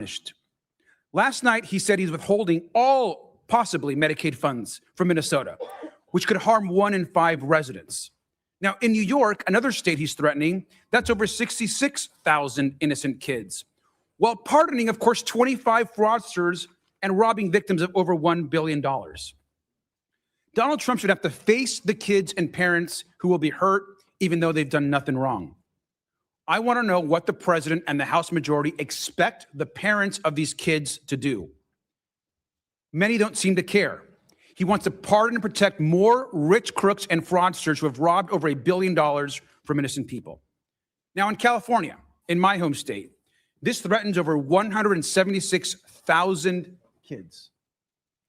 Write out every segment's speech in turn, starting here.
punished. Last night, he said he's withholding all possibly Medicaid funds from Minnesota, which could harm 1 in 5 residents. Now, in New York, another state he's threatening, that's over 66,000 innocent kids, while pardoning, of course, 25 fraudsters and robbing victims of over $1 billion. Donald Trump should have to face the kids and parents who will be hurt, even though they've done nothing wrong. I want to know what the president and the House majority expect the parents of these kids to do. Many don't seem to care. He wants to pardon and protect more rich crooks and fraudsters who have robbed over $1 billion from innocent people. Now, in California, in my home state, this threatens over 176,000 kids.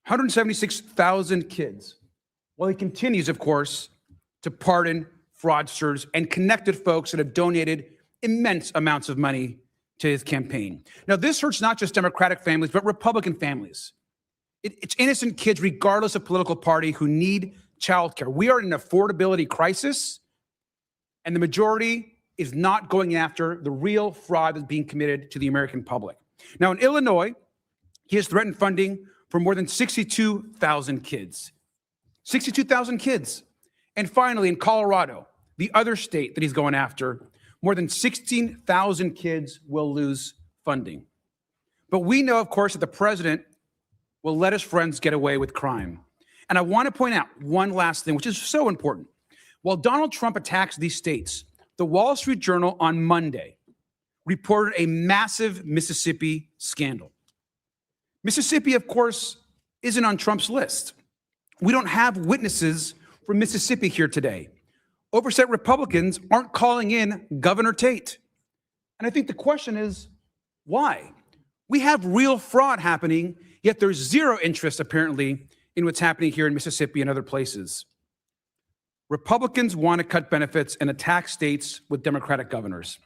176,000 kids. Well, he continues, of course, to pardon fraudsters and connected folks that have donated immense amounts of money to his campaign. Now, this hurts not just Democratic families, but Republican families. It's innocent kids, regardless of political party, who need childcare. We are in an affordability crisis, and the majority is not going after the real fraud that's being committed to the American public. Now, in Illinois, he has threatened funding for more than 62,000 kids. 62,000 kids. And finally, in Colorado, the other state that he's going after, more than 16,000 kids will lose funding. But we know, of course, that the president will let his friends get away with crime. And I want to point out one last thing, which is so important. While Donald Trump attacks these states, the Wall Street Journal on Monday reported a massive Mississippi scandal. Mississippi, of course, isn't on Trump's list. We don't have witnesses from Mississippi here today. Oversight Republicans aren't calling in Governor Tate. And I think the question is, why? We have real fraud happening, yet there's zero interest, apparently, in what's happening here in Mississippi and other places. Republicans want to cut benefits and attack states with Democratic governors.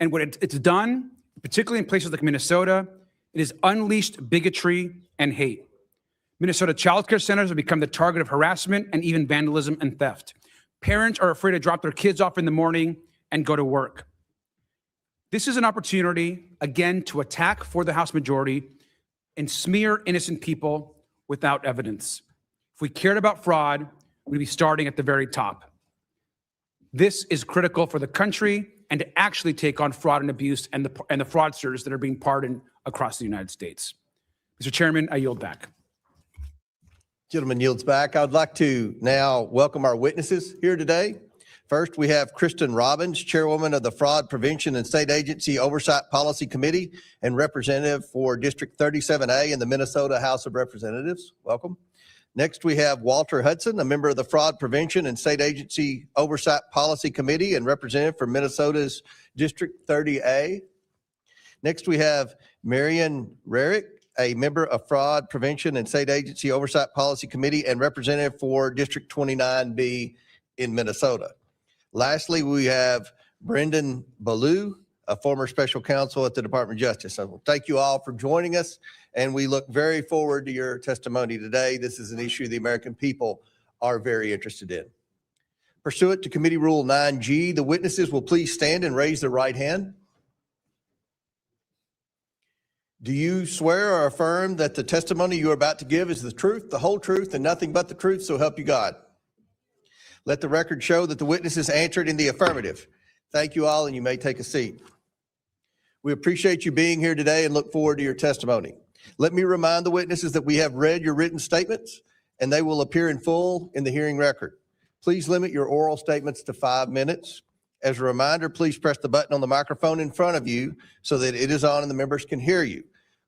And what it's done, particularly in places like Minnesota, it has unleashed bigotry and hate. Minnesota child care centers have become the target of harassment and even vandalism and theft. Parents are afraid to drop their kids off in the morning and go to work. This is an opportunity, again, to attack for the House majority and smear innocent people without evidence. If we cared about fraud, we'd be starting at the very top. This is critical for the country and to actually take on fraud and abuse and the fraudsters that are being pardoned across the United States. Mr. Chairman, I yield back. Gentleman yields back. I'd like to now welcome our witnesses here today. First, we have Kristen Robbins, Chairwoman of the Fraud Prevention and State Agency Oversight Policy Committee and representative for District 37A in the Minnesota House of Representatives. Welcome. Next, we have Walter Hudson, a member of the Fraud Prevention and State Agency Oversight Policy Committee and representative for Minnesota's District 30A. Next, we have Marion Rarick, a member of Fraud Prevention and State Agency Oversight Policy Committee and representative for District 29B in Minnesota. Lastly, we have Brendan Ballou, a former special counsel at the Department of Justice. So thank you all for joining us, and we look very forward to your testimony today. This is an issue the American people are very interested in. Pursuant to Committee Rule 9G, the witnesses will please stand and raise their right hand. Do you swear or affirm that the testimony you are about to give is the truth, the whole truth, and nothing but the truth, so help you God? Let the record show that the witnesses answered in the affirmative. Thank you all, and you may take a seat. We appreciate you being here today and look forward to your testimony. Let me remind the witnesses that we have read your written statements, and they will appear in full in the hearing record. Please limit your oral statements to 5 minutes. As a reminder, please press the button on the microphone in front of you so that it is on and the members can hear you.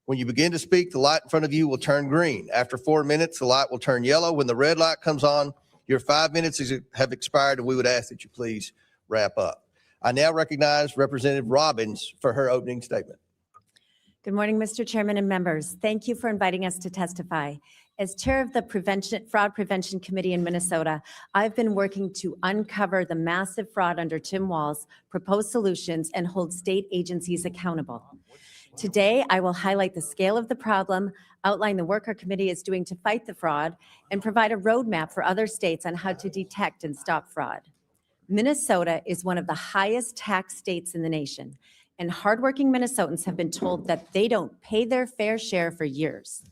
When you begin to speak, the light in front of you will turn green. After 4 minutes, the light will turn yellow. When the red light comes on, your 5 minutes have expired, and we would ask that you please wrap up. I now recognize Representative Robbins for her opening statement. Good morning, Mr. Chairman and members. Thank you for inviting us to testify. As chair of the Fraud Prevention Committee in Minnesota, I've been working to uncover the massive fraud under Tim Walz, propose solutions, and hold state agencies accountable. Today, I will highlight the scale of the problem, outline the work our committee is doing to fight the fraud, and provide a roadmap for other states on how to detect and stop fraud. Minnesota is one of the highest tax states in the nation. and hardworking Minnesotans have been told that they don't pay their fair share for years.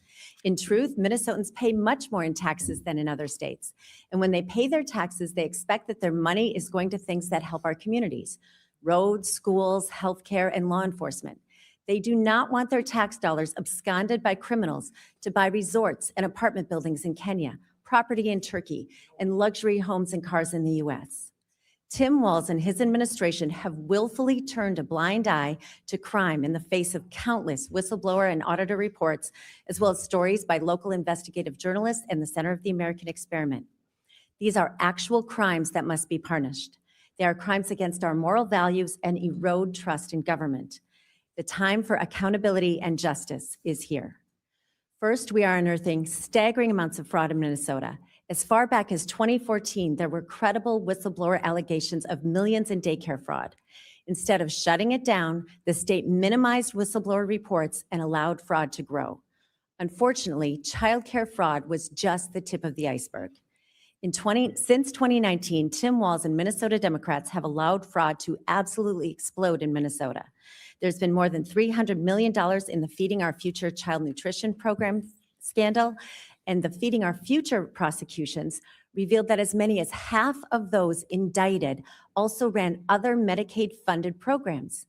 In truth, Minnesotans pay much more in taxes than in other states. And when they pay their taxes, they expect that their money is going to things that help our communities: roads, schools, healthcare, and law enforcement. They do not want their tax dollars absconded by criminals to buy resorts and apartment buildings in Kenya, property in Turkey, and luxury homes and cars in the US. Tim Walz and his administration have willfully turned a blind eye to crime in the face of countless whistleblower and auditor reports, as well as stories by local investigative journalists and the Center of the American Experiment. These are actual crimes that must be punished. They are crimes against our moral values and erode trust in government. The time for accountability and justice is here. First, we are unearthing staggering amounts of fraud in Minnesota. As far back as 2014, there were credible whistleblower allegations of millions in daycare fraud. Instead of shutting it down, the state minimized whistleblower reports and allowed fraud to grow. Unfortunately, childcare fraud was just the tip of the iceberg. Since 2019, Tim Walz and Minnesota Democrats have allowed fraud to absolutely explode in Minnesota. There's been more than $300 million in the Feeding Our Future child nutrition program scandal, and the Feeding Our Future prosecutions revealed that as many as half of those indicted also ran other Medicaid-funded programs.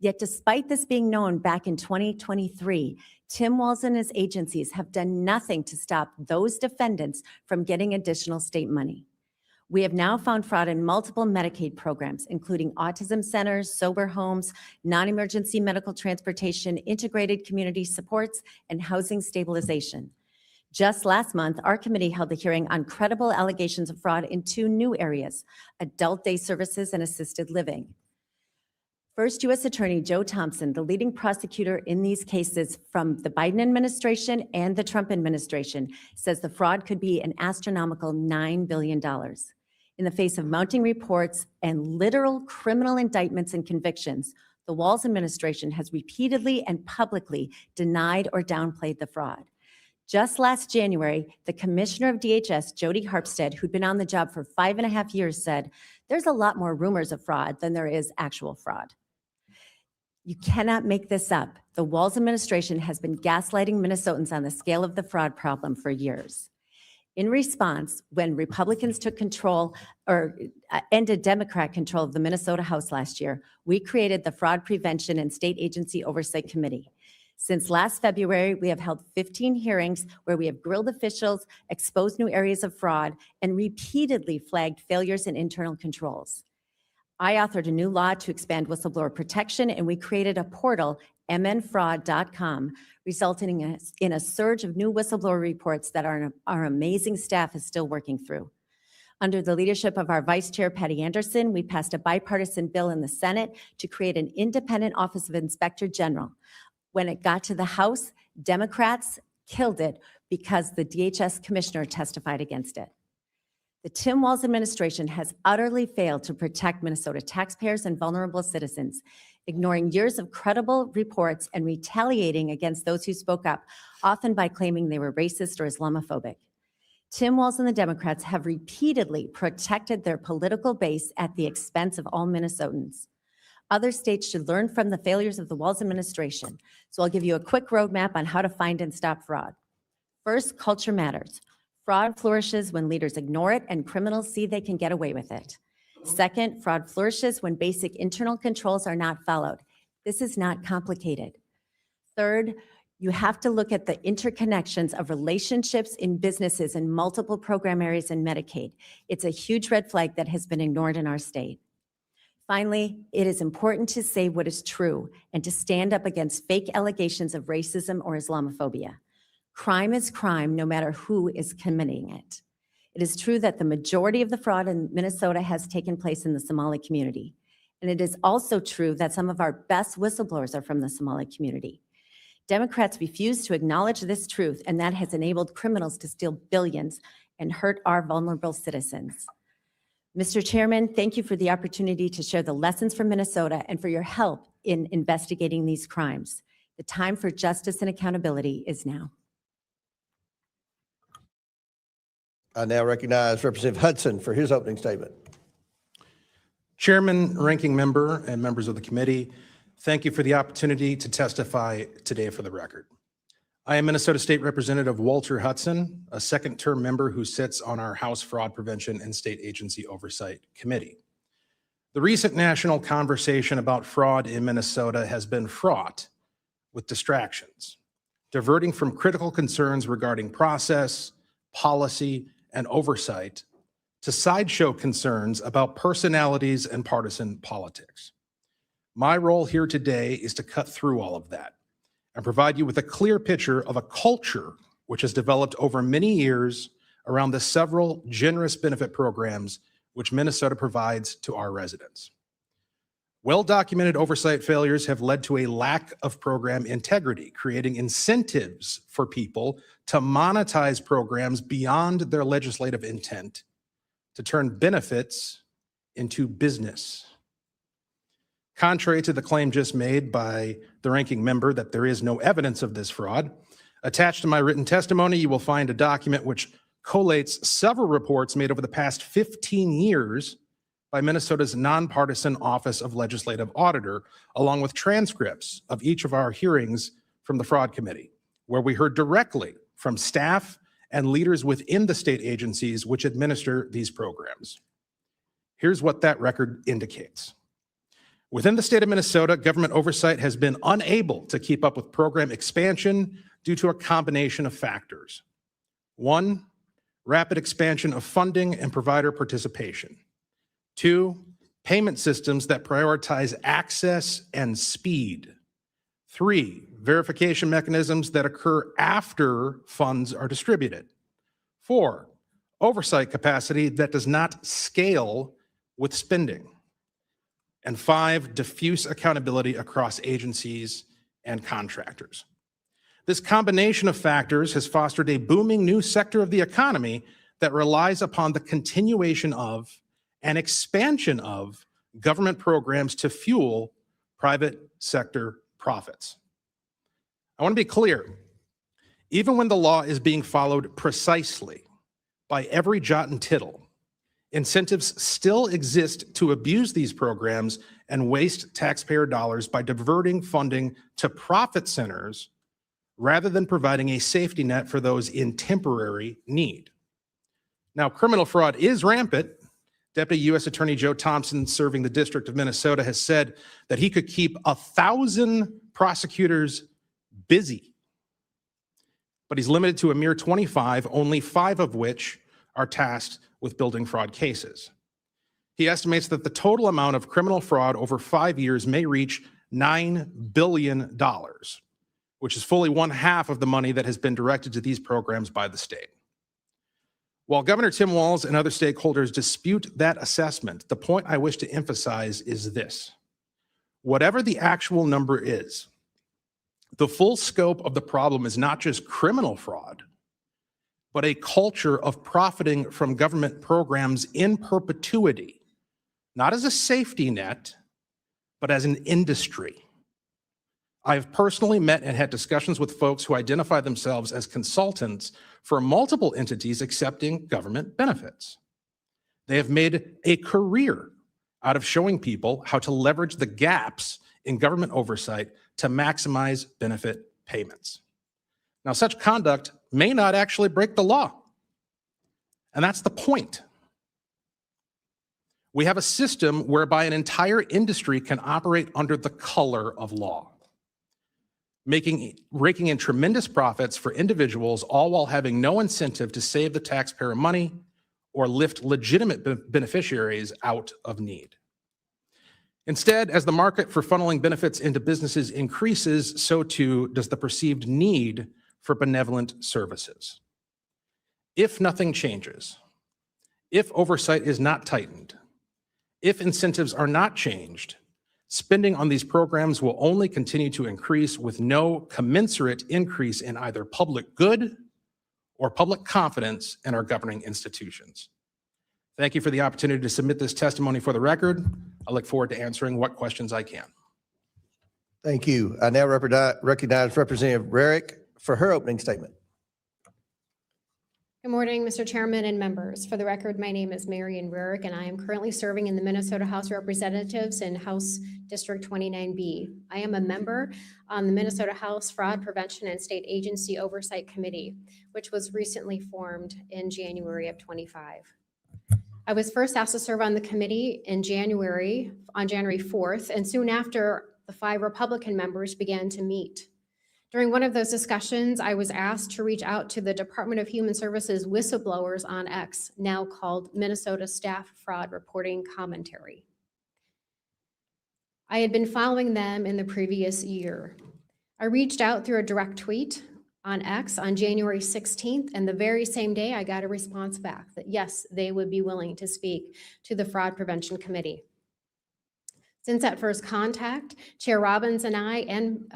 Yet despite this being known back in 2023, Tim Walz and his agencies have done nothing to stop those defendants from getting additional state money. We have now found fraud in multiple Medicaid programs, including autism centers, sober homes, non-emergency medical transportation, integrated community supports, and housing stabilization. Just last month, our committee held a hearing on credible allegations of fraud in two new areas: adult day services and assisted living. First, U.S. Attorney Joe Thompson, the leading prosecutor in these cases from the Biden administration and the Trump administration, says the fraud could be an astronomical $9 billion. In the face of mounting reports and literal criminal indictments and convictions, the Walz administration has repeatedly and publicly denied or downplayed the fraud. Just last January, the commissioner of DHS, Jody Harpstead, who'd been on the job for 5.5 years, said, "There's a lot more rumors of fraud than there is actual fraud." You cannot make this up. The Walz administration has been gaslighting Minnesotans on the scale of the fraud problem for years. In response, when Republicans took control or ended Democrat control of the Minnesota House last year, we created the Fraud Prevention and State Agency Oversight Committee. Since last February, we have held 15 hearings where we have grilled officials, exposed new areas of fraud, and repeatedly flagged failures in internal controls. I authored a new law to expand whistleblower protection, and we created a portal, mnfraud.com, resulting in a surge of new whistleblower reports that our amazing staff is still working through. Under the leadership of our Vice Chair, Patty Anderson, we passed a bipartisan bill in the Senate to create an independent Office of Inspector General. When it got to the House, Democrats killed it because the DHS commissioner testified against it. The Tim Walz administration has utterly failed to protect Minnesota taxpayers and vulnerable citizens, ignoring years of credible reports and retaliating against those who spoke up, often by claiming they were racist or Islamophobic. Tim Walz and the Democrats have repeatedly protected their political base at the expense of all Minnesotans. Other states should learn from the failures of the Walz administration. So I'll give you a quick roadmap on how to find and stop fraud. First, culture matters. Fraud flourishes when leaders ignore it and criminals see they can get away with it. Second, fraud flourishes when basic internal controls are not followed. This is not complicated. Third, you have to look at the interconnections of relationships in businesses in multiple program areas in Medicaid. It's a huge red flag that has been ignored in our state. Finally, it is important to say what is true and to stand up against fake allegations of racism or Islamophobia. Crime is crime, no matter who is committing it. It is true that the majority of the fraud in Minnesota has taken place in the Somali community. And it is also true that some of our best whistleblowers are from the Somali community. Democrats refuse to acknowledge this truth, and that has enabled criminals to steal billions and hurt our vulnerable citizens. Mr. Chairman, thank you for the opportunity to share the lessons from Minnesota and for your help in investigating these crimes. The time for justice and accountability is now. I now recognize Representative Hudson for his opening statement. Chairman, ranking member, and members of the committee, Thank you for the opportunity to testify today for the record. I am Minnesota State Representative Walter Hudson, a second-term member who sits on our House Fraud Prevention and State Agency Oversight Committee. The recent national conversation about fraud in Minnesota has been fraught with distractions, diverting from critical concerns regarding process, policy, and oversight to sideshow concerns about personalities and partisan politics. My role here today is to cut through all of that and provide you with a clear picture of a culture which has developed over many years around the several generous benefit programs which Minnesota provides to our residents. Well-documented oversight failures have led to a lack of program integrity, creating incentives for people to monetize programs beyond their legislative intent to turn benefits into business. Contrary to the claim just made by the ranking member that there is no evidence of this fraud, attached to my written testimony, you will find a document which collates several reports made over the past 15 years by Minnesota's nonpartisan Office of Legislative Auditor, along with transcripts of each of our hearings from the Fraud Committee, where we heard directly from staff and leaders within the state agencies which administer these programs. Here's what that record indicates. Within the state of Minnesota, government oversight has been unable to keep up with program expansion due to a combination of factors. One, rapid expansion of funding and provider participation. Two, payment systems that prioritize access and speed. Three, verification mechanisms that occur after funds are distributed. Four, oversight capacity that does not scale with spending. And five, diffuse accountability across agencies and contractors. This combination of factors has fostered a booming new sector of the economy that relies upon the continuation of and expansion of government programs to fuel private sector profits. I want to be clear, even when the law is being followed precisely by every jot and tittle, incentives still exist to abuse these programs and waste taxpayer dollars by diverting funding to profit centers rather than providing a safety net for those in temporary need. Now, criminal fraud is rampant. Deputy U.S. Attorney Joe Thompson, serving the District of Minnesota, has said that he could keep 1,000 prosecutors busy, but he's limited to a mere 25, only 5 of which are tasked with building fraud cases. He estimates that the total amount of criminal fraud over 5 years may reach $9 billion, which is fully 1/2 of the money that has been directed to these programs by the state. While Governor Tim Walz and other stakeholders dispute that assessment, the point I wish to emphasize is this. Whatever the actual number is, the full scope of the problem is not just criminal fraud, but a culture of profiting from government programs in perpetuity, not as a safety net, but as an industry. I have personally met and had discussions with folks who identify themselves as consultants for multiple entities accepting government benefits. They have made a career out of showing people how to leverage the gaps in government oversight to maximize benefit payments. Now, such conduct may not actually break the law, and that's the point. We have a system whereby an entire industry can operate under the color of law, raking in tremendous profits for individuals, all while having no incentive to save the taxpayer money or lift legitimate beneficiaries out of need. Instead, as the market for funneling benefits into businesses increases, so too does the perceived need for benevolent services. If nothing changes, if oversight is not tightened, if incentives are not changed, spending on these programs will only continue to increase with no commensurate increase in either public good or public confidence in our governing institutions. Thank you for the opportunity to submit this testimony for the record. I look forward to answering what questions I can. Thank you. I now recognize Representative Rarick for her opening statement. Good morning, Mr. Chairman and members. For the record, my name is Marion Rurick, and I am currently serving in the Minnesota House of Representatives in House District 29B. I am a member on the Minnesota House Fraud Prevention and State Agency Oversight Committee, which was recently formed in January of 25. I was first asked to serve on the committee on January 4th, and soon after, the 5 Republican members began to meet. During one of those discussions, I was asked to reach out to the Department of Human Services whistleblowers on X, now called Minnesota Staff Fraud Reporting Commentary. I had been following them in the previous year. I reached out through a direct tweet on X on January 16th, and the very same day I got a response back that yes, they would be willing to speak to the Fraud Prevention Committee. Since that first contact, Chair Robbins and I and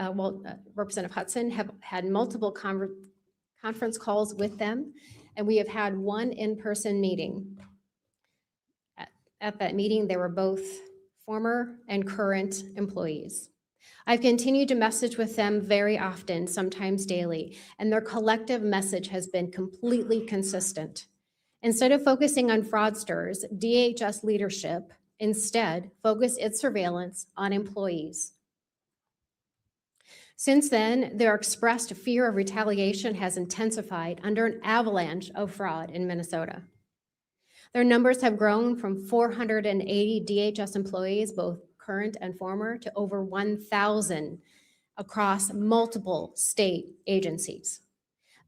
Representative Hudson have had multiple conference calls with them, and we have had one in-person meeting. At that meeting, they were both former and current employees. I've continued to message with them very often, sometimes daily, and their collective message has been completely consistent. Instead of focusing on fraudsters, DHS leadership instead focused its surveillance on employees. Since then, their expressed fear of retaliation has intensified under an avalanche of fraud in Minnesota. Their numbers have grown from 480 DHS employees, both current and former, to over 1,000 across multiple state agencies.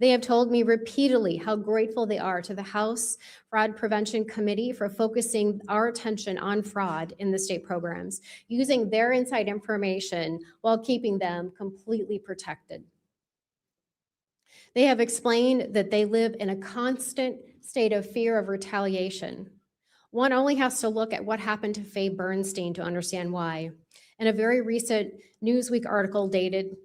They have told me repeatedly how grateful they are to the House Fraud Prevention Committee for focusing our attention on fraud in the state programs, using their inside information while keeping them completely protected. They have explained that they live in a constant state of fear of retaliation. One only has to look at what happened to Faye Bernstein to understand why. In a very recent Newsweek article dated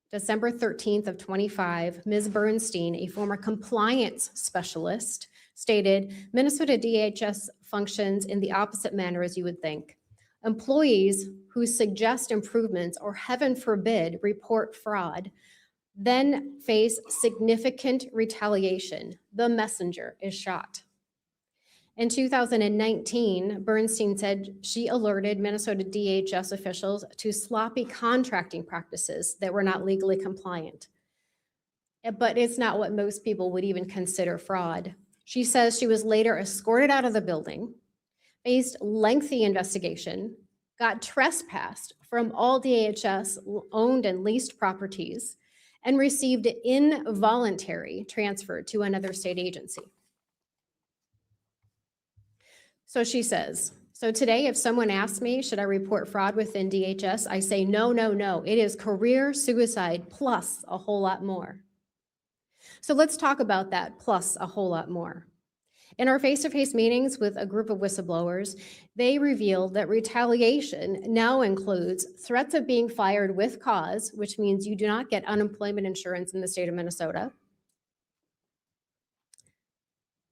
December 13th of 25, Ms. Bernstein, a former compliance specialist, stated, Minnesota DHS functions in the opposite manner as you would think. Employees who suggest improvements or, heaven forbid, report fraud then face significant retaliation. The messenger is shot. In 2019, Bernstein said she alerted Minnesota DHS officials to sloppy contracting practices that were not legally compliant. But it's not what most people would even consider fraud. She says she was later escorted out of the building, faced lengthy investigation, got trespassed from all DHS owned and leased properties, and received involuntary transfer to another state agency. So she says, so today if someone asks me, should I report fraud within DHS? I say, no, no, no. It is career suicide plus a whole lot more. So let's talk about that plus a whole lot more. In our face-to-face meetings with a group of whistleblowers, they revealed that retaliation now includes threats of being fired with cause, which means you do not get unemployment insurance in the state of Minnesota,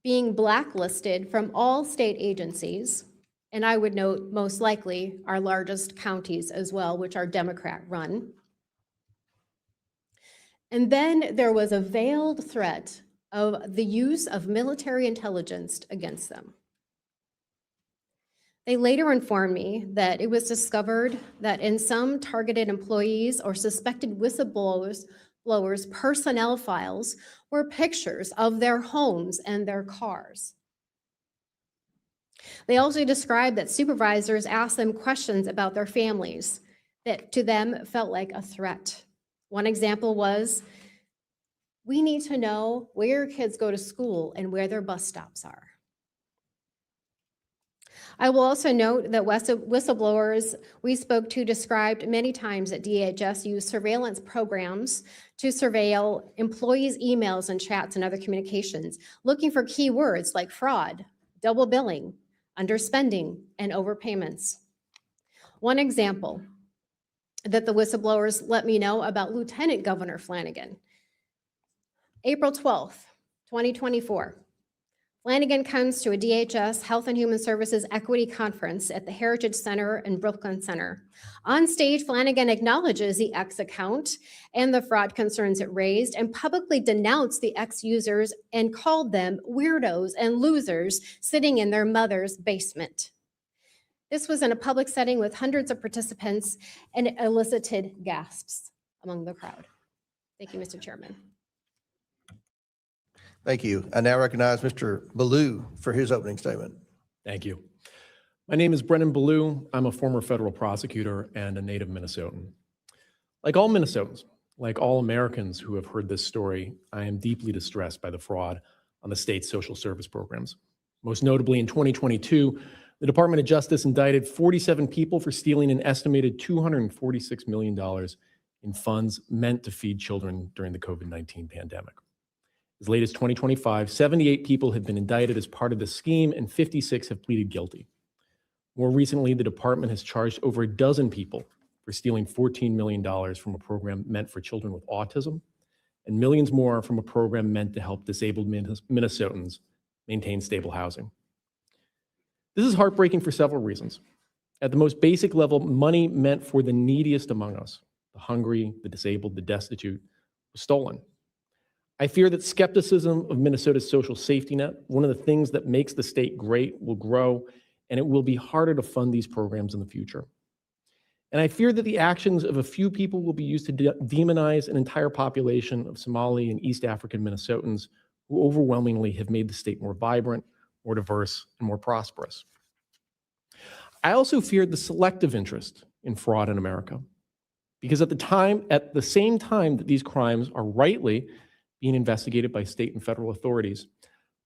being blacklisted from all state agencies, and I would note most likely our largest counties as well, which are Democrat-run. And then there was a veiled threat of the use of military intelligence against them. They later informed me that it was discovered that in some targeted employees or suspected whistleblowers' personnel files were pictures of their homes and their cars. They also described that supervisors asked them questions about their families that to them felt like a threat. One example was, we need to know where your kids go to school and where their bus stops are. I will also note that whistleblowers we spoke to described many times that DHS used surveillance programs to surveil employees' emails and chats and other communications, looking for keywords like fraud, double billing, underspending, and overpayments. One example that the whistleblowers let me know about Lieutenant Governor Flanagan. April 12th, 2024. Flanagan comes to a DHS Health and Human Services Equity Conference at the Heritage Center in Brooklyn Center. On stage, Flanagan acknowledges the X account and the fraud concerns it raised and publicly denounced the X users and called them weirdos and losers sitting in their mother's basement. This was in a public setting with hundreds of participants and it elicited gasps among the crowd. Thank you, Mr. Chairman. Thank you. I now recognize Mr. Ballou for his opening statement. Thank you. My name is Brennan Ballou. I'm a former federal prosecutor and a native Minnesotan. Like all Minnesotans, like all Americans who have heard this story, I am deeply distressed by the fraud on the state's social service programs. Most notably, in 2022, the Department of Justice indicted 47 people for stealing an estimated $246 million in funds meant to feed children during the COVID-19 pandemic. As late as 2025, 78 people have been indicted as part of the scheme and 56 have pleaded guilty. More recently, the department has charged over a dozen people for stealing $14 million from a program meant for children with autism and millions more from a program meant to help disabled Minnesotans maintain stable housing. This is heartbreaking for several reasons. At the most basic level, money meant for the neediest among us, the hungry, the disabled, the destitute, was stolen. I fear that skepticism of Minnesota's social safety net, one of the things that makes the state great, will grow, and it will be harder to fund these programs in the future. And I fear that the actions of a few people will be used to demonize an entire population of Somali and East African Minnesotans who overwhelmingly have made the state more vibrant, more diverse, and more prosperous. I also fear the selective interest in fraud in America, because at the same time that these crimes are rightly being investigated by state and federal authorities,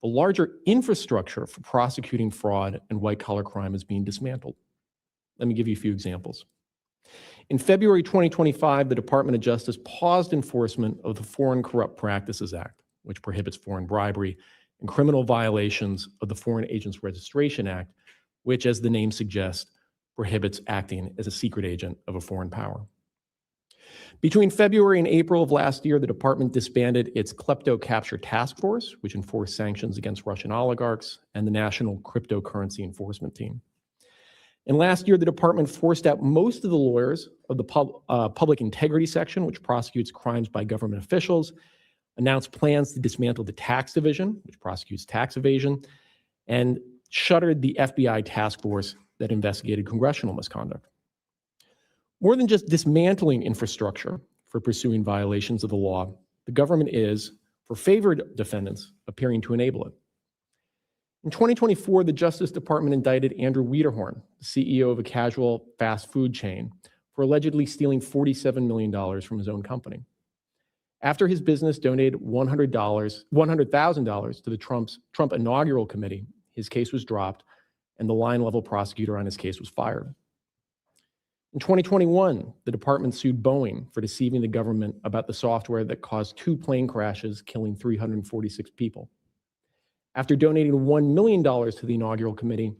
the larger infrastructure for prosecuting fraud and white-collar crime is being dismantled. Let me give you a few examples. In February 2025, the Department of Justice paused enforcement of the Foreign Corrupt Practices Act, which prohibits foreign bribery, and criminal violations of the Foreign Agents Registration Act, which, as the name suggests, prohibits acting as a secret agent of a foreign power. Between February and April of last year, the department disbanded its Klepto Capture Task Force, which enforced sanctions against Russian oligarchs, and the National Cryptocurrency Enforcement Team. And last year, the department forced out most of the lawyers of the Public Integrity Section, which prosecutes crimes by government officials, announced plans to dismantle the Tax Division, which prosecutes tax evasion, and shuttered the FBI task force that investigated congressional misconduct. More than just dismantling infrastructure for pursuing violations of the law, the government is, for favored defendants, appearing to enable it. In 2024, the Justice Department indicted Andrew Wiederhorn, the CEO of a casual fast food chain, for allegedly stealing $47 million from his own company. After his business donated $100,000 to the Trump inaugural committee, his case was dropped and the line-level prosecutor on his case was fired. In 2021, the department sued Boeing for deceiving the government about the software that caused 2 plane crashes, killing 346 people. After donating $1 million to the inaugural committee,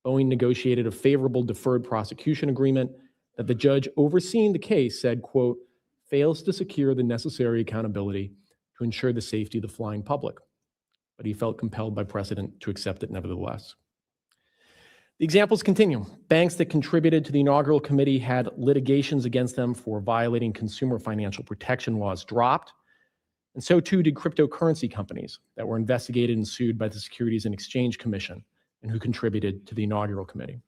Boeing negotiated a favorable deferred prosecution agreement that the judge overseeing the case said, quote, fails to secure the necessary accountability to ensure the safety of the flying public. But he felt compelled by precedent to accept it nevertheless. The examples continue. Banks that contributed to the inaugural committee had litigations against them for violating consumer financial protection laws dropped, and so too did cryptocurrency companies that were investigated and sued by the Securities and Exchange Commission and who contributed to the inaugural committee.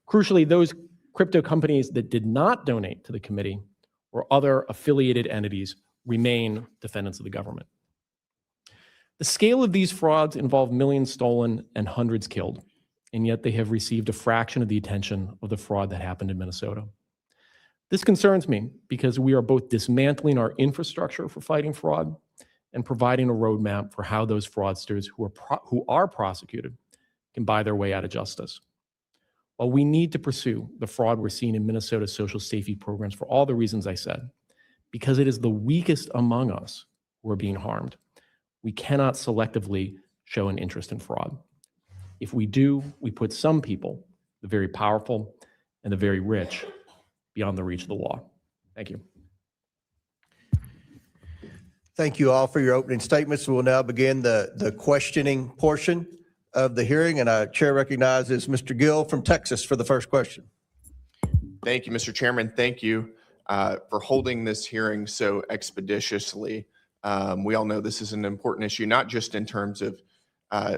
Crucially, those crypto companies that did not donate to the committee or other affiliated entities remain defendants of the government. The scale of these frauds involve millions stolen and hundreds killed, and yet they have received a fraction of the attention of the fraud that happened in Minnesota. This concerns me because we are both dismantling our infrastructure for fighting fraud and providing a roadmap for how those fraudsters who are prosecuted can buy their way out of justice. While we need to pursue the fraud we're seeing in Minnesota's social safety programs for all the reasons I said, because it is the weakest among us who are being harmed, we cannot selectively show an interest in fraud. If we do, we put some people, the very powerful and the very rich, beyond the reach of the law. Thank you. Thank you all for your opening statements. We'll now begin the questioning portion of the hearing, and our chair recognizes Mr. Gill from Texas for the first question. Thank you, Mr. Chairman. Thank you for holding this hearing so expeditiously. We all know this is an important issue, not just in terms of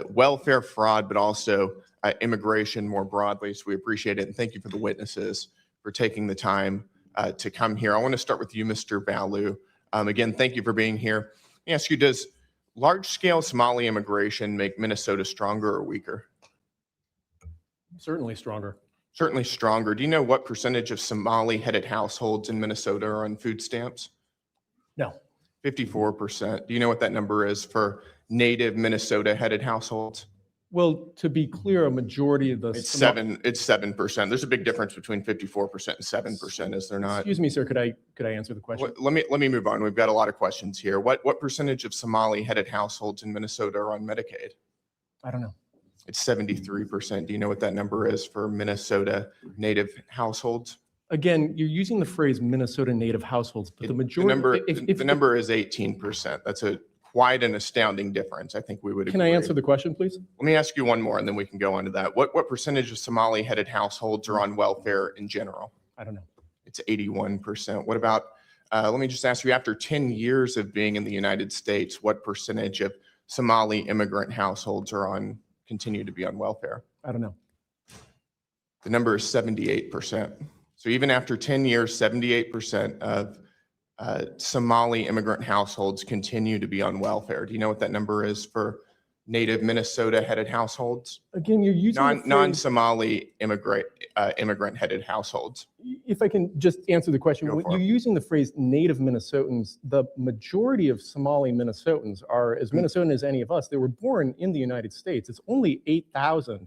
welfare fraud, but also immigration more broadly. So we appreciate it. And thank you for the witnesses for taking the time to come here. I want to start with you, Mr. Balu. Again, thank you for being here. Let me ask you, does large-scale Somali immigration make Minnesota stronger or weaker? Certainly stronger. Certainly stronger. Do you know what percentage of Somali-headed households in Minnesota are on food stamps? No. 54%. Do you know what that number is for native Minnesota-headed households? Well, to be clear, a majority of the It's 7%. There's a big difference between 54% and 7%, is there not? Excuse me, sir. Could I answer the question? Let me move on. We've got a lot of questions here. What percentage of Somali-headed households in Minnesota are on Medicaid? I don't know. It's 73%. Do you know what that number is for Minnesota native households? Again, you're using the phrase Minnesota native households, but the majority. The number is 18%. That's quite an astounding difference. I think we would agree. Can I answer the question, please? Let me ask you one more, and then we can go on to that. What percentage of Somali-headed households are on welfare in general? I don't know. It's 81%. What about, let me just ask you, after 10 years of being in the United States, what percentage of Somali immigrant households continue to be on welfare? I don't know. The number is 78%. So even after 10 years, 78% of Somali immigrant households continue to be on welfare. Do you know what that number is for native Minnesota-headed households? Again, you're using the phrase, non-Somali immigrant-headed households. if I can just answer the question, Go when for you're it. using the phrase native Minnesotans, the majority of Somali Minnesotans are as Minnesotan as any of us. They were born in the United States. It's only 8,000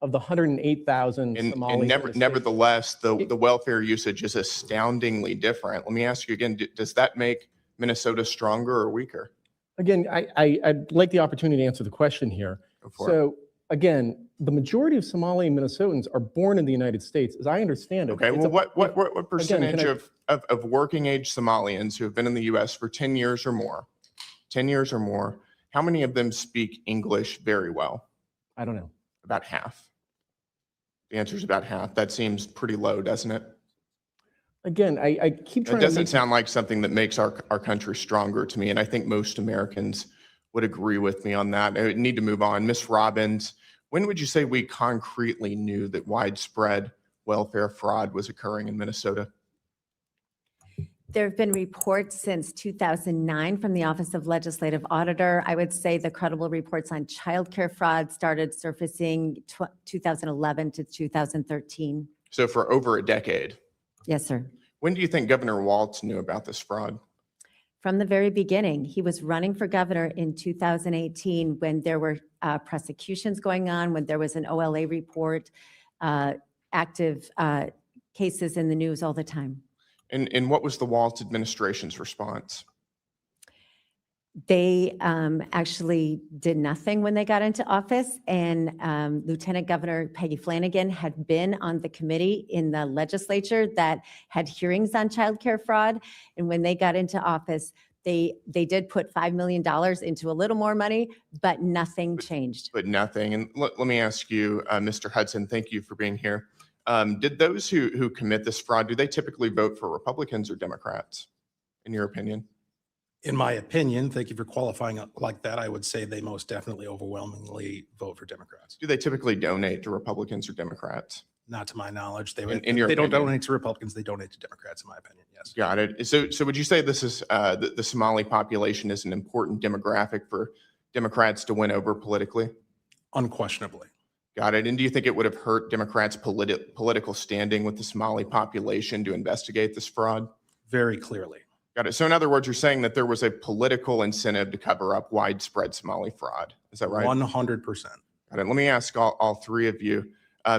of the 108,000 And Somalis. nevertheless, the welfare usage is astoundingly different. Let me ask you again, does that make Minnesota stronger or weaker? Again, I'd like the opportunity to answer the question here. Go for it. So again, the majority of Somali Minnesotans are born in the United States, as I understand it. Okay, It's well, what percentage can of working age Somalians who have been in the US for 10 years or more, how many of them speak English very well? I don't know. About half. The answer is about half. That seems pretty low, doesn't it? Again, I keep That trying to doesn't make, sound like something that makes our country stronger to me, and I think most Americans would agree with me on that. I need to move on. Ms. Robbins, when would you say we concretely knew that widespread welfare fraud was occurring in Minnesota? There have been reports since 2009 from the Office of Legislative Auditor. I would say the credible reports on childcare fraud started surfacing 2011 to 2013. So for over a decade. Yes, sir. When do you think Governor Walz knew about this fraud? From the very beginning. He was running for governor in 2018 when there were prosecutions going on, when there was an OLA report, active cases in the news all the time. And what was the Walz administration's response? They actually did nothing when they got into office, and Lieutenant Governor Peggy Flanagan had been on the committee in the legislature that had hearings on childcare fraud. And when they got into office, they did put $5 million into a little more money, but nothing changed. But nothing. And let me ask you, Mr. Hudson, thank you for being here. Did those who commit this fraud, do they typically vote for Republicans or Democrats, in your opinion? In my opinion, thank you for qualifying it like that, I would say they most definitely overwhelmingly vote for Democrats. Do they typically donate to Republicans or Democrats? Not to my knowledge. They In your they don't opinion? donate to Republicans, they donate to Democrats, in my opinion, yes. Got it. So would you say this is the Somali population is an important demographic for Democrats to win over politically? Unquestionably. Got it. And do you think it would have hurt Democrats' political standing with the Somali population to investigate this fraud? Very clearly. Got it. So in other words, you're saying that there was a political incentive to cover up widespread Somali fraud. Is that right? 100%. Got it. Let me ask all three of you.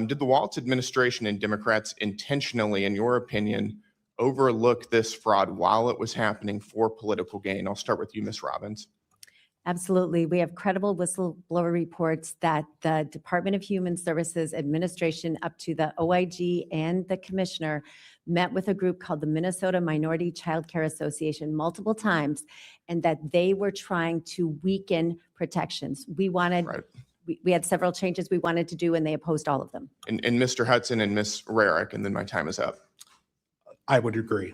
Did the Walz administration and Democrats intentionally, in your opinion, overlook this fraud while it was happening for political gain? I'll start with you, Ms. Robbins. Absolutely. We have credible whistleblower reports that the Department of Human Services Administration, up to the OIG and the commissioner, met with a group called the Minnesota Minority Child Care Association multiple times, and that they were trying to weaken protections. We wanted, Right. we had several changes we wanted to do, and they opposed all of them. And Mr. Hudson and Ms. Rarick, and then my time is up. I would agree.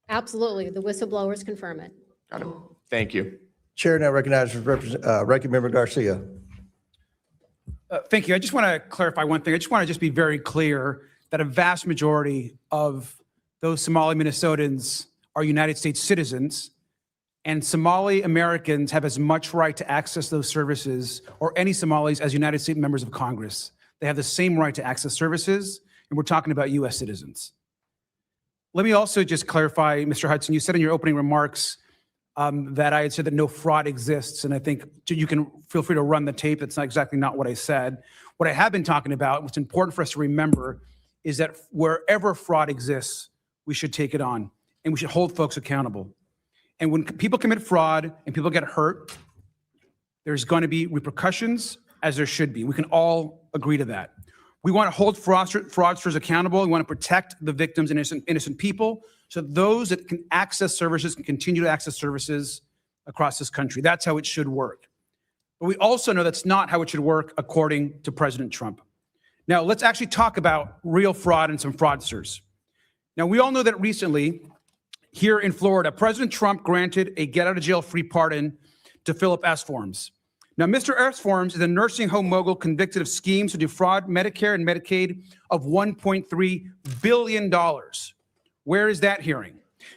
Absolutely. The whistleblowers confirm it. Got it. Thank you. Chair now recognizes Ranking Member Garcia. Thank you. I just want to clarify one thing. I just want to just be very clear that a vast majority of those Somali Minnesotans are United States citizens, and Somali Americans have as much right to access those services, or any Somalis, as United States members of Congress. They have the same right to access services, and we're talking about U.S. citizens. Let me also just clarify, Mr. Hudson, you said in your opening remarks that I had said that no fraud exists, and I think you can feel free to run the tape. That's not exactly not what I said. What I have been talking about, what's important for us to remember, is that wherever fraud exists, we should take it on, and we should hold folks accountable. And when people commit fraud and people get hurt, there's going to be repercussions, as there should be. We can all agree to that. We want to hold fraudsters accountable. We want to protect the victims and innocent people, so those that can access services can continue to access services across this country. That's how it should work. But we also know that's not how it should work according to President Trump. Now, let's actually talk about real fraud and some fraudsters. Now, we all know that recently, here in Florida, President Trump granted a get-out-of-jail-free pardon to Philip S. Forms. Now, Mr. S. Forms is a nursing home mogul convicted of schemes to defraud Medicare and Medicaid of $1.3 billion. Where is that hearing?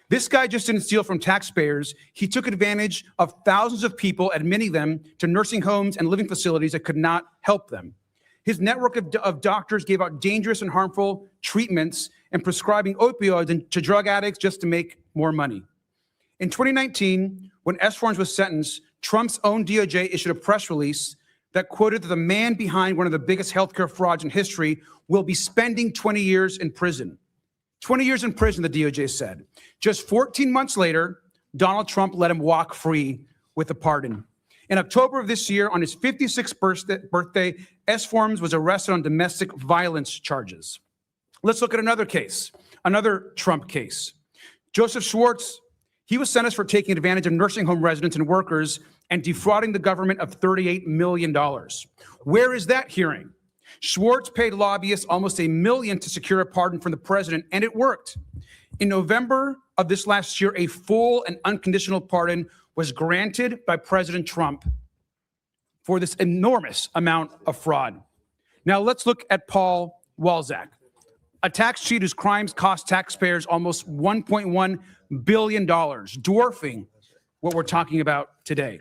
This guy just didn't steal from taxpayers. He took advantage of thousands of people, admitting them to nursing homes and living facilities that could not help them. His network of doctors gave out dangerous and harmful treatments and prescribing opioids to drug addicts just to make more money. In 2019, when S. Forms was sentenced, Trump's own DOJ issued a press release that quoted that the man behind one of the biggest healthcare frauds in history will be spending 20 years in prison. 20 years in prison, the DOJ said. Just 14 months later, Donald Trump let him walk free with a pardon. In October of this year, on his 56th birthday, S. Forms was arrested on domestic violence charges. Let's look at another case, another Trump case. Joseph Schwartz, he was sentenced for taking advantage of nursing home residents and workers and defrauding the government of $38 million. Where is that hearing? Schwartz paid lobbyists almost $1 million to secure a pardon from the president, and it worked. In November of this last year, a full and unconditional pardon was granted by President Trump for this enormous amount of fraud. Now let's look at Paul Walzak, a tax cheat whose crimes cost taxpayers almost $1.1 billion, dwarfing what we're talking about today,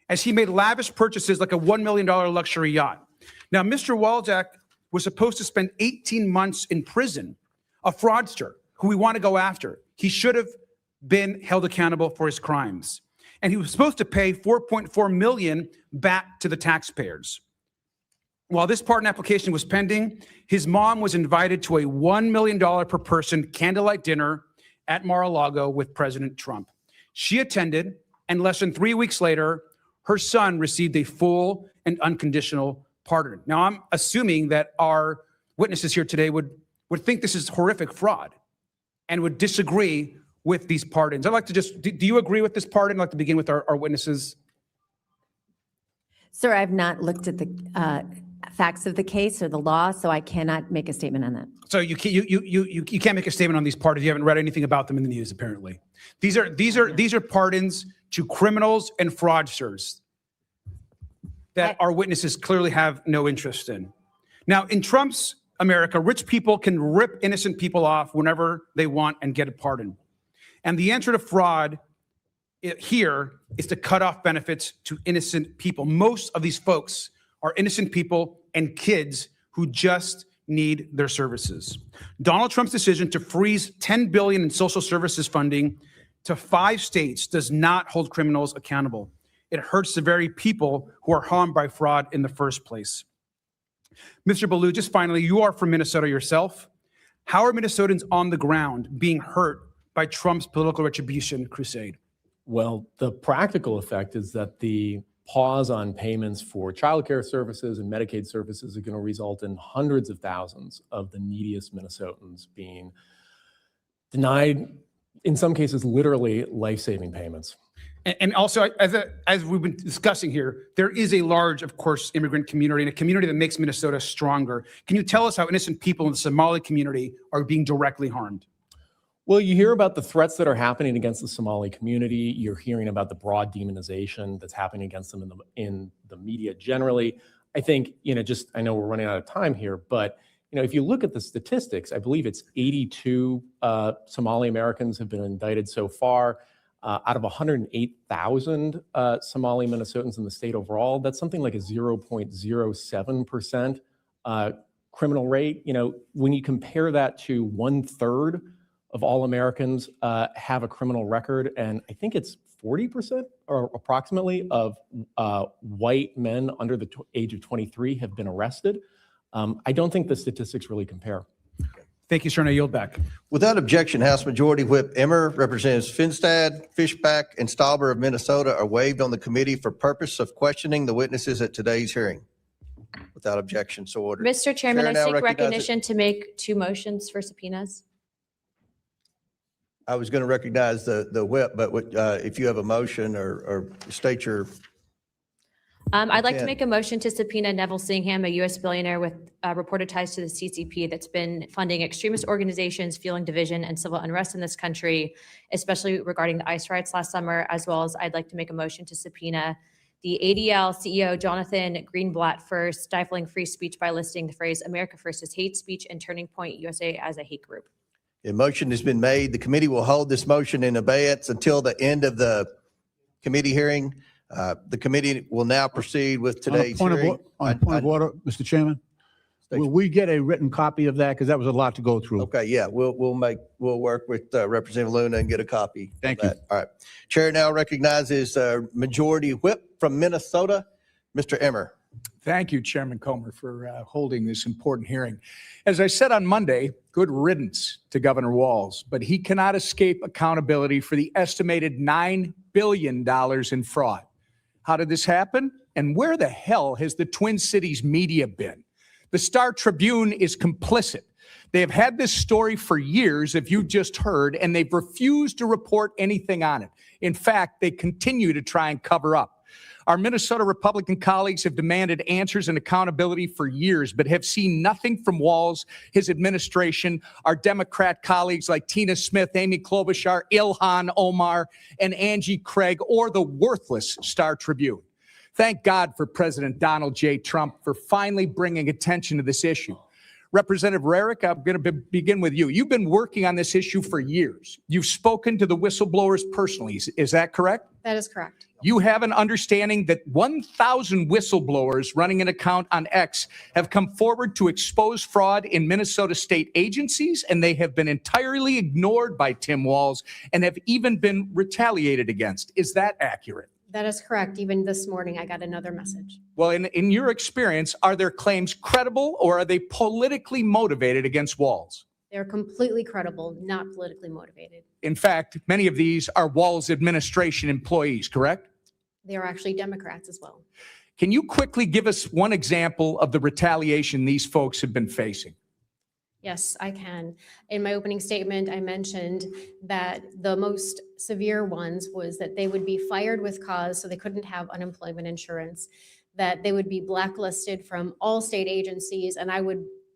as he made lavish purchases like a $1 million luxury yacht. Now, Mr. Walzak was supposed to spend 18 months in prison, a fraudster who we want to go after. He should have been held accountable for his crimes. And he was supposed to pay $4.4 million back to the taxpayers. While this pardon application was pending, his mom was invited to a $1 million per person candlelight dinner at Mar-a-Lago with President Trump. She attended, and less than 3 weeks later, her son received a full and unconditional pardon. Now, I'm assuming that our witnesses here today would think this is horrific fraud and would disagree with these pardons. I'd like to just, do you agree with this pardon? I'd like to begin with our witnesses. Sir, I've not looked at the facts of the case or the law, so I cannot make a statement on that. So you can't make a statement on these pardons. You haven't read anything about them in the news, apparently. These are pardons to criminals and fraudsters that our witnesses clearly have no interest in. Now, in Trump's America, rich people can rip innocent people off whenever they want and get a pardon. And the answer to fraud here is to cut off benefits to innocent people. Most of these folks are innocent people and kids who just need their services. Donald Trump's decision to freeze $10 billion in social services funding to 5 states does not hold criminals accountable. It hurts the very people who are harmed by fraud in the first place. Mr. Ballou, just finally, you are from Minnesota yourself. How are Minnesotans on the ground being hurt by Trump's political retribution crusade? Well, the practical effect is that the pause on payments for childcare services and Medicaid services is going to result in hundreds of thousands of the neediest Minnesotans being denied, in some cases, literally life-saving payments. And also, as we've been discussing here, there is a large, of course, immigrant community and a community that makes Minnesota stronger. Can you tell us how innocent people in the Somali community are being directly harmed? Well, you hear about the threats that are happening against the Somali community. You're hearing about the broad demonization that's happening against them in the media generally. I think, I know we're running out of time here, but if you look at the statistics, I believe it's 82 Somali Americans have been indicted so far. Out of 108,000 Somali Minnesotans in the state overall, that's something like a 0.07% criminal rate. When you compare that to 1/3 of all Americans have a criminal record, and I think it's 40% or approximately of white men under the age of 23 have been arrested. I don't think the statistics really compare. Thank you, sir. And I yield back. Without objection, House Majority Whip Emmer, Representatives Finstad, Fishback, and Stauber of Minnesota are waived on the committee for purpose of questioning the witnesses at today's hearing. Without objection, so ordered. Mr. Chairman, Chair I now seek recognizes- recognition to make 2 motions for subpoenas. I was going to recognize the whip, but if you have a motion or state your, I'd like to Yeah. make a motion to subpoena Neville Singham, a U.S. billionaire with reported ties to the CCP that's been funding extremist organizations, fueling division and civil unrest in this country, especially regarding the ICE riots last summer, as well as I'd like to make a motion to subpoena the ADL CEO, Jonathan Greenblatt, for stifling free speech by listing the phrase America First as hate speech and Turning Point USA as a hate group. a motion has been made. The committee will hold this motion in abeyance until the end of the committee hearing. The committee will now proceed with today's hearing. On a point of order, Mr. Chairman, will we get a written copy of that? Because that was a lot to go through. Okay, yeah, we'll work with Representative Luna and get a copy. of Thank you. that. All right. Chair now recognizes Majority Whip from Minnesota, Mr. Emmer. Thank you, Chairman Comer, for holding this important hearing. As I said on Monday, good riddance to Governor Walz, but he cannot escape accountability for the estimated $9 billion in fraud. How did this happen? And where the hell has the Twin Cities media been? The Star Tribune is complicit. They have had this story for years, if you just heard, and they've refused to report anything on it. In fact, they continue to try and cover up. Our Minnesota Republican colleagues have demanded answers and accountability for years, but have seen nothing from Walz, his administration, our Democrat colleagues like Tina Smith, Amy Klobuchar, Ilhan Omar, and Angie Craig, or the worthless Star Tribune. Thank God for President Donald J. Trump for finally bringing attention to this issue. Representative Rarick, I'm going to begin with you. You've been working on this issue for years. You've spoken to the whistleblowers personally. Is that correct? That is correct. You have an understanding that 1,000 whistleblowers running an account on X have come forward to expose fraud in Minnesota state agencies, and they have been entirely ignored by Tim Walz and have even been retaliated against. Is that accurate? That is correct. Even this morning, I got another message. Well, in your experience, are their claims credible or are they politically motivated against Walz? They're completely credible, not politically motivated. In fact, many of these are Walz administration employees, correct? They are actually Democrats as well. Can you quickly give us one example of the retaliation these folks have been facing? Yes, I can. In my opening statement, I mentioned that the most severe ones was that they would be fired with cause, so they couldn't have unemployment insurance, that they would be blacklisted from all state agencies, and I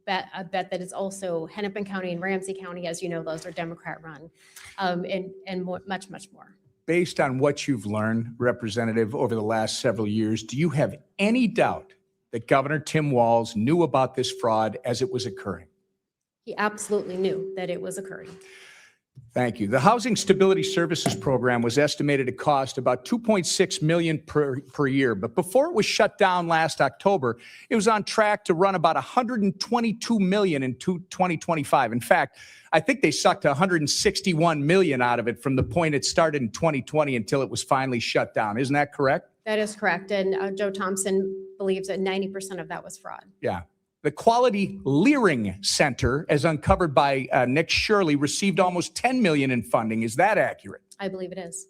bet that it's also Hennepin County and Ramsey County, as you know, those are Democrat run, and much, much more. Based on what you've learned, Representative, over the last several years, do you have any doubt that Governor Tim Walz knew about this fraud as it was occurring? He absolutely knew that it was occurring. Thank you. The Housing Stability Services Program was estimated to cost about $2.6 million per year. But before it was shut down last October, it was on track to run about $122 million in 2025. In fact, I think they sucked $161 million out of it from the point it started in 2020 until it was finally shut down. Isn't that correct? That is correct. And Joe Thompson believes that 90% of that was fraud. Yeah. The Quality Leering Center, as uncovered by Nick Shirley, received almost $10 million in funding. Is that accurate? I believe it is.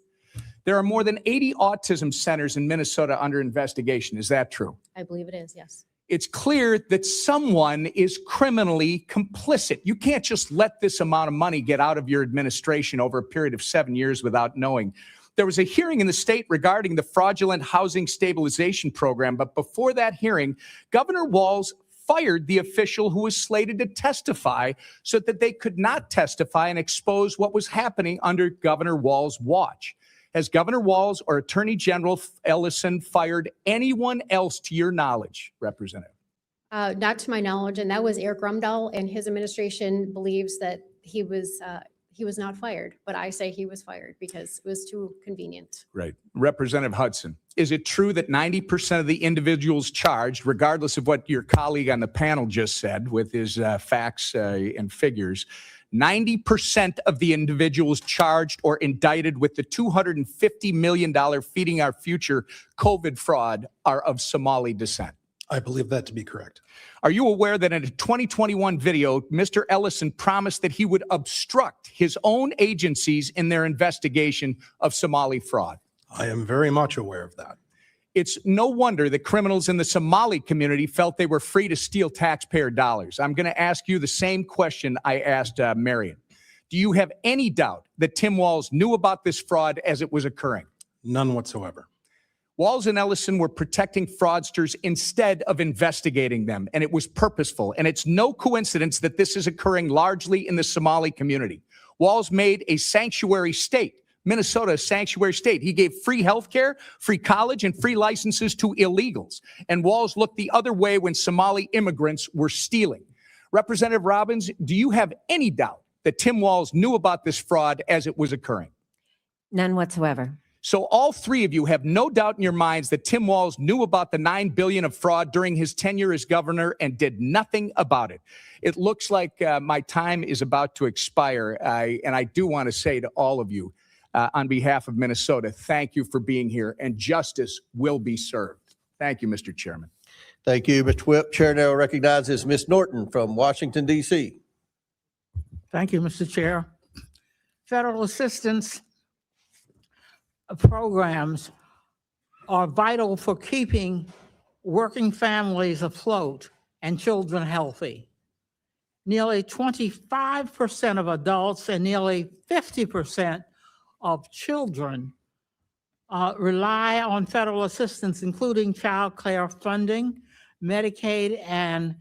There are more than 80 autism centers in Minnesota under investigation. Is that true? I believe it is, yes. It's clear that someone is criminally complicit. You can't just let this amount of money get out of your administration over a period of 7 years without knowing. There was a hearing in the state regarding the fraudulent housing stabilization program, but before that hearing, Governor Walz fired the official who was slated to testify so that they could not testify and expose what was happening under Governor Walz's watch. Has Governor Walz or Attorney General Ellison fired anyone else to your knowledge, Representative? Not to my knowledge, and that was Eric Rumdahl, and his administration believes that he was not fired, but I say he was fired because it was too convenient. Right. Representative Hudson, is it true that 90% of the individuals charged, regardless of what your colleague on the panel just said with his facts and figures, 90% of the individuals charged or indicted with the $250 million Feeding Our Future COVID fraud are of Somali descent? I believe that to be correct. Are you aware that in a 2021 video, Mr. Ellison promised that he would obstruct his own agencies in their investigation of Somali fraud? I am very much aware of that. It's no wonder that criminals in the Somali community felt they were free to steal taxpayer dollars. I'm going to ask you the same question I asked Marion. Do you have any doubt that Tim Walz knew about this fraud as it was occurring? None whatsoever. Walz and Ellison were protecting fraudsters instead of investigating them, and it was purposeful. And it's no coincidence that this is occurring largely in the Somali community. Walz made a sanctuary state, Minnesota, a sanctuary state. He gave free health care, free college, and free licenses to illegals. And Walz looked the other way when Somali immigrants were stealing. Representative Robbins, do you have any doubt that Tim Walz knew about this fraud as it was occurring? None whatsoever. So all three of you have no doubt in your minds that Tim Walz knew about the $9 billion of fraud during his tenure as governor and did nothing about it. It looks like my time is about to expire, and I do want to say to all of you, on behalf of Minnesota, thank you for being here, and justice will be served. Thank you, Mr. Chairman. Thank you, Mr. Whip. Chair now recognizes Ms. Norton from Washington, D.C. Thank you, Mr. Chair. Federal assistance programs are vital for keeping working families afloat and children healthy. Nearly 25% of adults and nearly 50% of children rely on federal assistance, including child care funding, Medicaid, and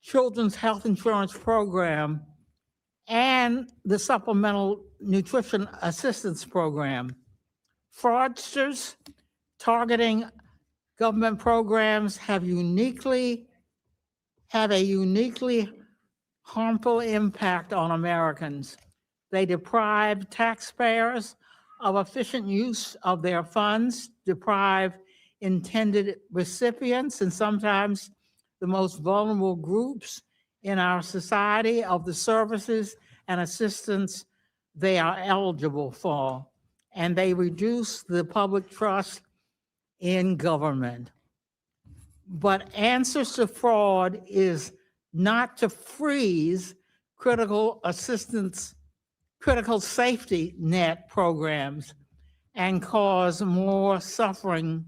Children's Health Insurance Program, and the Supplemental Nutrition Assistance Program. Fraudsters targeting government programs have a uniquely harmful impact on Americans. They deprive taxpayers of efficient use of their funds, deprive intended recipients and sometimes the most vulnerable groups in our society of the services and assistance they are eligible for, and they reduce the public trust in government. But answers to fraud is not to freeze critical safety net programs and cause more suffering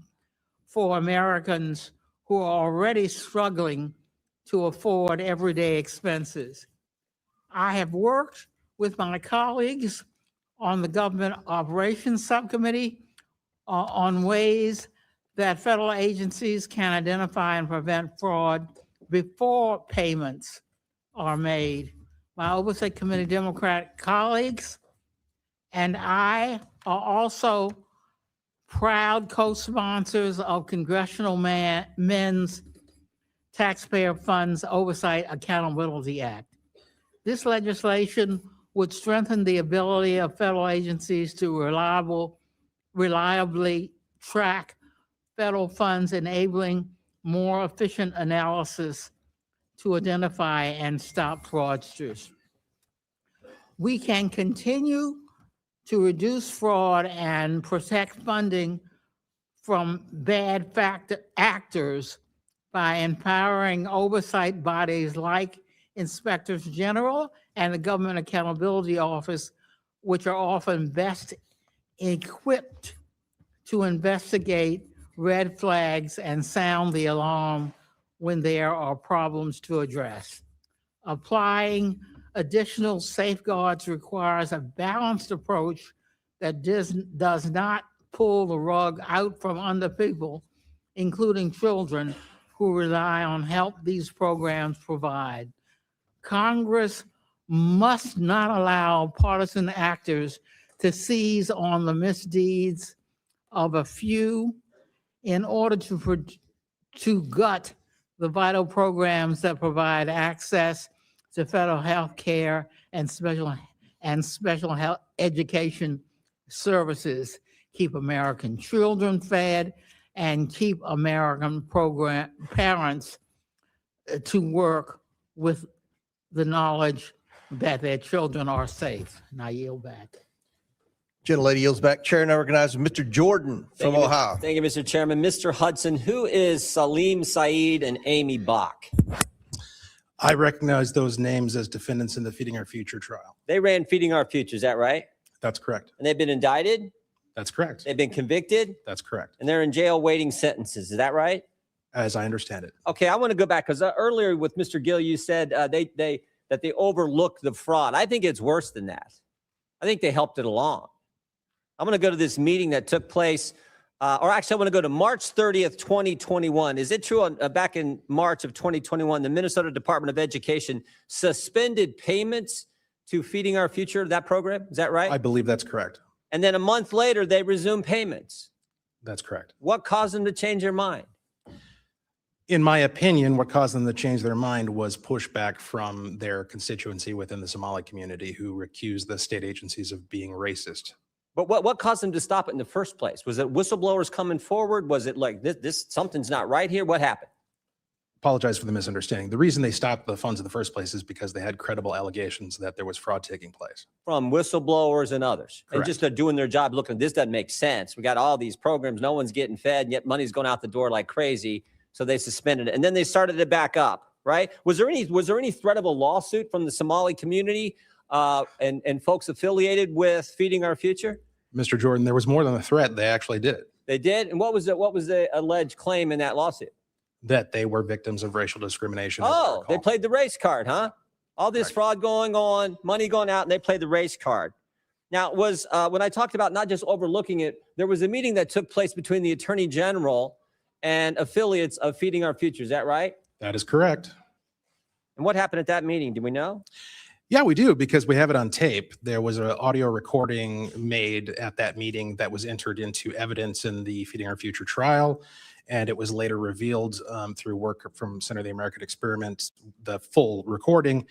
for Americans who are already struggling to afford everyday expenses. I have worked with my colleagues on the Government Operations Subcommittee on ways that federal agencies can identify and prevent fraud before payments are made. My Oversight Committee Democrat colleagues and I are also proud co-sponsors of Congressional Men's Taxpayer Funds Oversight Accountability Act. This legislation would strengthen the ability of federal agencies to reliably track federal funds, enabling more efficient analysis to identify and stop fraudsters. We can continue to reduce fraud and protect funding from bad actors by empowering oversight bodies like inspectors general and the Government Accountability Office, which are often best equipped to investigate red flags and sound the alarm when there are problems to address. Applying additional safeguards requires a balanced approach that does not pull the rug out from under people, including children who rely on help these programs provide. Congress must not allow partisan actors to seize on the misdeeds of a few in order to gut the vital programs that provide access to federal health care and special health education services, keep American children fed, and keep American parents to work with the knowledge that their children are safe. And I yield back. Gentlelady yields back. Chair now recognizes Mr. Jordan from Ohio. Thank you, Mr. Chairman. Mr. Hudson, who is Salim Saeed and Amy Bach? I recognize those names as defendants in the Feeding Our Future trial. They ran Feeding Our Future, is that right? That's correct. And they've been indicted? That's correct. They've been convicted? That's correct. And they're in jail waiting sentences, is that right? As I understand it. Okay, I want to go back because earlier with Mr. Gill, you said that they overlooked the fraud. I think it's worse than that. I think they helped it along. I'm going to go to this meeting that took place, or actually I want to go to March 30th, 2021. Is it true back in March of 2021, the Minnesota Department of Education suspended payments to Feeding Our Future, that program? Is that right? I believe that's correct. And then a month later, they resumed payments. That's correct. What caused them to change their mind? In my opinion, what caused them to change their mind was pushback from their constituency within the Somali community who accused the state agencies of being racist. But what caused them to stop it in the first place? Was it whistleblowers coming forward? Was it like this something's not right here? What happened? Apologize for the misunderstanding. The reason they stopped the funds in the first place is because they had credible allegations that there was fraud taking place. From whistleblowers and others. Correct. And just they're doing their job looking, this doesn't make sense. We got all these programs, no one's getting fed, and yet money's going out the door like crazy. So they suspended it. And then they started it back up, right? Was there any threat of a lawsuit from the Somali community and folks affiliated with Feeding Our Future? Mr. Jordan, there was more than a threat. They actually did. They did? And what was the alleged claim in that lawsuit? That they were victims of racial discrimination. Oh, they played the race card, huh? All this Right. fraud going on, money going out, and they played the race card. Now, it was when I talked about not just overlooking it, there was a meeting that took place between the Attorney General and affiliates of Feeding Our Future. Is that right? That is correct. And what happened at that meeting? Do we know? Yeah, we do, because we have it on tape. There was an audio recording made at that meeting that was entered into evidence in the Feeding Our Future trial. And it was later revealed through work from Center of the American Experiment, the full recording.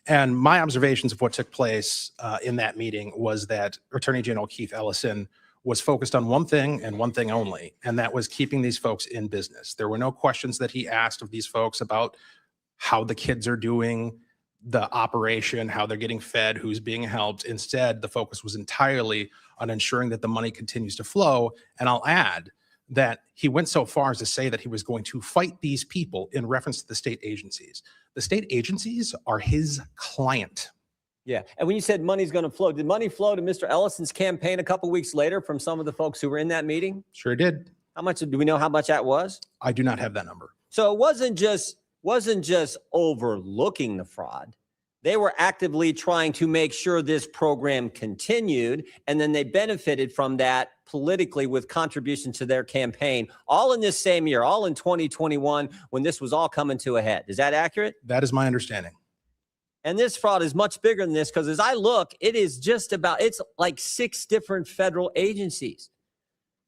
And my observations of what took place in that meeting was that Attorney General Keith Ellison was focused on one thing and one thing only, and that was keeping these folks in business. There were no questions that he asked of these folks about how the kids are doing, the operation, how they're getting fed, who's being helped. Instead, the focus was entirely on ensuring that the money continues to flow. And I'll add that he went so far as to say that he was going to fight these people in reference to the state agencies. The state agencies are his client. Yeah. And when you said money's going to flow, did money flow to Mr. Ellison's campaign a couple weeks later from some of the folks who were in that meeting? Sure did. How much, do we know how much that was? I do not have that number. So it wasn't just overlooking the fraud. They were actively trying to make sure this program continued, and then they benefited from that politically with contributions to their campaign, all in this same year, all in 2021, when this was all coming to a head. Is that accurate? That is my understanding. And this fraud is much bigger than this, because as I look, it's like 6 different federal agencies.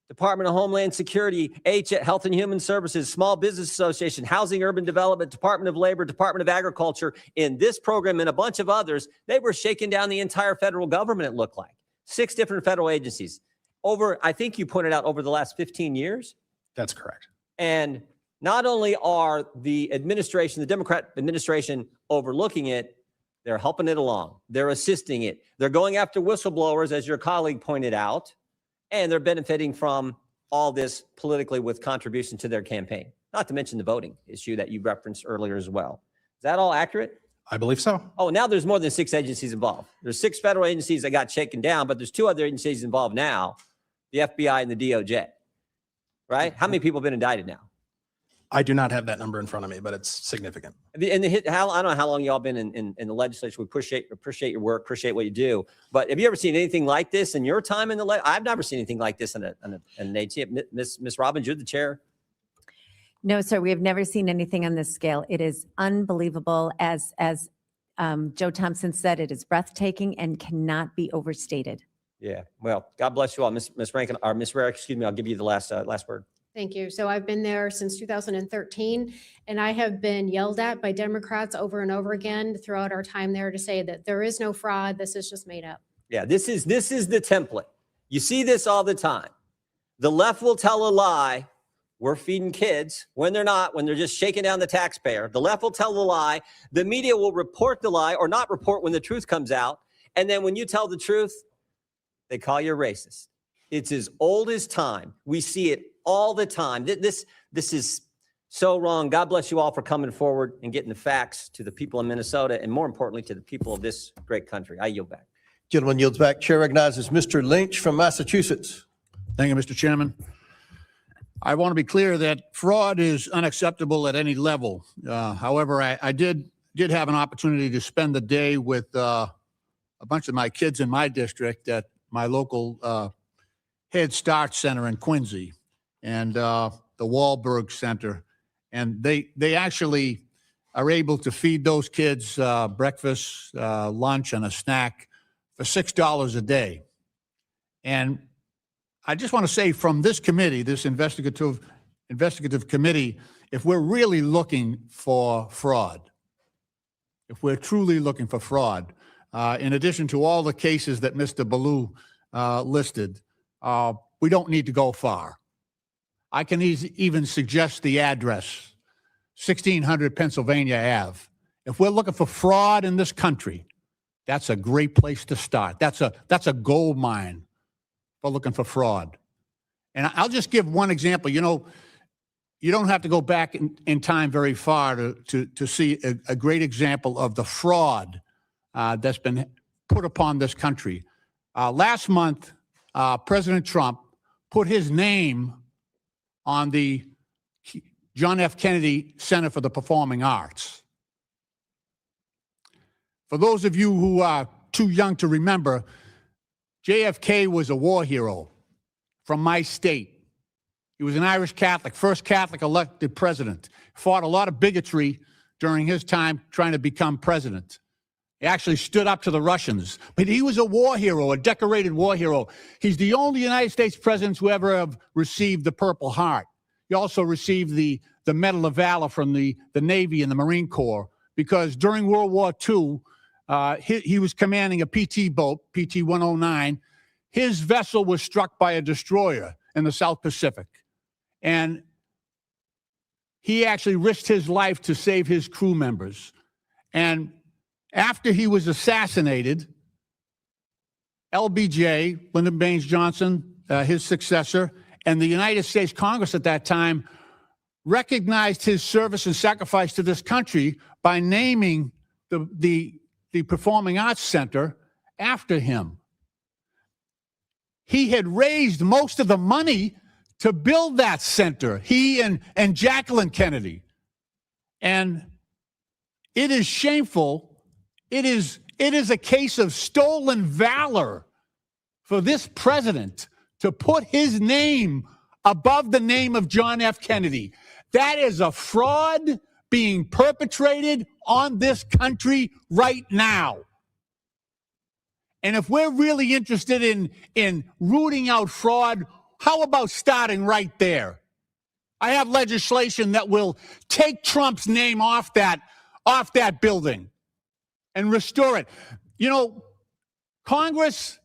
Department of Homeland Security, Health and Human Services, Small Business Association, Housing, Urban Development, Department of Labor, Department of Agriculture. In this program and a bunch of others, they were shaking down the entire federal government, it looked like. 6 different federal agencies. I think you pointed out, over the last 15 years. That's correct. And not only are the Democrat administration overlooking it, they're helping it along. They're assisting it. They're going after whistleblowers, as your colleague pointed out. And they're benefiting from all this politically with contribution to their campaign, not to mention the voting issue that you referenced earlier as well. Is that all accurate? I believe so. Oh, now there's more than 6 agencies involved. There's 6 federal agencies that got shaken down, but there's 2 other agencies involved now. the FBI and the DOJ, right? How many people have been indicted now? I do not have that number in front of me, but it's significant. And I don't know how long y'all been in the legislature. We appreciate your work, appreciate what you do. But have you ever seen anything like this in your time in the I've never seen anything like this in an agency. Ms. Robbins, you're the chair. No, sir, we have never seen anything on this scale. It is unbelievable. As Joe Thompson said, it is breathtaking and cannot be overstated. Yeah. Well, God bless you all. Ms. Rankin, or Ms. Rarick, excuse me, I'll give you the last word. Thank you. So I've been there since 2013, and I have been yelled at by Democrats over and over again throughout our time there to say that there is no fraud. This is just made up. Yeah, this is the template. You see this all the time. The left will tell a lie. We're feeding kids when they're not, when they're just shaking down the taxpayer. The left will tell a lie. The media will report the lie or not report when the truth comes out. And then when you tell the truth, they call you a racist. It's as old as time. We see it all the time. This is so wrong. God bless you all for coming forward and getting the facts to the people in Minnesota, and more importantly, to the people of this great country. I yield back. Gentleman yields back. Chair recognizes Mr. Lynch from Massachusetts. Thank you, Mr. Chairman. I want to be clear that fraud is unacceptable at any level. However, I did have an opportunity to spend the day with a bunch of my kids in my district at my local Head Start Center in Quincy and the Wahlberg Center. And they actually are able to feed those kids breakfast, lunch, and a snack for $6 a day. And I just want to say from this committee, this investigative committee, if we're really looking for fraud, if we're truly looking for fraud, in addition to all the cases that Mr. Ballou listed, we don't need to go far. I can even suggest the address, 1600 Pennsylvania Ave. If we're looking for fraud in this country, that's a great place to start. That's a gold mine for looking for fraud. And I'll just give one example. You know, you don't have to go back in time very far to see a great example of the fraud that's been put upon this country. Last month, President Trump put his name on the John F. Kennedy Center for the Performing Arts. For those of you who are too young to remember, JFK was a war hero from my state. He was an Irish Catholic, first Catholic elected president. Fought a lot of bigotry during his time trying to become president. He actually stood up to the Russians. But he was a war hero, a decorated war hero. He's the only United States president who ever have received the Purple Heart. He also received the Medal of Valor from the Navy and the Marine Corps because during World War II, he was commanding a PT boat, PT 109. His vessel was struck by a destroyer in the South Pacific. And he actually risked his life to save his crew members. And after he was assassinated, LBJ, Lyndon Baines Johnson, his successor, and the United States Congress at that time recognized his service and sacrifice to this country by naming the Performing Arts Center after him. He had raised most of the money to build that center, he and Jacqueline Kennedy. And it is shameful. It is a case of stolen valor for this president to put his name above the name of John F. Kennedy. That is a fraud being perpetrated on this country right now. And if we're really interested in rooting out fraud, how about starting right there? I have legislation that will take Trump's name off that building and restore it. You know, Congress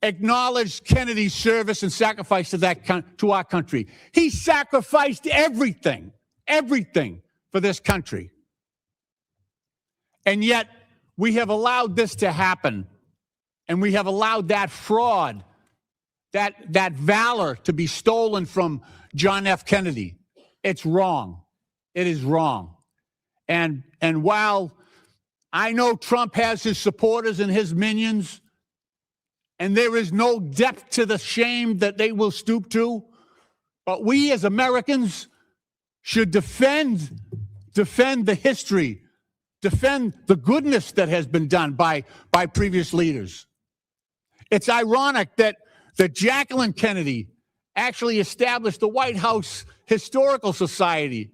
acknowledged Kennedy's service and sacrifice to our country. He sacrificed everything for this country. And yet we have allowed this to happen. And we have allowed that fraud, that valor to be stolen from John F. Kennedy. It's wrong. It is wrong. And while I know Trump has his supporters and his minions, and there is no depth to the shame that they will stoop to. But we as Americans should defend the history, defend the goodness that has been done by previous leaders. It's ironic that Jacqueline Kennedy actually established the White House Historical Society.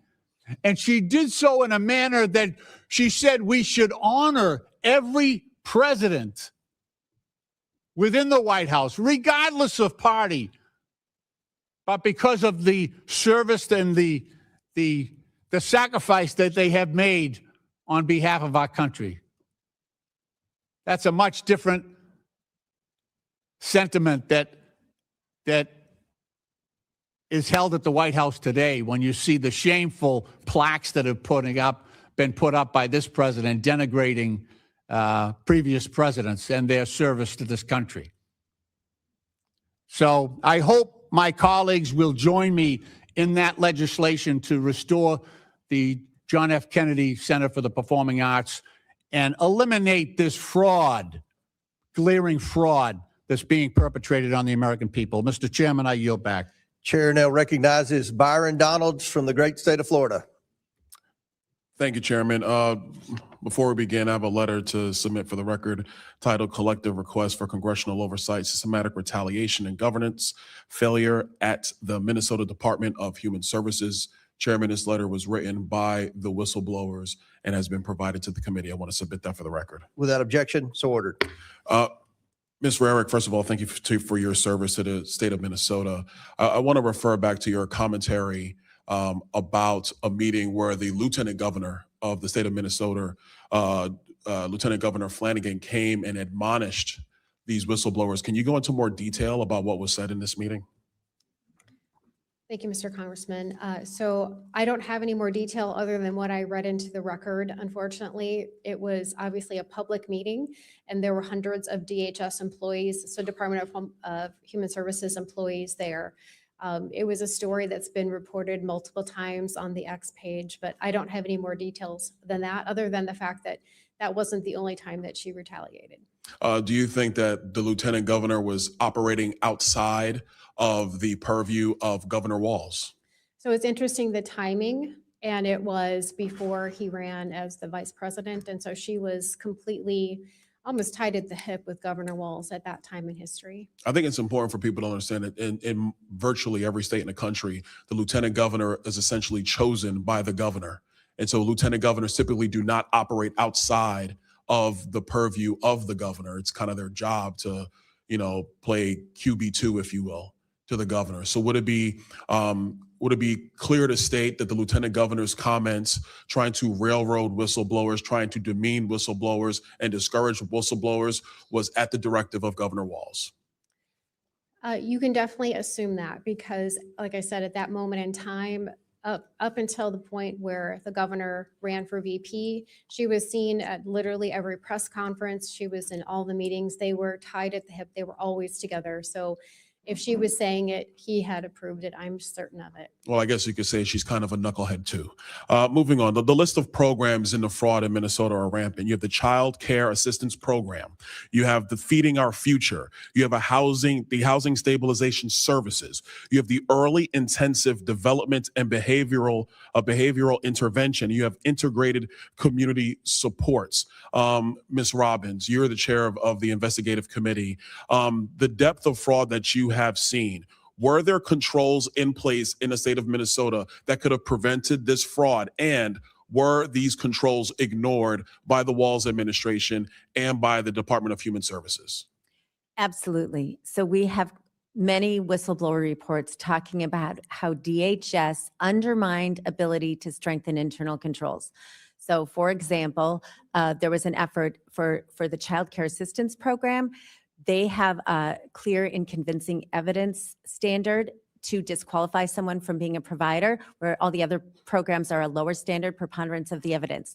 And she did so in a manner that she said we should honor every president within the White House, regardless of party. But because of the service and the sacrifice that they have made on behalf of our country. That's a much different sentiment that is held at the White House today when you see the shameful plaques that have been put up by this president denigrating previous presidents and their service to this country. So I hope my colleagues will join me in that legislation to restore the John F. Kennedy Center for the Performing Arts and eliminate this fraud, glaring fraud that's being perpetrated on the American people. Mr. Chairman, I yield back. Chair now recognizes Byron Donalds from the great state of Florida. Thank you, Chairman. Before we begin, I have a letter to submit for the record titled Collective Request for Congressional Oversight, Systematic Retaliation and Governance Failure at the Minnesota Department of Human Services. Chairman, this letter was written by the whistleblowers and has been provided to the committee. I want to submit that for the record. Without objection, so ordered. Ms. Rarick, first of all, thank you for your service to the state of Minnesota. I want to refer back to your commentary about a meeting where the lieutenant governor of the state of Minnesota, Lieutenant Governor Flanagan, came and admonished these whistleblowers. Can you go into more detail about what was said in this meeting? Thank you, Mr. Congressman. So I don't have any more detail other than what I read into the record. Unfortunately, it was obviously a public meeting and there were hundreds of DHS employees, so Department of Human Services employees there. It was a story that's been reported multiple times on the X page, but I don't have any more details than that, other than the fact that that wasn't the only time that she retaliated. Do you think that the lieutenant governor was operating outside of the purview of Governor Walz? So it's interesting, the timing, and it was before he ran as the vice president. And so she was completely almost tied at the hip with Governor Walz at that time in history. I think it's important for people to understand that in virtually every state in the country, the lieutenant governor is essentially chosen by the governor. And so lieutenant governors typically do not operate outside of the purview of the governor. It's kind of their job to, play QB2, if you will, to the governor. So would it be clear to state that the lieutenant governor's comments trying to railroad whistleblowers, trying to demean whistleblowers and discourage whistleblowers was at the directive of Governor Walz? You can definitely assume that because, like I said, at that moment in time, up until the point where the governor ran for VP, she was seen at literally every press conference. She was in all the meetings. They were tied at the hip. They were always together. So if she was saying it, he had approved it. I'm certain of it. Well, I guess you could say she's kind of a knucklehead too. Moving on, the list of programs in the fraud in Minnesota are rampant. You have the Child Care Assistance Program. You have the Feeding Our Future. You have the Housing Stabilization Services. You have the Early Intensive Development and Behavioral Intervention. You have Integrated Community Supports. Ms. Robbins, you're the chair of the investigative committee. The depth of fraud that you have seen, were there controls in place in the state of Minnesota that could have prevented this fraud? And were these controls ignored by the Walz administration and by the Department of Human Services? Absolutely. So we have many whistleblower reports talking about how DHS undermined ability to strengthen internal controls. So for example, there was an effort for the Child Care Assistance Program. They have a clear and convincing evidence standard to disqualify someone from being a provider, where all the other programs are a lower standard, preponderance of the evidence.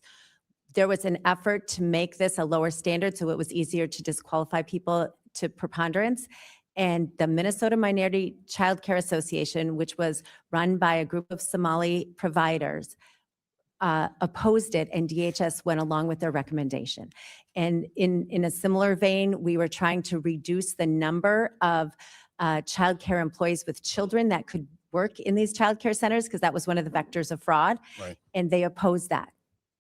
There was an effort to make this a lower standard so it was easier to disqualify people to preponderance. And the Minnesota Minority Child Care Association, which was run by a group of Somali providers, opposed it, and DHS went along with their recommendation. And in a similar vein, we were trying to reduce the number of childcare employees with children that could work in these childcare centers, because that was one of the vectors of fraud, Right. and they opposed that.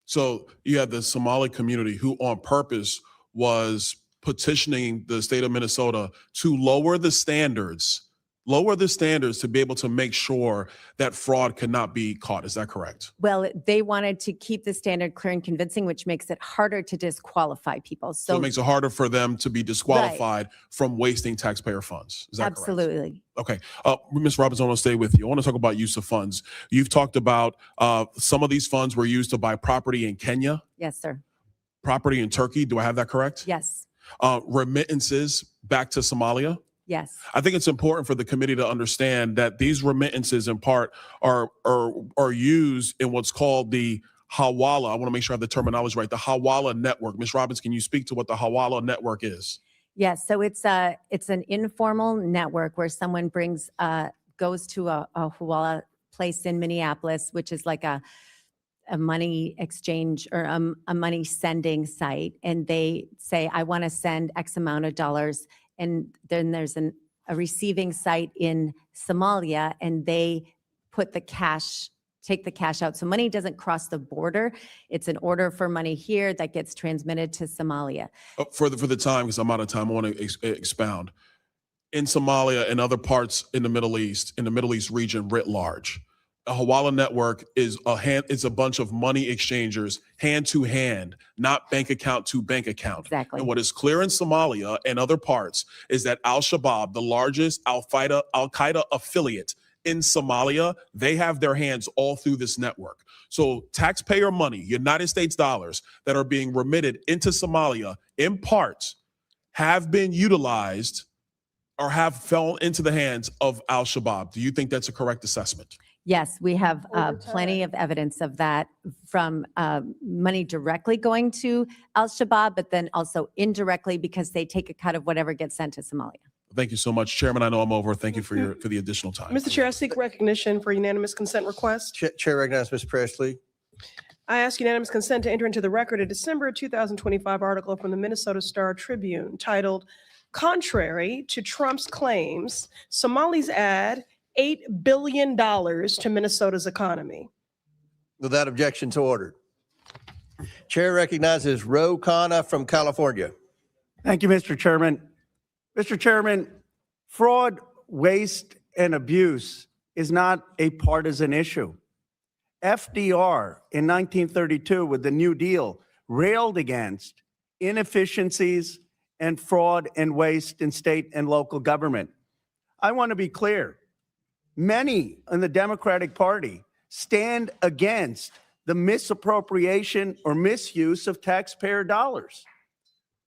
So you had the Somali community who on purpose was petitioning the state of Minnesota to lower the standards to be able to make sure that fraud could not be caught. Is that correct? Well, they wanted to keep the standard clear and convincing, which makes it harder to disqualify people. So it makes it harder for them to be disqualified from wasting taxpayer funds. Is that correct? Absolutely. Okay. Ms. Robbins, I want to stay with you. I want to talk about use of funds. You've talked about some of these funds were used to buy property in Kenya, Yes, sir. property in Turkey. Do I have that correct? Yes. Remittances back to Somalia. Yes. I think it's important for the committee to understand that these remittances in part are used in what's called the Hawala. I want to make sure I have the terminology right. The Hawala network. Ms. Robbins, can you speak to what the Hawala network is? Yes. So it's an informal network where someone goes to a Hawala place in Minneapolis, which is like a money exchange or a money sending site, and they say, I want to send X amount of dollars. And then there's a receiving site in Somalia, and they put take the cash out. So money doesn't cross the border. It's an order for money here that gets transmitted to Somalia. For the time, because I'm out of time, I want to expound. In Somalia and other parts in the Middle East region writ large, a Hawala network is a bunch of money exchangers, hand to hand, not bank account to bank account. Exactly. And what is clear in Somalia and other parts is that Al-Shabaab, the largest Al-Qaeda affiliate in Somalia, they have their hands all through this network. So taxpayer money, United States dollars that are being remitted into Somalia in parts have been utilized or have fallen into the hands of Al-Shabaab. Do you think that's a correct assessment? Yes, we have plenty of evidence of that, from money directly going to Al-Shabaab, but then also indirectly because they take a cut of whatever gets sent to Somalia. Thank you so much, Chairman. I know I'm over. Thank you for the additional time. Mr. Chair, I seek recognition for unanimous consent request. Chair recognizes Ms. Presley. I ask unanimous consent to enter into the record a December 2025 article from the Minnesota Star Tribune titled, "Contrary to Trump's Claims, Somalis Add $8 billion to Minnesota's economy." Without objection, to ordered. Chair recognizes Ro Khanna from California. Thank you, Mr. Chairman. Mr. Chairman, fraud, waste, and abuse is not a partisan issue. FDR in 1932 with the New Deal railed against inefficiencies and fraud and waste in state and local government. I want to be clear. Many in the Democratic Party stand against the misappropriation or misuse of taxpayer dollars.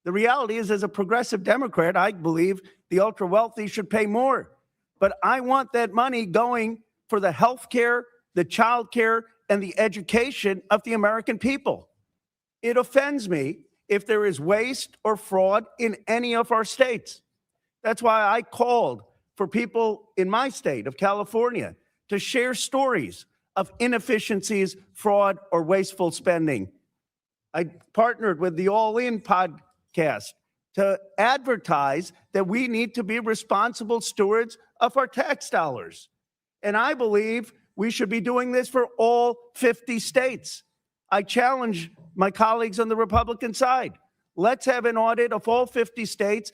The reality is, as a progressive Democrat, I believe the ultra wealthy should pay more. But I want that money going for the health care, the child care, and the education of the American people. It offends me if there is waste or fraud in any of our states. That's why I called for people in my state of California to share stories of inefficiencies, fraud, or wasteful spending. I partnered with the All In podcast to advertise that we need to be responsible stewards of our tax dollars. And I believe we should be doing this for all 50 states. I challenge my colleagues on the Republican side. Let's have an audit of all 50 states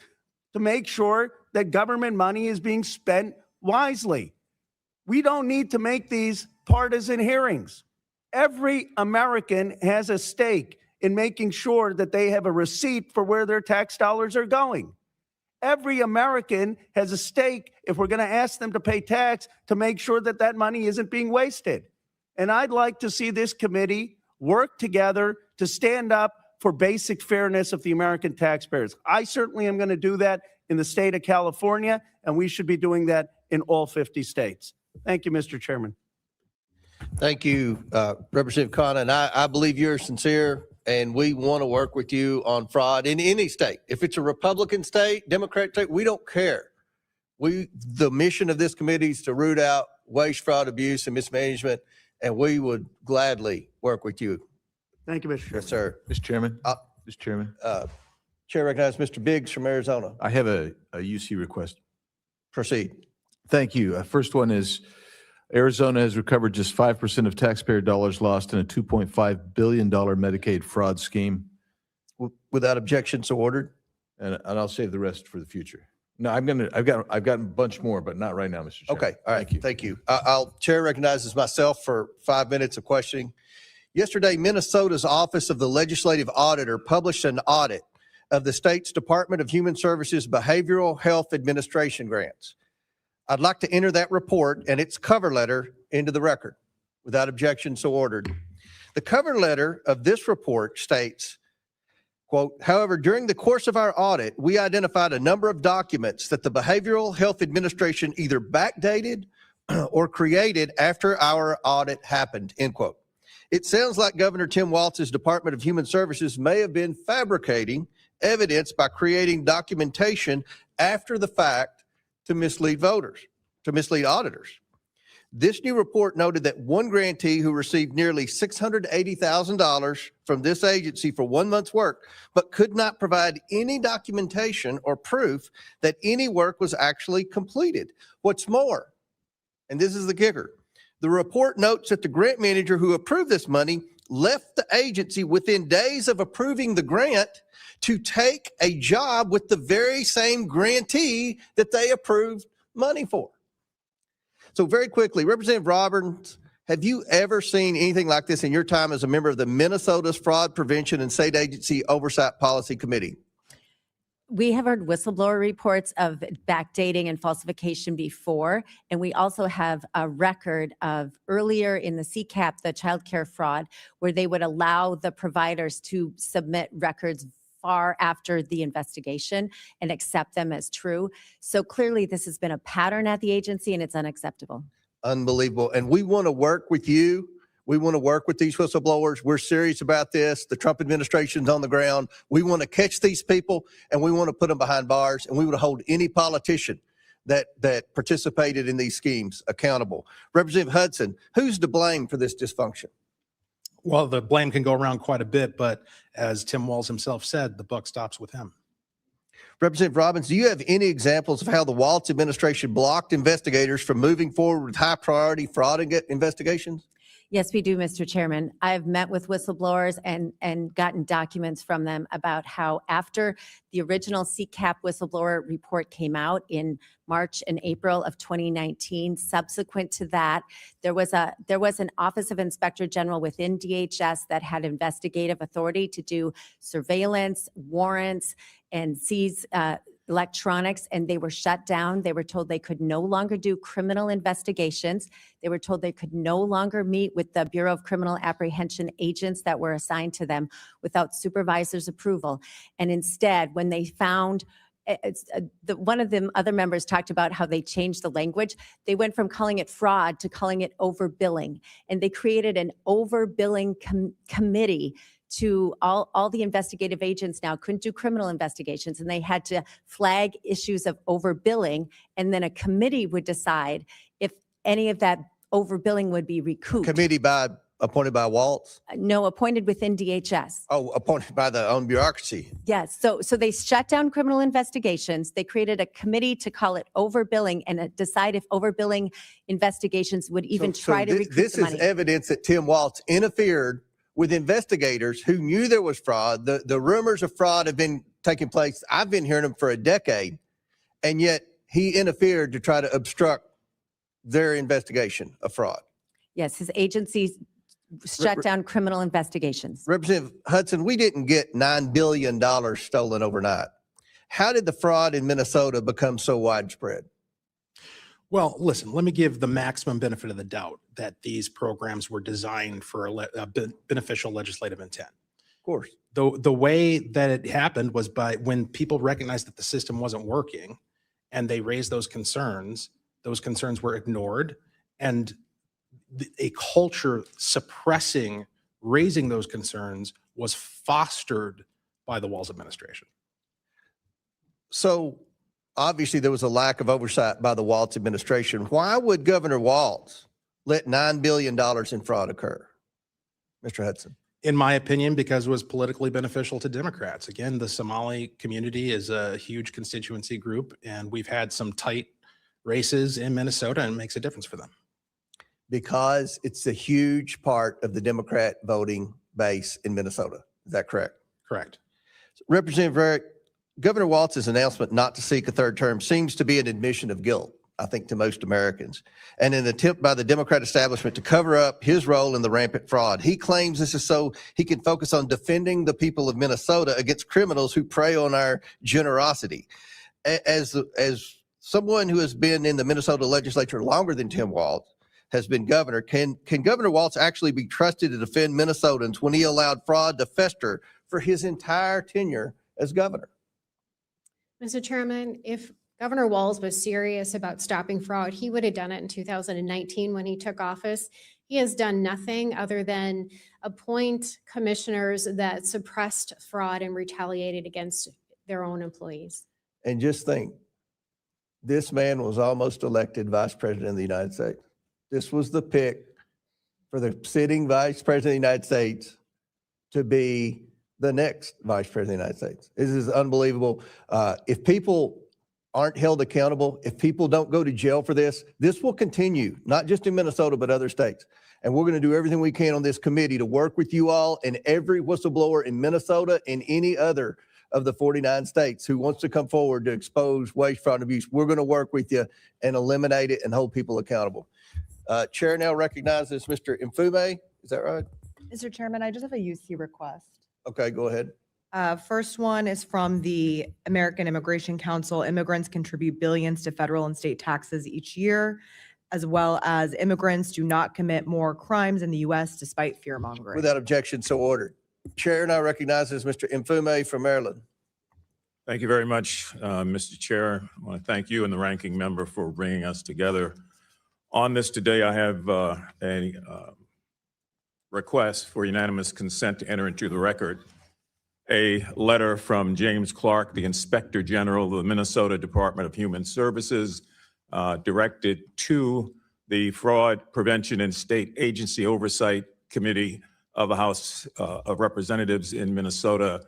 to make sure that government money is being spent wisely. We don't need to make these partisan hearings. Every American has a stake in making sure that they have a receipt for where their tax dollars are going. Every American has a stake, if we're going to ask them to pay tax, to make sure that that money isn't being wasted. And I'd like to see this committee work together to stand up for basic fairness of the American taxpayers. I certainly am going to do that in the state of California, and we should be doing that in all 50 states. Thank you, Mr. Chairman. Thank you, Representative Khanna. And I believe you're sincere, and we want to work with you on fraud in any state. If it's a Republican state, Democratic state, we don't care. The mission of this committee is to root out waste, fraud, abuse, and mismanagement. and we would gladly work with you. Thank you, Mr. Chairman. Yes, sir. Mr. Chairman, Uh, Mr. Chairman, Chair recognizes Mr. Biggs from Arizona. I have a UC request. Proceed. Thank you. First one is Arizona has recovered just 5% of taxpayer dollars lost in a $2.5 billion Medicaid fraud scheme. Without objection, so ordered. And I'll save the rest for the future. No, I've got a bunch more, but not right now, Mr. Chairman. Okay, all right, thank you. Chair recognizes myself for 5 minutes of questioning. Yesterday, Minnesota's Office of the Legislative Auditor published an audit of the state's Department of Human Services Behavioral Health Administration grants. I'd like to enter that report and its cover letter into the record. Without objection, so ordered. The cover letter of this report states, quote, however, during the course of our audit, we identified a number of documents that the Behavioral Health Administration either backdated or created after our audit happened, end quote. It sounds like Governor Tim Walz's Department of Human Services may have been fabricating evidence by creating documentation after the fact to mislead voters, to mislead auditors. This new report noted that one grantee who received nearly $680,000 from this agency for 1 month's work, but could not provide any documentation or proof that any work was actually completed. What's more, and this is the kicker, the report notes that the grant manager who approved this money left the agency within days of approving the grant to take a job with the very same grantee that they approved money for. So very quickly, Representative Roberts, have you ever seen anything like this in your time as a member of the Minnesota's Fraud Prevention and State Agency Oversight Policy Committee? We have heard whistleblower reports of backdating and falsification before, and we also have a record of earlier in the CCAP, the child care fraud, where they would allow the providers to submit records far after the investigation and accept them as true. So clearly this has been a pattern at the agency and it's unacceptable. Unbelievable. And we want to work with you. We want to work with these whistleblowers. We're serious about this. The Trump administration's on the ground. We want to catch these people and we want to put them behind bars, and we want to hold any politician that participated in these schemes accountable. Representative Hudson, who's to blame for this dysfunction? Well, the blame can go around quite a bit, but as Tim Walz himself said, the buck stops with him. Representative Robbins, do you have any examples of how the Walz administration blocked investigators from moving forward with high priority fraud investigations? Yes, we do, Mr. Chairman. I've met with whistleblowers and gotten documents from them about how after the original CCAP whistleblower report came out in March and April of 2019, subsequent to that, there was an Office of Inspector General within DHS that had investigative authority to do surveillance, warrants, and seize electronics, and they were shut down. They were told they could no longer do criminal investigations. They were told they could no longer meet with the Bureau of Criminal Apprehension agents that were assigned to them without supervisor's approval. And instead, when they found one of the other members talked about how they changed the language. They went from calling it fraud to calling it overbilling. And they created an overbilling committee to all the investigative agents now couldn't do criminal investigations, and they had to flag issues of overbilling, and then a committee would decide if any of that overbilling would be recouped. Committee appointed by Walz? No, appointed within DHS. Oh, appointed by the own bureaucracy. Yes, so they shut down criminal investigations. They created a committee to call it overbilling and decide if overbilling investigations would even try to recoup the money. This is evidence that Tim Walz interfered with investigators who knew there was fraud. The rumors of fraud have been taking place. I've been hearing them for a decade, and yet he interfered to try to obstruct their investigation of fraud. Yes, his agency shut down criminal investigations. Representative Hudson, we didn't get $9 billion stolen overnight. How did the fraud in Minnesota become so widespread? Well, listen, let me give the maximum benefit of the doubt that these programs were designed for a beneficial legislative intent. Of course. The way that it happened was by when people recognized that the system wasn't working and they raised those concerns were ignored, and a culture suppressing raising those concerns was fostered by the Walz administration. So obviously there was a lack of oversight by the Walz administration. Why would Governor Walz let $9 billion in fraud occur? Mr. Hudson. In my opinion, because it was politically beneficial to Democrats. Again, the Somali community is a huge constituency group, and we've had some tight races in Minnesota, and it makes a difference for them. Because it's a huge part of the Democrat voting base in Minnesota. Is that correct? Correct. Representative Varick, Governor Walz's announcement not to seek a third term seems to be an admission of guilt, I think, to most Americans, and an attempt by the Democrat establishment to cover up his role in the rampant fraud. He claims this is so he can focus on defending the people of Minnesota against criminals who prey on our generosity. As someone who has been in the Minnesota legislature longer than Tim Walz has been governor, can Governor Walz actually be trusted to defend Minnesotans when he allowed fraud to fester for his entire tenure as governor? Mr. Chairman, if Governor Walz was serious about stopping fraud, he would have done it in 2019 when he took office. He has done nothing other than appoint commissioners that suppressed fraud and retaliated against their own employees. And just think, this man was almost elected vice president of the United States. This was the pick for the sitting vice president of the United States to be the next vice president of the United States. This is unbelievable. If people aren't held accountable, if people don't go to jail for this, this will continue, not just in Minnesota, but other states. And we're going to do everything we can on this committee to work with you all and every whistleblower in Minnesota and any other of the 49 states who wants to come forward to expose waste, fraud, and abuse. We're going to work with you and eliminate it and hold people accountable. Chair now recognizes Mr. Mfume. Is that right? Mr. Chairman, I just have a UC request. Okay, go ahead. First one is from the American Immigration Council. Immigrants contribute billions to federal and state taxes each year, as well as immigrants do not commit more crimes in the U.S. despite fear mongering. Without objection, so ordered. Chair now recognizes Mr. Mfume from Maryland. Thank you very much, Mr. Chair. I want to thank you and the ranking member for bringing us together on this today. I have a request for unanimous consent to enter into the record a letter from James Clark, the Inspector General of the Minnesota Department of Human Services, directed to the Fraud Prevention and State Agency Oversight Committee of the House of Representatives in Minnesota,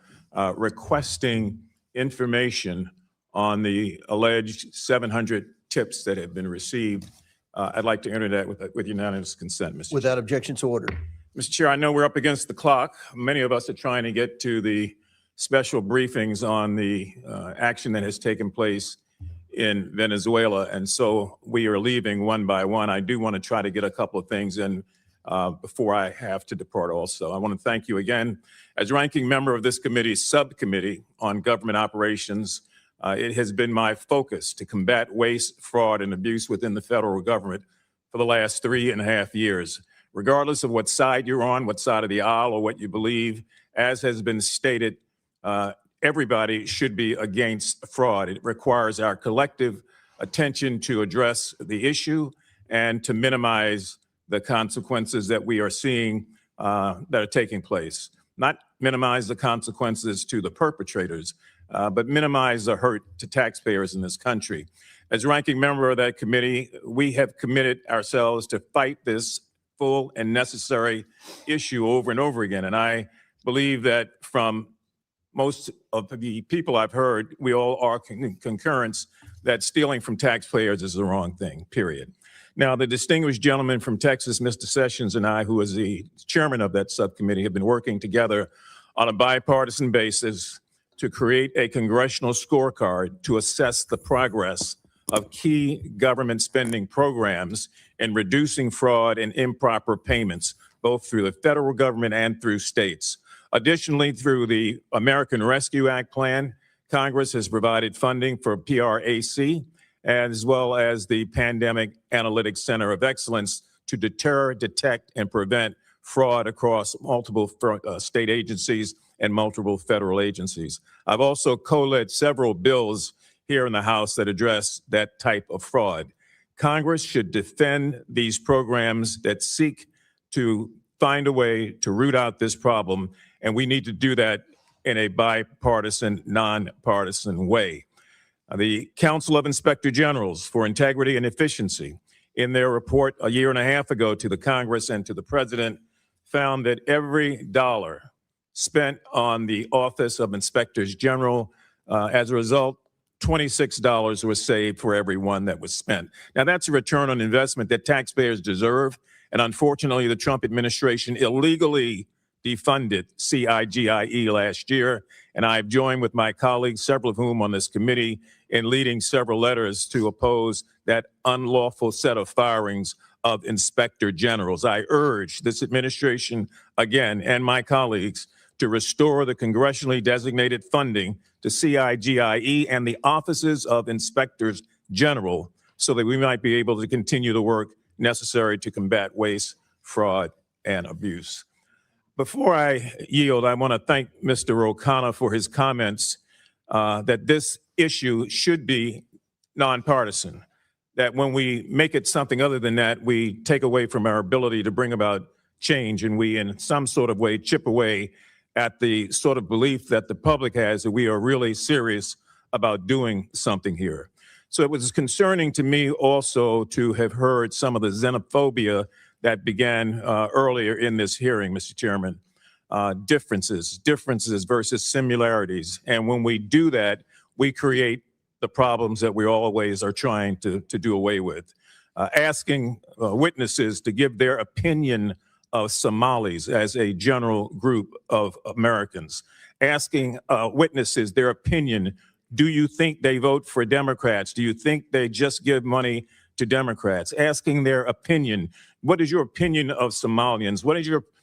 requesting information on the alleged 700 tips that have been received. I'd like to enter that with unanimous consent, Mr. Without objection, so ordered. Mr. Chair, I know we're up against the clock. Many of us are trying to get to the special briefings on the action that has taken place in Venezuela, and so we are leaving one by one. I do want to try to get a couple of things in before I have to depart also. I want to thank you again. As ranking member of this committee's subcommittee on government operations, it has been my focus to combat waste, fraud, and abuse within the federal government for the last 3.5 years. Regardless of what side you're on, what side of the aisle, or what you believe, as has been stated, everybody should be against fraud. It requires our collective attention to address the issue and to minimize the consequences that we are seeing that are taking place. Not minimize the consequences to the perpetrators, but minimize the hurt to taxpayers in this country. As ranking member of that committee, we have committed ourselves to fight this full and necessary issue over and over again. And I believe that from most of the people I've heard, we all are concurrence that stealing from taxpayers is the wrong thing, period. Now, the distinguished gentleman from Texas, Mr. Sessions, and I, who is the chairman of that subcommittee, have been working together on a bipartisan basis to create a congressional scorecard to assess the progress of key government spending programs in reducing fraud and improper payments, both through the federal government and through states. Additionally, through the American Rescue Act plan, Congress has provided funding for PRAC, as well as the Pandemic Analytics Center of Excellence to deter, detect, and prevent fraud across multiple state agencies and multiple federal agencies. I've also co-led several bills here in the House that address that type of fraud. Congress should defend these programs that seek to find a way to root out this problem, and we need to do that in a bipartisan, nonpartisan way. The Council of Inspector Generals for Integrity and Efficiency in their report a year and a half ago to the Congress and to the president, found that every dollar spent on the Office of Inspectors General, as a result, $26 was saved for every one that was spent. Now, that's a return on investment that taxpayers deserve. And unfortunately, the Trump administration illegally defunded CIGIE last year. And I've joined with my colleagues, several of whom on this committee, in leading several letters to oppose that unlawful set of firings of inspector generals. I urge this administration again and my colleagues to restore the congressionally designated funding to CIGIE and the offices of inspectors general so that we might be able to continue the work necessary to combat waste, fraud, and abuse. Before I yield, I want to thank Mr. O'Connor for his comments that this issue should be nonpartisan, that when we make it something other than that, we take away from our ability to bring about change, and we in some sort of way chip away at the sort of belief that the public has that we are really serious about doing something here. So it was concerning to me also to have heard some of the xenophobia that began earlier in this hearing, Mr. Chairman. Differences versus similarities. And when we do that, we create the problems that we always are trying to do away with. Asking witnesses to give their opinion of Somalis as a general group of Americans. Asking witnesses their opinion. Do you think they vote for Democrats? Do you think they just give money to Democrats? Asking their opinion. What is your opinion of Somalians?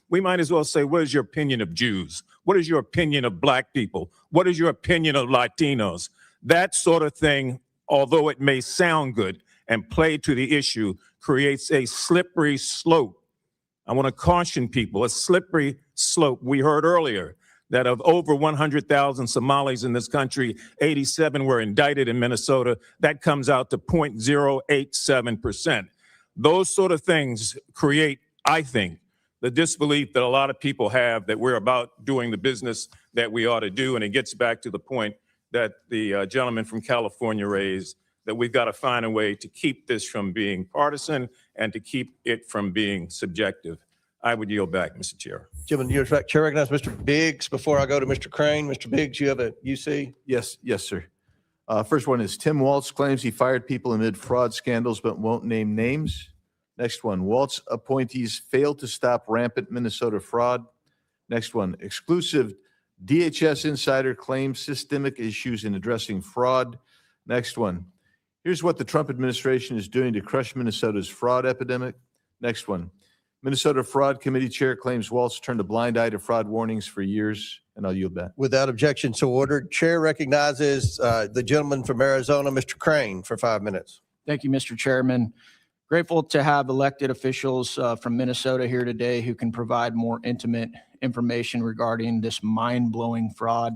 We might as well say, what is your opinion of Jews? What is your opinion of Black people? What is your opinion of Latinos? That sort of thing, although it may sound good and play to the issue, creates a slippery slope. I want to caution people, a slippery slope. We heard earlier that of over 100,000 Somalis in this country, 87 were indicted in Minnesota. That comes out to 0.087%. Those sort of things create, I think, the disbelief that a lot of people have that we're about doing the business that we ought to do. And it gets back to the point that the gentleman from California raised, that we've got to find a way to keep this from being partisan and to keep it from being subjective. I would yield back, Mr. Chair. Gentlemen, you're back. Chair recognize Mr. Biggs before I go to Mr. Crane. Mr. Biggs, you have a UC? Yes, sir. First one is Tim Walz claims he fired people amid fraud scandals but won't name names. Next one, Walz appointees failed to stop rampant Minnesota fraud. Next one, exclusive DHS insider claims systemic issues in addressing fraud. Next one, here's what the Trump administration is doing to crush Minnesota's fraud epidemic. Next one, Minnesota Fraud Committee Chair claims Walz turned a blind eye to fraud warnings for years, and I'll yield back. Without objection, so ordered. Chair recognizes the gentleman from Arizona, Mr. Crane, for 5 minutes. Thank you, Mr. Chairman. Grateful to have elected officials from Minnesota here today who can provide more intimate information regarding this mind-blowing fraud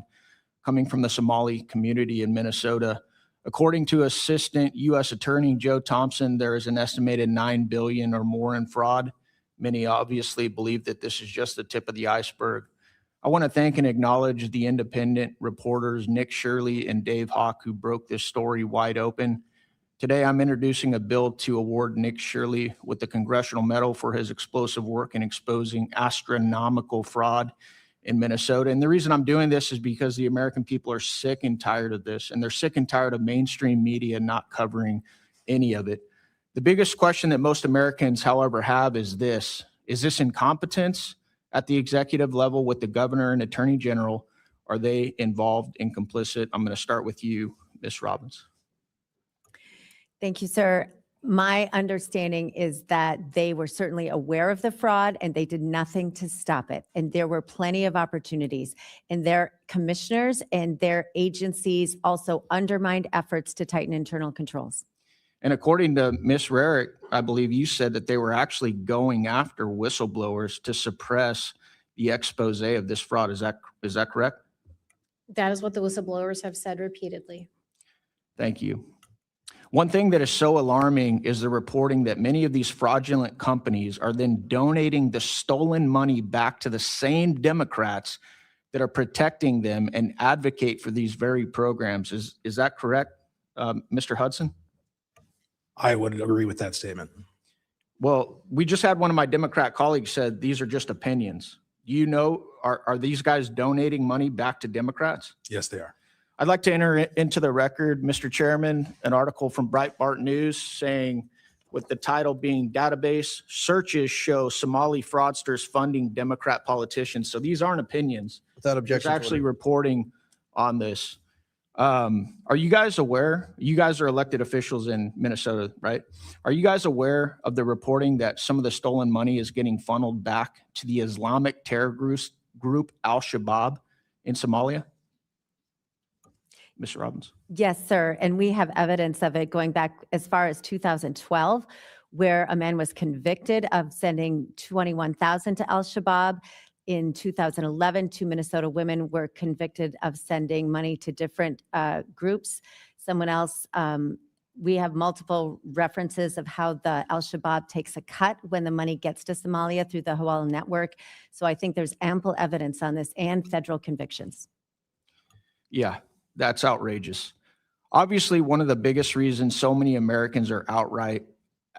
coming from the Somali community in Minnesota. According to Assistant U.S. Attorney Joe Thompson, there is an estimated $9 billion or more in fraud. Many obviously believe that this is just the tip of the iceberg. I want to thank and acknowledge the independent reporters Nick Shirley and Dave Hawk who broke this story wide open. Today, I'm introducing a bill to award Nick Shirley with the Congressional Medal for his explosive work in exposing astronomical fraud in Minnesota. And the reason I'm doing this is because the American people are sick and tired of this, and they're sick and tired of mainstream media not covering any of it. The biggest question that most Americans, however, have is this: is this incompetence at the executive level with the governor and attorney general? Are they involved and complicit? I'm going to start with you, Ms. Robbins. Thank you, sir. My understanding is that they were certainly aware of the fraud and they did nothing to stop it. And there were plenty of opportunities. And their commissioners and their agencies also undermined efforts to tighten internal controls. And according to Ms. Rarick, I believe you said that they were actually going after whistleblowers to suppress the expose of this fraud. Is that correct? That is what the whistleblowers have said repeatedly. Thank you. One thing that is so alarming is the reporting that many of these fraudulent companies are then donating the stolen money back to the same Democrats that are protecting them and advocate for these very programs. Is that correct, Mr. Hudson? I would agree with that statement. Well, we just had one of my Democrat colleagues said these are just opinions. Do you know, are these guys donating money back to Democrats? Yes, they are. I'd like to enter into the record, Mr. Chairman, an article from Breitbart News saying, with the title being Database Searches Show Somali Fraudsters Funding Democrat Politicians. So these aren't opinions. Without It's objection. actually reporting on this. Are you guys aware? You guys are elected officials in Minnesota, right? Are you guys aware of the reporting that some of the stolen money is getting funneled back to the Islamic terror group Al-Shabaab in Somalia? Mr. Robbins. Yes, sir. And we have evidence of it going back as far as 2012, where a man was convicted of sending $21,000 to Al-Shabaab. In 2011, 2 Minnesota women were convicted of sending money to different groups. Someone else, we have multiple references of how the Al-Shabaab takes a cut when the money gets to Somalia through the Hawala network. So I think there's ample evidence on this and federal convictions. Yeah, that's outrageous. Obviously, one of the biggest reasons so many Americans are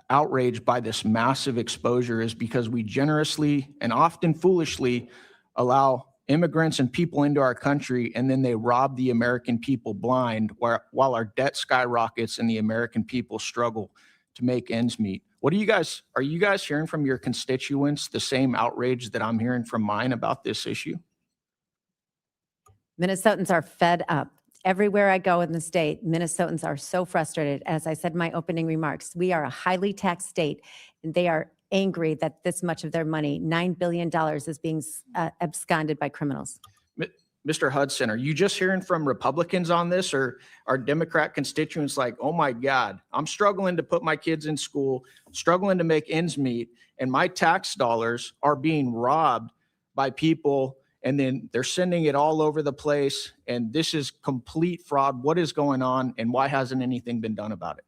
outraged by this massive exposure is because we generously and often foolishly allow immigrants and people into our country, and then they rob the American people blind while our debt skyrockets and the American people struggle to make ends meet. Are you guys hearing from your constituents the same outrage that I'm hearing from mine about this issue? Minnesotans are fed up. Everywhere I go in the state, Minnesotans are so frustrated. As I said in my opening remarks, we are a highly taxed state, and they are angry that this much of their money, $9 billion, is being absconded by criminals. Mr. Hudson, are you just hearing from Republicans on this, or are Democrat constituents like, oh my God, I'm struggling to put my kids in school, struggling to make ends meet, and my tax dollars are being robbed by people, and then they're sending it all over the place, and this is complete fraud. What is going on, and why hasn't anything been done about it?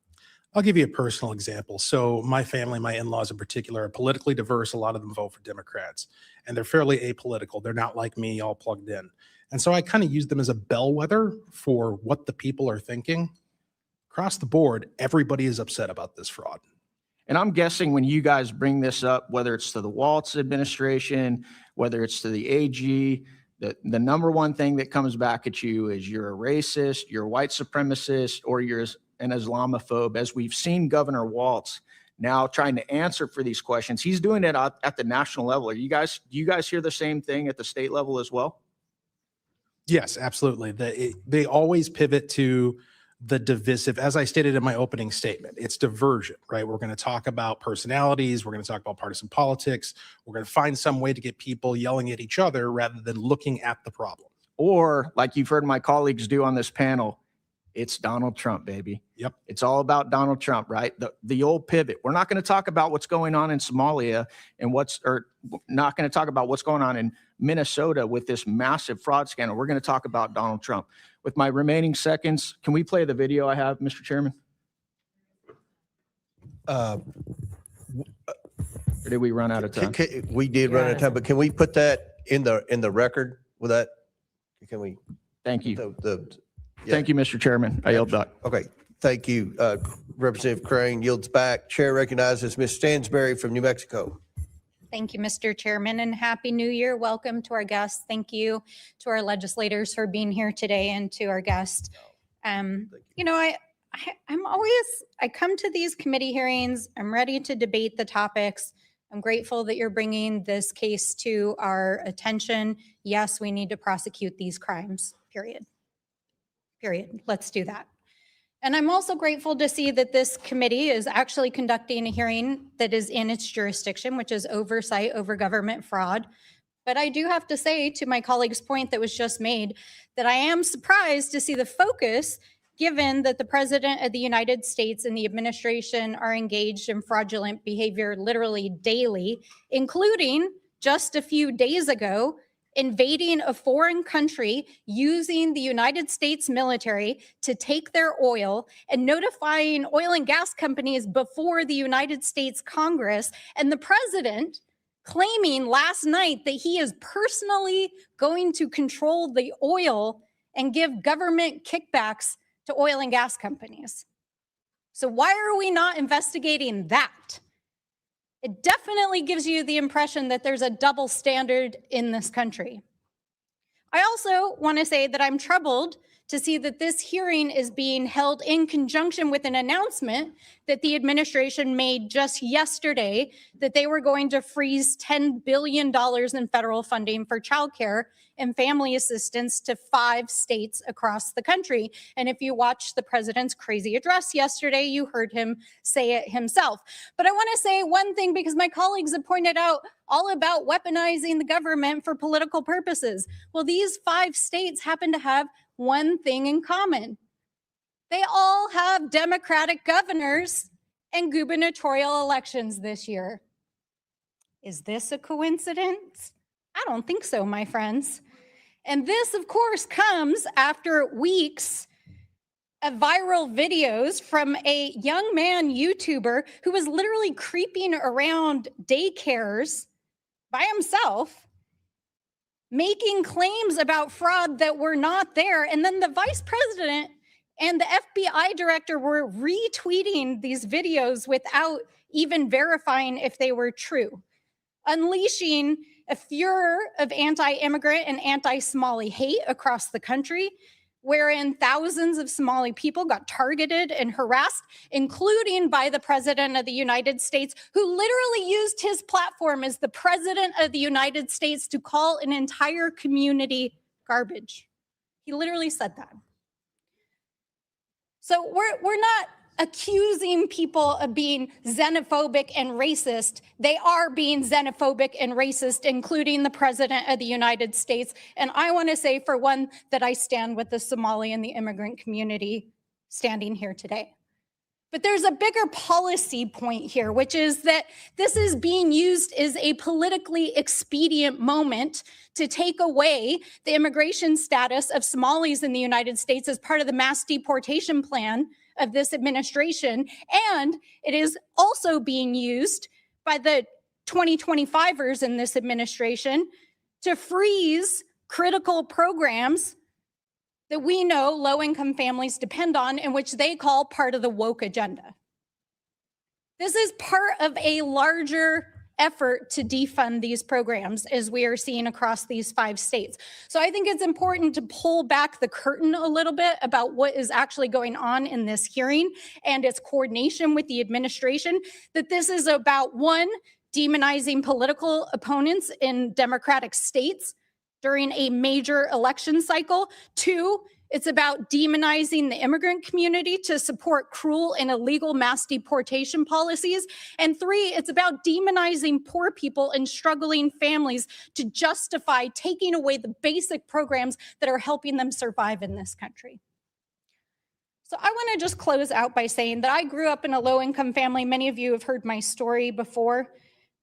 I'll give you a personal example. So my family, my in-laws in particular, are politically diverse. A lot of them vote for Democrats, and they're fairly apolitical. They're not like me, all plugged in. And so I kind of use them as a bellwether for what the people are thinking. Across the board, everybody is upset about this fraud. And I'm guessing when you guys bring this up, whether it's to the Walz administration, whether it's to the AG, the number one thing that comes back at you is you're a racist, you're a white supremacist, or you're an Islamophobe. As we've seen Governor Walz now trying to answer for these questions. He's doing it at the national level. Do you guys hear the same thing at the state level as well? Yes, absolutely. They always pivot to the divisive. As I stated in my opening statement, it's diversion, right? We're going to talk about personalities. We're going to talk about partisan politics. We're going to find some way to get people yelling at each other rather than looking at the problem. Or like you've heard my colleagues do on this panel, it's Donald Trump, baby. Yep. It's all about Donald Trump, right? The old pivot. We're not going to talk about what's going on in Somalia and not going to talk about what's going on in Minnesota with this massive fraud scandal. We're going to talk about Donald Trump. With my remaining seconds, can we play the video I have, Mr. Chairman? Or did we run out of time? We did run out of time, but can we put that in the record with that? Can we? Thank you. Thank you, Mr. Chairman. I yield back. Okay. Thank you. Representative Crane yields back. Chair recognizes Ms. Stansberry from New Mexico. Thank you, Mr. Chairman, and Happy New Year. Welcome to our guests. Thank you to our legislators for being here today and to our guests. You know, I come to these committee hearings, I'm ready to debate the topics. I'm grateful that you're bringing this case to our attention. Yes, we need to prosecute these crimes, period. Let's do that. And I'm also grateful to see that this committee is actually conducting a hearing that is in its jurisdiction, which is oversight over government fraud. But I do have to say, to my colleague's point that was just made, that I am surprised to see the focus, given that the President of the United States and the administration are engaged in fraudulent behavior literally daily, including just a few days ago, invading a foreign country, using the United States military to take their oil and notifying oil and gas companies before the United States Congress, and the president claiming last night that he is personally going to control the oil and give government kickbacks to oil and gas companies. So why are we not investigating that? It definitely gives you the impression that there's a double standard in this country. I also want to say that I'm troubled to see that this hearing is being held in conjunction with an announcement that the administration made just yesterday that they were going to freeze $10 billion in federal funding for childcare and family assistance to 5 states across the country. And if you watched the president's crazy address yesterday, you heard him say it himself. But I want to say one thing, because my colleagues have pointed out all about weaponizing the government for political purposes. Well, these 5 states happen to have one thing in common. They all have Democratic governors and gubernatorial elections this year. Is this a coincidence? I don't think so, my friends. And this, of course, comes after weeks of viral videos from a young man YouTuber who was literally creeping around daycares by himself, making claims about fraud that were not there. And then the vice president and the FBI director were retweeting these videos without even verifying if they were true, unleashing a furor of anti-immigrant and anti-Somali hate across the country, wherein thousands of Somali people got targeted and harassed, including by the President of the United States, who literally used his platform as the President of the United States to call an entire community garbage. He literally said that. So we're not accusing people of being xenophobic and racist. They are being xenophobic and racist, including the President of the United States. And I want to say, for one, that I stand with the Somali and the immigrant community standing here today. But there's a bigger policy point here, which is that this is being used as a politically expedient moment to take away the immigration status of Somalis in the United States as part of the mass deportation plan of this administration. And it is also being used by the 2025ers in this administration to freeze critical programs that we know low-income families depend on, and which they call part of the woke agenda. This is part of a larger effort to defund these programs, as we are seeing across these 5 states. So I think it's important to pull back the curtain a little bit about what is actually going on in this hearing and its coordination with the administration, that this is about, 1, demonizing political opponents in Democratic states during a major election cycle. 2, it's about demonizing the immigrant community to support cruel and illegal mass deportation policies. And 3, it's about demonizing poor people and struggling families to justify taking away the basic programs that are helping them survive in this country. So I want to just close out by saying that I grew up in a low-income family. Many of you have heard my story before.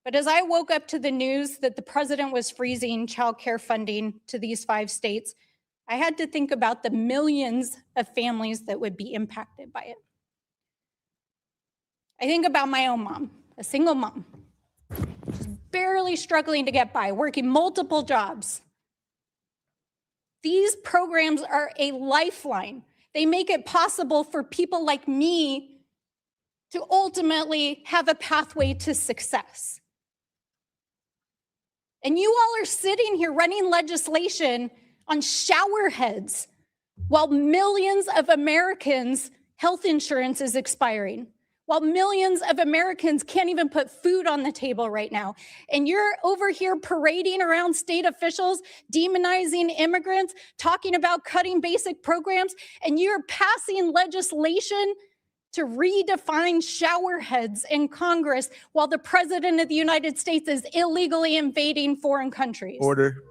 But as I woke up to the news that the president was freezing childcare funding to these 5 states, I had to think about the millions of families that would be impacted by it. I think about my own mom, a single mom, just barely struggling to get by, working multiple jobs. These programs are a lifeline. They make it possible for people like me to ultimately have a pathway to success. And you all are sitting here running legislation on shower heads while millions of Americans' health insurance is expiring, while millions of Americans can't even put food on the table right now. And you're over here parading around state officials, demonizing immigrants, talking about cutting basic programs, and you're passing legislation to redefine shower heads in Congress while the President of the United States is illegally invading foreign countries. Order.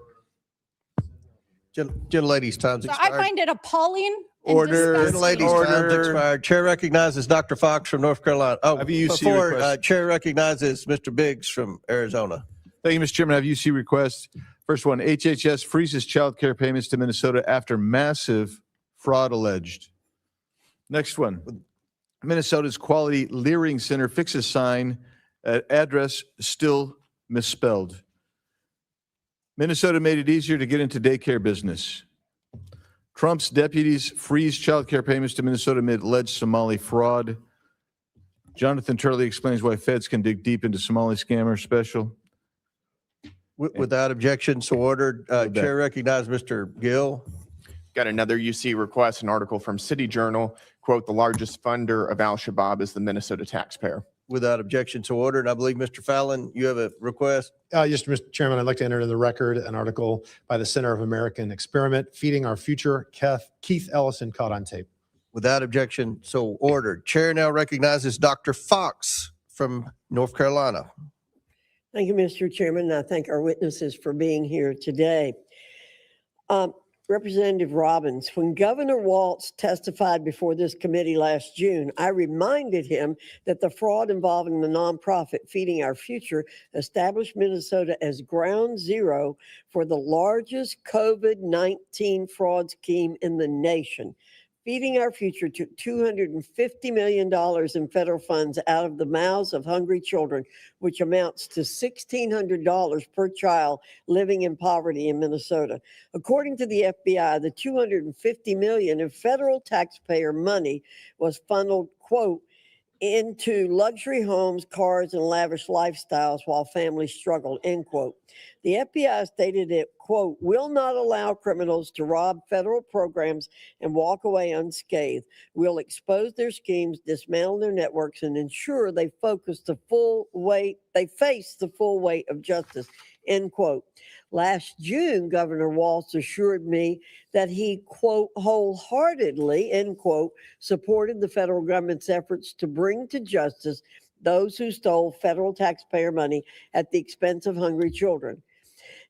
Gentlelady's time's So expired. I find it appalling. Order. Gentlelady's time's expired. Chair recognizes Dr. Fox from North Carolina. Oh, Have you UC before request? Chair recognizes Mr. Biggs from Arizona. Thank you, Mr. Chairman. I have UC requests. First one, HHS freezes child care payments to Minnesota after massive fraud alleged. Next one, Minnesota's Quality Leering Center fixes sign at address still misspelled. Minnesota made it easier to get into daycare business. Trump's deputies freeze child care payments to Minnesota amid alleged Somali fraud. Jonathan Turley explains why feds can dig deep into Somali scammer special. Without objection, so ordered. With that. Chair recognizes Mr. Gill. Got another UC request, an article from City Journal, quote, the largest funder of al-Shabaab is the Minnesota taxpayer. Without objection, so ordered. I believe, Mr. Fallon, you have a request? Yes, Mr. Chairman, I'd like to enter into the record an article by the Center of American Experiment, Feeding Our Future, Keith Ellison, caught on tape. Without objection, so ordered. Chair now recognizes Dr. Fox from North Carolina. Thank you, Mr. Chairman, and I thank our witnesses for being here today. Representative Robbins, when Governor Walz testified before this committee last June, I reminded him that the fraud involving the nonprofit Feeding Our Future established Minnesota as ground zero for the largest COVID-19 fraud scheme in the nation. Feeding Our Future took $250 million in federal funds out of the mouths of hungry children, which amounts to $1,600 per child living in poverty in Minnesota. According to the FBI, the $250 million in federal taxpayer money was funneled, quote, into luxury homes, cars, and lavish lifestyles while families struggled, end quote. The FBI stated it, quote, will not allow criminals to rob federal programs and walk away unscathed. We'll expose their schemes, dismantle their networks, and ensure they face the full weight of justice, end quote. Last June, Governor Walz assured me that he, quote, wholeheartedly, end quote, supported the federal government's efforts to bring to justice those who stole federal taxpayer money at the expense of hungry children.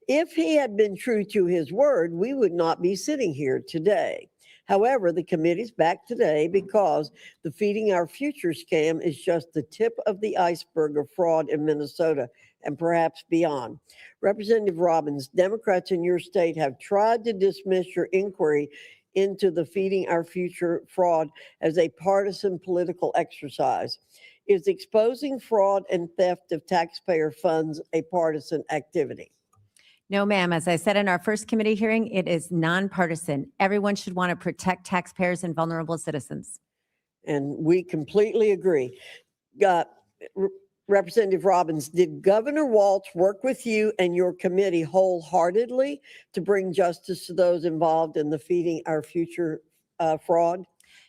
If he had been true to his word, we would not be sitting here today. However, the committee's back today because the Feeding Our Future scam is just the tip of the iceberg of fraud in Minnesota and perhaps beyond. Representative Robbins, Democrats in your state have tried to dismiss your inquiry into the Feeding Our Future fraud as a partisan political exercise. Is exposing fraud and theft of taxpayer funds a partisan activity? No, ma'am. As I said in our first committee hearing, it is nonpartisan. Everyone should want to protect taxpayers and vulnerable citizens. And we completely agree. Representative Robbins, did Governor Walz work with you and your committee wholeheartedly to bring justice to those involved in the Feeding Our Future fraud?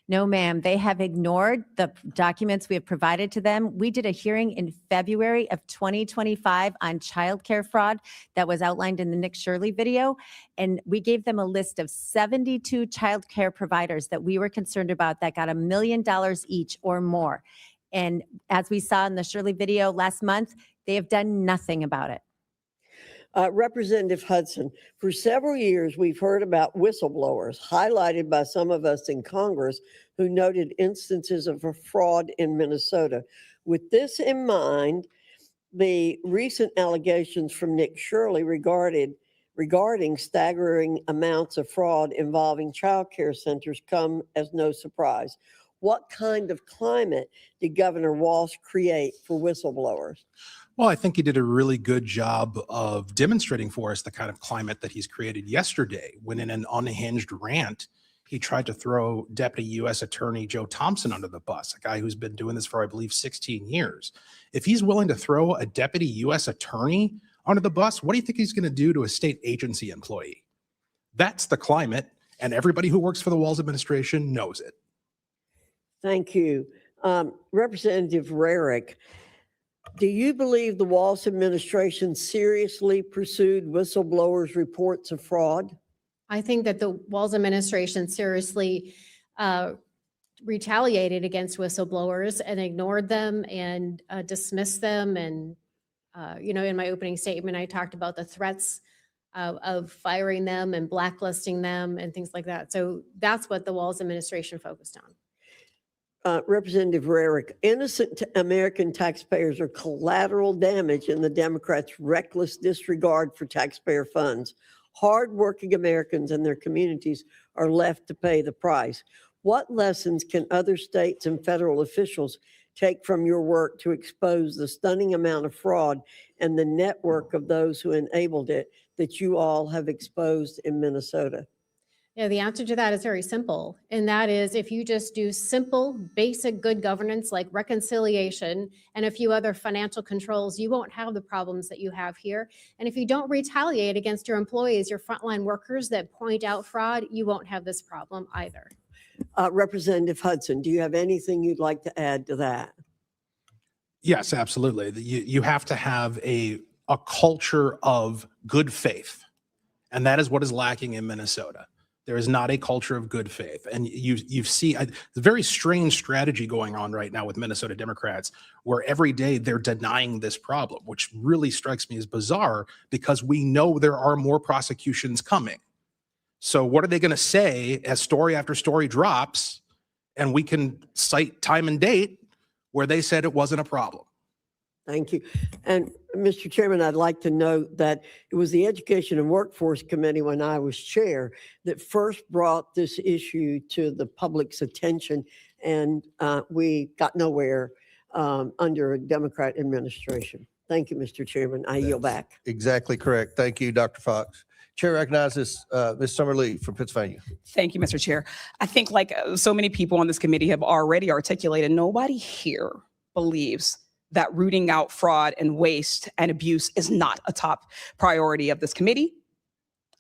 No, ma'am. They have ignored the documents we have provided to them. We did a hearing in February of 2025 on childcare fraud that was outlined in the Nick Shirley video. And we gave them a list of 72 childcare providers that we were concerned about that got $1 million each or more. And as we saw in the Shirley video last month, they have done nothing about it. Representative Hudson, for several years, we've heard about whistleblowers highlighted by some of us in Congress who noted instances of fraud in Minnesota. With this in mind, the recent allegations from Nick Shirley regarding staggering amounts of fraud involving child care centers come as no surprise. What kind of climate did Governor Walz create for whistleblowers? Well, I think he did a really good job of demonstrating for us the kind of climate that he's created yesterday when in an unhinged rant, he tried to throw Deputy U.S. Attorney Joe Thompson under the bus, a guy who's been doing this for, I believe, 16 years. If he's willing to throw a Deputy U.S. Attorney under the bus, what do you think he's going to do to a state agency employee? That's the climate, and everybody who works for the Walz administration knows it. Thank you. Representative Rarick, do you believe the Walz administration seriously pursued whistleblowers' reports of fraud? I think that the Walz administration seriously retaliated against whistleblowers and ignored them and dismissed them. And, in my opening statement, I talked about the threats of firing them and blacklisting them and things like that. So that's what the Walz administration focused on. Representative Rarick, innocent American taxpayers are collateral damage in the Democrats' reckless disregard for taxpayer funds. Hardworking Americans and their communities are left to pay the price. What lessons can other states and federal officials take from your work to expose the stunning amount of fraud and the network of those who enabled it that you all have exposed in Minnesota? Yeah, the answer to that is very simple. And that is if you just do simple, basic good governance like reconciliation and a few other financial controls, you won't have the problems that you have here. And if you don't retaliate against your employees, your frontline workers that point out fraud, you won't have this problem either. Representative Hudson, do you have anything you'd like to add to that? Yes, absolutely. You have to have a culture of good faith. And that is what is lacking in Minnesota. There is not a culture of good faith. And you see a very strange strategy going on right now with Minnesota Democrats, where every day they're denying this problem, which really strikes me as bizarre because we know there are more prosecutions coming. So what are they going to say as story after story drops and we can cite time and date where they said it wasn't a problem? Thank you. And Mr. Chairman, I'd like to note that it was the Education and Workforce Committee when I was chair that first brought this issue to the public's attention, and we got nowhere under a Democrat administration. Thank you, Mr. Chairman. I yield back. Exactly correct. Thank you, Dr. Fox. Chair recognizes Ms. Summerlee from Pennsylvania. Thank you, Mr. Chair. I think like so many people on this committee have already articulated, nobody here believes that rooting out fraud and waste and abuse is not a top priority of this committee,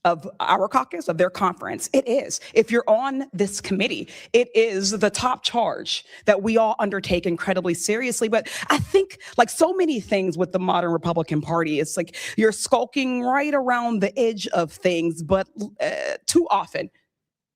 of our caucus, of their conference. It is. If you're on this committee, it is the top charge that we all undertake incredibly seriously. But I think like so many things with the modern Republican Party, it's like you're skulking right around the edge of things, but too often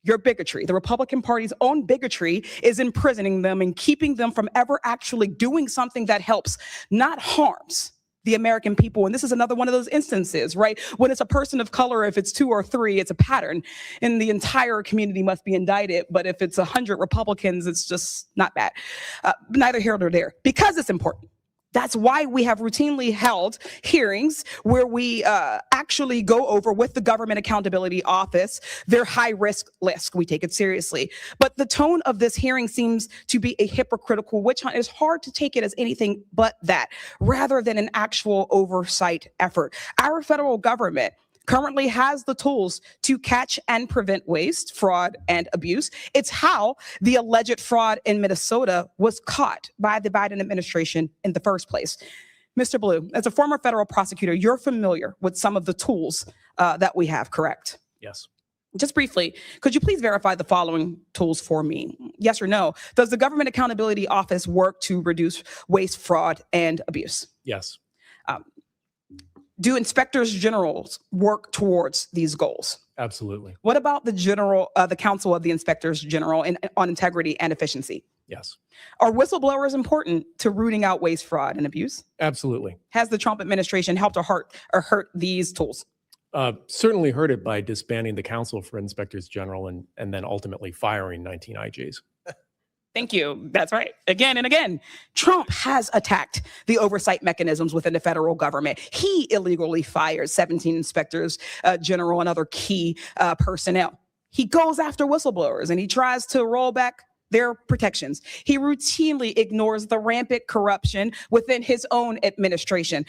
your bigotry, the Republican Party's own bigotry, is imprisoning them and keeping them from ever actually doing something that helps, not harms the American people. And this is another one of those instances, right? When it's a person of color, if it's 2 or 3, it's a pattern and the entire community must be indicted. But if it's 100 Republicans, it's just not bad. Neither here nor there, because it's important. That's why we have routinely held hearings where we actually go over with the Government Accountability Office their high-risk list. We take it seriously. But the tone of this hearing seems to be a hypocritical witch hunt. It's hard to take it as anything but that, rather than an actual oversight effort. Our federal government currently has the tools to catch and prevent waste, fraud, and abuse. It's how the alleged fraud in Minnesota was caught by the Biden administration in the first place. Mr. Blue, as a former federal prosecutor, you're familiar with some of the tools that we have, correct? Yes. Just briefly, could you please verify the following tools for me? Yes or no? Does the Government Accountability Office work to reduce waste, fraud, and abuse? Yes. Do inspectors generals work towards these goals? Absolutely. What about the Council of the Inspectors General on integrity and efficiency? Yes. Are whistleblowers important to rooting out waste, fraud, and abuse? Absolutely. Has the Trump administration helped or hurt these tools? Certainly heard it by disbanding the Council for Inspectors General and then ultimately firing 19 IGs. Thank you. That's right. Again and again, Trump has attacked the oversight mechanisms within the federal government. He illegally fired 17 inspectors general and other key personnel. He goes after whistleblowers and he tries to roll back their protections. He routinely ignores the rampant corruption within his own administration.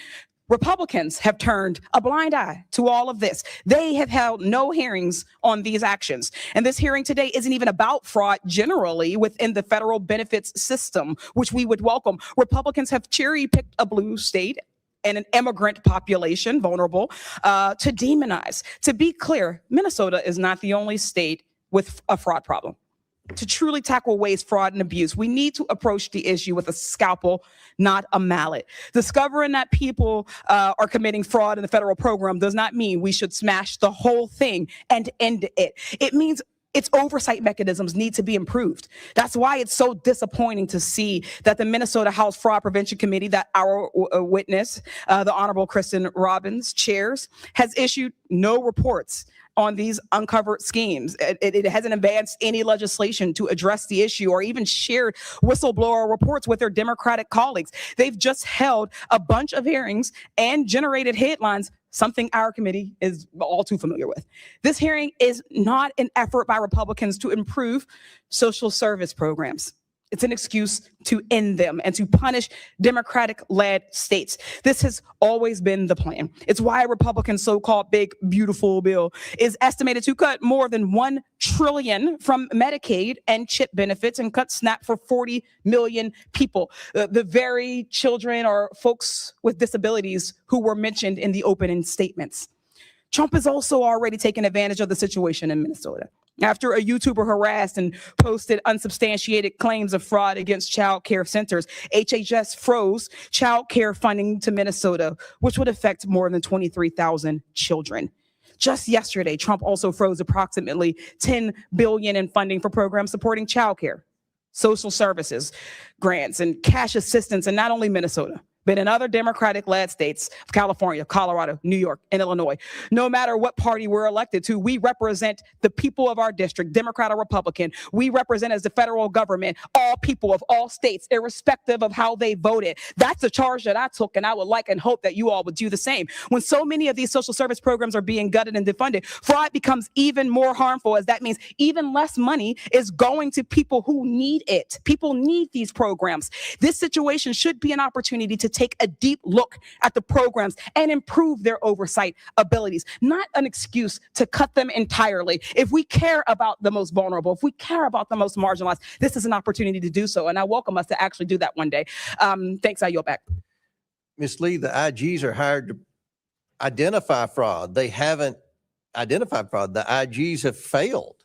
Republicans have turned a blind eye to all of this. They have held no hearings on these actions. And this hearing today isn't even about fraud generally within the federal benefits system, which we would welcome. Republicans have cherry-picked a blue state and an immigrant population, vulnerable, to demonize. To be clear, Minnesota is not the only state with a fraud problem. To truly tackle waste, fraud, and abuse, we need to approach the issue with a scalpel, not a mallet. Discovering that people are committing fraud in the federal program does not mean we should smash the whole thing and end it. It means its oversight mechanisms need to be improved. That's why it's so disappointing to see that the Minnesota House Fraud Prevention Committee that our witness, the Honorable Kristen Robbins, chairs, has issued no reports on these uncovered schemes. It hasn't advanced any legislation to address the issue or even shared whistleblower reports with their Democratic colleagues. They've just held a bunch of hearings and generated headlines, something our committee is all too familiar with. This hearing is not an effort by Republicans to improve social service programs. It's an excuse to end them and to punish Democratic-led states. This has always been the plan. It's why a Republican so-called big, beautiful bill is estimated to cut more than $1 trillion from Medicaid and CHIP benefits and cut SNAP for 40 million people, the very children or folks with disabilities who were mentioned in the opening statements. Trump has also already taken advantage of the situation in Minnesota. After a YouTuber harassed and posted unsubstantiated claims of fraud against child care centers, HHS froze child care funding to Minnesota, which would affect more than 23,000 children. Just yesterday, Trump also froze approximately $10 billion in funding for programs supporting child care, social services, grants, and cash assistance in not only Minnesota, but in other Democratic-led states of California, Colorado, New York, and Illinois. No matter what party we're elected to, we represent the people of our district, Democrat or Republican. We represent as the federal government all people of all states, irrespective of how they voted. That's a charge that I took, and I would like and hope that you all would do the same. When so many of these social service programs are being gutted and defunded, fraud becomes even more harmful, as that means even less money is going to people who need it. People need these programs. This situation should be an opportunity to take a deep look at the programs and improve their oversight abilities, not an excuse to cut them entirely. If we care about the most vulnerable, if we care about the most marginalized, this is an opportunity to do so. And I welcome us to actually do that one day. Thanks, I yield back. Ms. Lee, the IGs are hired to identify fraud. They haven't identified fraud. The IGs have failed.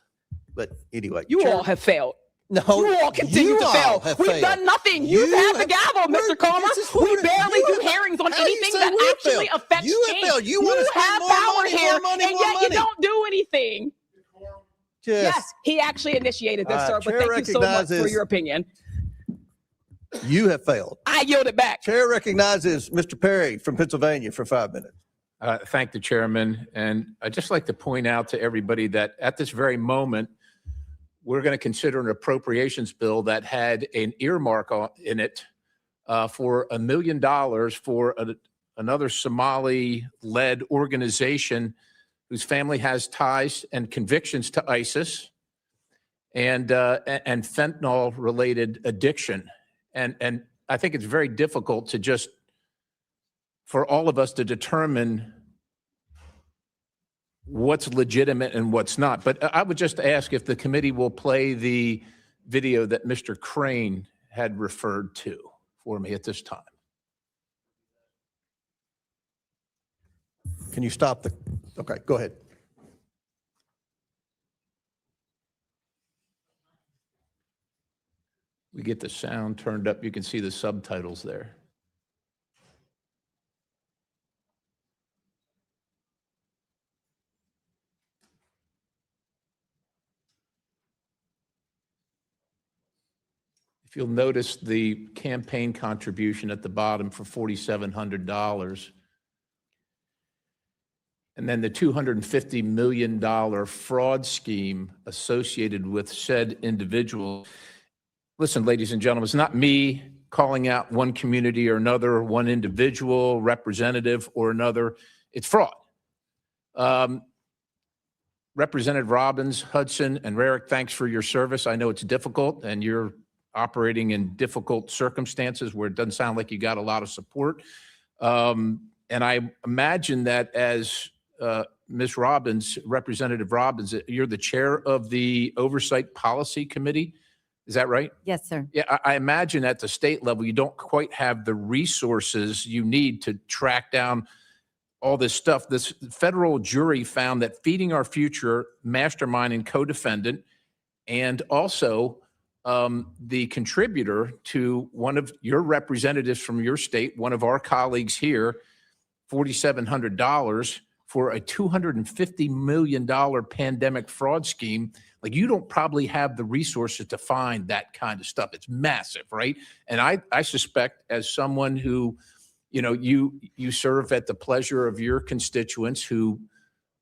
But anyway. You all have failed. No, you all continue to fail. We've done nothing. You've had the gavel, Mr. Comer. We barely do hearings on anything that actually affects change. You want to spend more power money, here, more money, and more yet money. you don't do anything. Yes, he actually initiated this, sir, but thank you so much for your opinion. You have failed. I yield it back. Chair recognizes Mr. Perry from Pennsylvania for 5 minutes. Thank the chairman. And I'd just like to point out to everybody that at this very moment, we're going to consider an appropriations bill that had an earmark in it for $1 million for another Somali-led organization whose family has ties and convictions to ISIS and fentanyl-related addiction. And I think it's very difficult to just, for all of us to determine what's legitimate and what's not. But I would just ask if the committee will play the video that Mr. Crane had referred to for me at this time. Can you stop the, okay, go ahead. We get the sound turned up. You can see the subtitles there. If you'll notice the campaign contribution at the bottom for $4,700, and then the $250 million fraud scheme associated with said individual. Listen, ladies and gentlemen, it's not me calling out one community or another, one individual, representative or another. It's fraud. Representative Robbins, Hudson, and Rarick, thanks for your service. I know it's difficult and you're operating in difficult circumstances where it doesn't sound like you got a lot of support. And I imagine that as Ms. Robbins, Representative Robbins, you're the chair of the Oversight Policy Committee. Is that right? Yes, sir. Yeah, I imagine at the state level, you don't quite have the resources you need to track down all this stuff. This federal jury found that Feeding Our Future mastermind and co-defendant, and also the contributor to one of your representatives from your state, one of our colleagues here, $4,700 for a $250 million pandemic fraud scheme. Like, you don't probably have the resources to find that kind of stuff. It's massive, right? And I suspect, as someone who, you know, you serve at the pleasure of your constituents who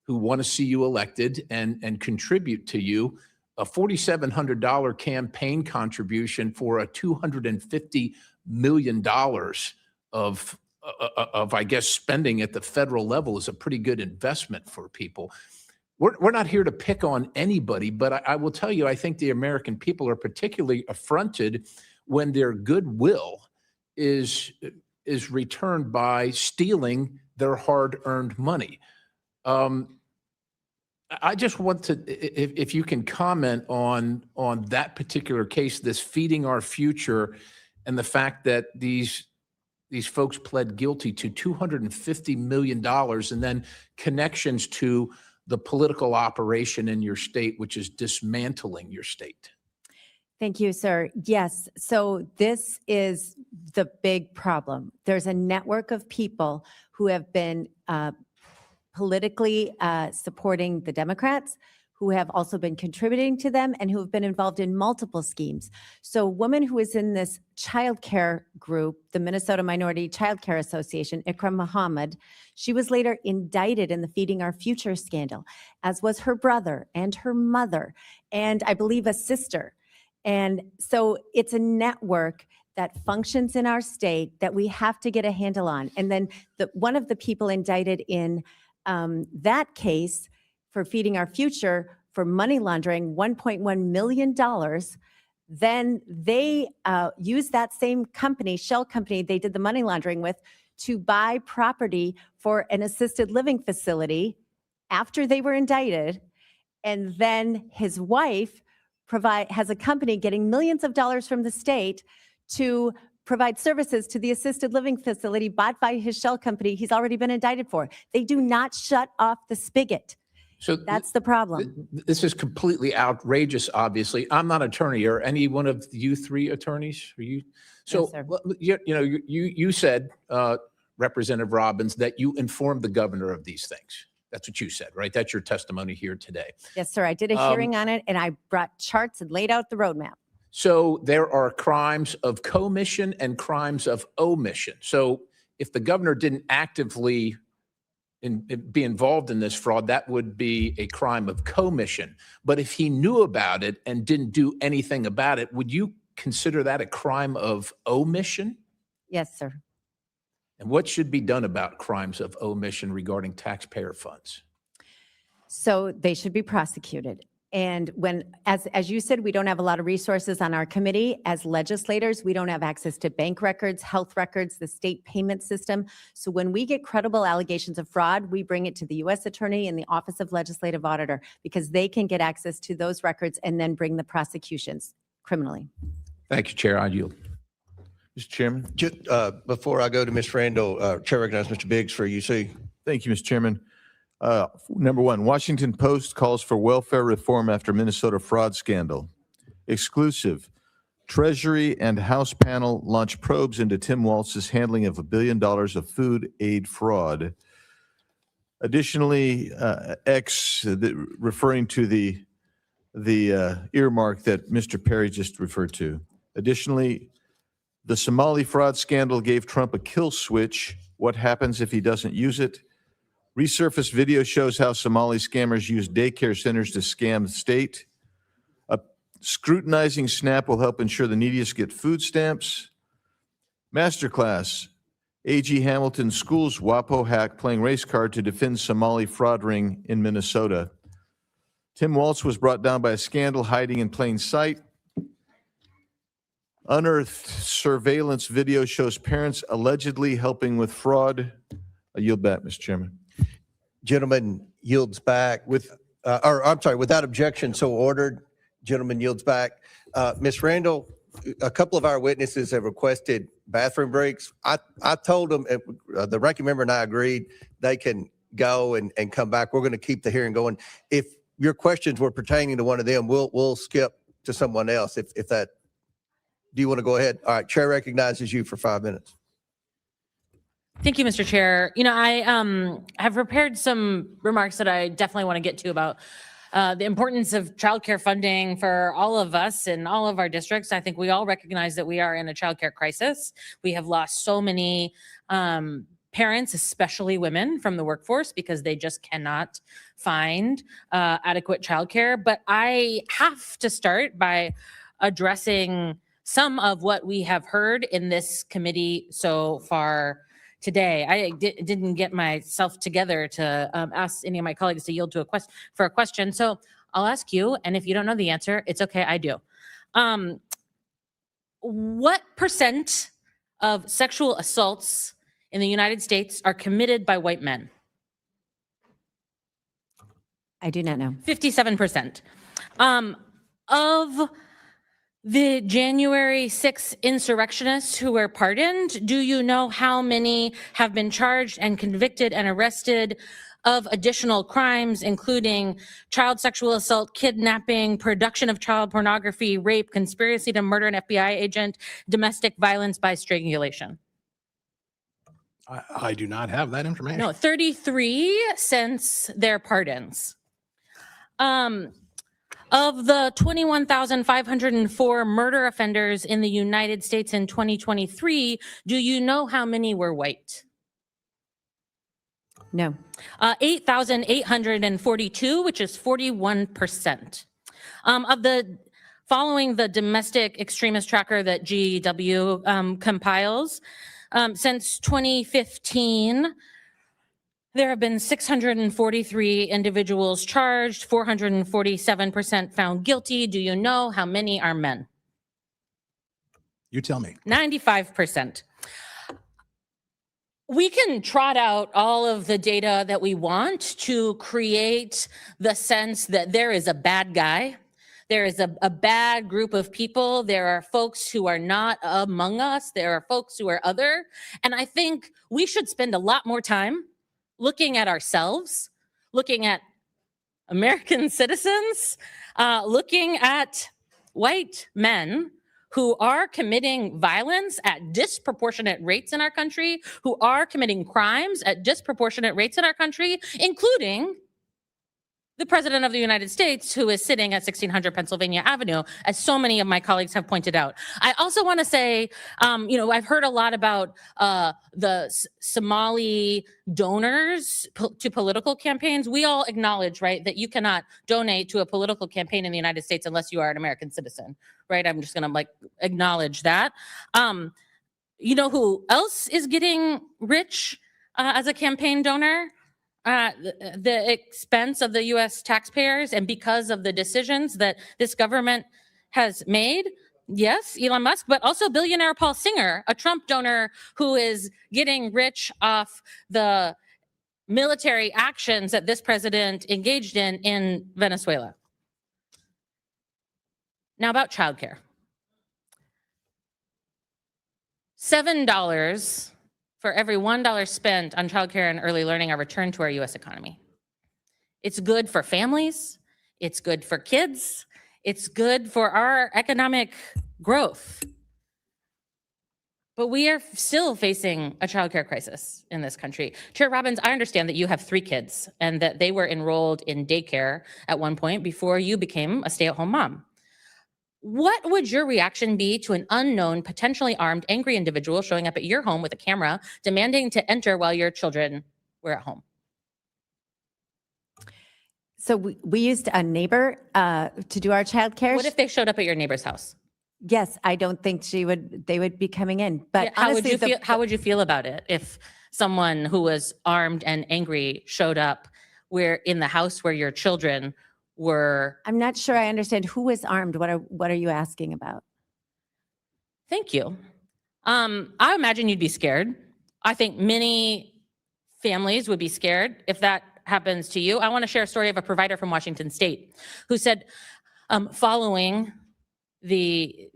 want to see you elected and contribute to you, a $4,700 campaign contribution for a $250 million of I guess, spending at the federal level is a pretty good investment for people. we're not here to pick on anybody, but I will tell you, I think the American people are particularly affronted when their goodwill is returned by stealing their hard-earned money. I just want to, if you can comment on that particular case, this feeding our future, and the fact that these folks pled guilty to $250 million, and then connections to the political operation in your state, which is dismantling your state. Thank you, sir. Yes. So this is the big problem. There's a network of people who have been politically supporting the Democrats, who have also been contributing to them, and who have been involved in multiple schemes. So a woman who is in this child care group, the Minnesota Minority Child Care Association, Ikram Muhammad, she was later indicted in the Feeding Our Future scandal, as was her brother and her mother, and I believe a sister. And so it's a network that functions in our state that we have to get a handle on. And then one of the people indicted in that case for Feeding Our Future for money laundering $1.1 million, then they used that same company, shell company they did the money laundering with, to buy property for an assisted living facility after they were indicted. And then his wife has a company getting millions of dollars from the state to provide services to the assisted living facility bought by his shell company he's already been indicted for. They do not shut off the spigot. So that's the problem. This is completely outrageous, obviously. I'm not an attorney. Are any one of you three attorneys? Are you? So, yes, you said, Representative Robbins, that you informed the governor of these things. That's what you said, right? That's your testimony here today. Yes, sir. I did a hearing on it, and I brought charts and laid out the roadmap. So there are crimes of commission and crimes of omission. So if the governor didn't actively be involved in this fraud, that would be a crime of commission. But if he knew about it and didn't do anything about it, would you consider that a crime of omission? Yes, sir. And what should be done about crimes of omission regarding taxpayer funds? So they should be prosecuted. And as you said, we don't have a lot of resources on our committee. As legislators, we don't have access to bank records, health records, the state payment system. So when we get credible allegations of fraud, we bring it to the U.S. Attorney and the Office of Legislative Auditor, because they can get access to those records and then bring the prosecutions criminally. Thank you, Chair. I yield. Mr. Chairman. Just, before I go to Ms. Randall, Chair recognizes Mr. Biggs for UC. Thank you, Mr. Chairman. Number one, Washington Post calls for welfare reform after Minnesota fraud scandal. Exclusive. Treasury and House panel launch probes into Tim Walz's handling of $1 billion of food aid fraud. Additionally, referring to the earmark that Mr. Perry just referred to. Additionally, the Somali fraud scandal gave Trump a kill switch. What happens if he doesn't use it? Resurfaced video shows how Somali scammers use daycare centers to scam the state. Scrutinizing SNAP will help ensure the neediest get food stamps. Masterclass. A.G. Hamilton schools WAPO hack playing race card to defend Somali fraud ring in Minnesota. Tim Walz was brought down by a scandal hiding in plain sight. Unearthed surveillance video shows parents allegedly helping with fraud. I yield back, Mr. Chairman. Gentleman yields back without objection, so ordered. Gentleman yields back. Ms. Randall, a couple of our witnesses have requested bathroom breaks. I told them, the ranking member and I agreed, they can go and come back. We're going to keep the hearing going. If your questions were pertaining to one of them, we'll skip to someone else. If that, do you want to go ahead? All right, Chair recognizes you for 5 minutes. Thank you, Mr. Chair. I have prepared some remarks that I definitely want to get to about the importance of childcare funding for all of us in all of our districts. I think we all recognize that we are in a childcare crisis. We have lost so many parents, especially women, from the workforce because they just cannot find adequate childcare. But I have to start by addressing some of what we have heard in this committee so far today. I didn't get myself together to ask any of my colleagues to yield to for a question. So I'll ask you, and if you don't know the answer, it's okay, I do. What percent of sexual assaults in the United States are committed by white men? I do not know. 57%. Of the January 6th insurrectionists who were pardoned, do you know how many have been charged and convicted and arrested of additional crimes, including child sexual assault, kidnapping, production of child pornography, rape, conspiracy to murder an FBI agent, domestic violence by strangulation? I do not have that information. No, 33 since their pardons. Of the 21,504 murder offenders in the United States in 2023, do you know how many were white? No. 8,842, which is 41%. Following the domestic extremist tracker that GEW compiles, since 2015, there have been 643 individuals charged, 447% found guilty. Do you know how many are men? You tell me. 95%. We can trot out all of the data that we want to create the sense that there is a bad guy. There is a bad group of people. There are folks who are not among us. There are folks who are other. And I think we should spend a lot more time looking at ourselves, looking at American citizens, looking at white men who are committing violence at disproportionate rates in our country, who are committing crimes at disproportionate rates in our country, including the President of the United States, who is sitting at 1600 Pennsylvania Avenue, as so many of my colleagues have pointed out. I also want to say, I've heard a lot about the Somali donors to political campaigns. We all acknowledge, right, that you cannot donate to a political campaign in the United States unless you are an American citizen, right? I'm just going to acknowledge that. You know who else is getting rich as a campaign donor? The expense of the U.S. taxpayers and because of the decisions that this government has made. Yes, Elon Musk, but also billionaire Paul Singer, a Trump donor who is getting rich off the military actions that this president engaged in Venezuela. Now about childcare. $7 for every $1 spent on childcare and early learning are returned to our U.S. economy. It's good for families. It's good for kids. It's good for our economic growth. But we are still facing a childcare crisis in this country. Chair Robbins, I understand that you have 3 kids and that they were enrolled in daycare at one point before you became a stay-at-home mom. What would your reaction be to an unknown, potentially armed, angry individual showing up at your home with a camera, demanding to enter while your children were at home? So we used a neighbor to do our childcare. What if they showed up at your neighbor's house? Yes, I don't think they would be coming in. But how honestly, how would you feel about it if someone who was armed and angry showed up in the house where your children were? I'm not sure I understand who was armed. What are you asking about? Thank you. I imagine you'd be scared. I think many families would be scared if that happens to you. I want to share a story of a provider from Washington State who said, following these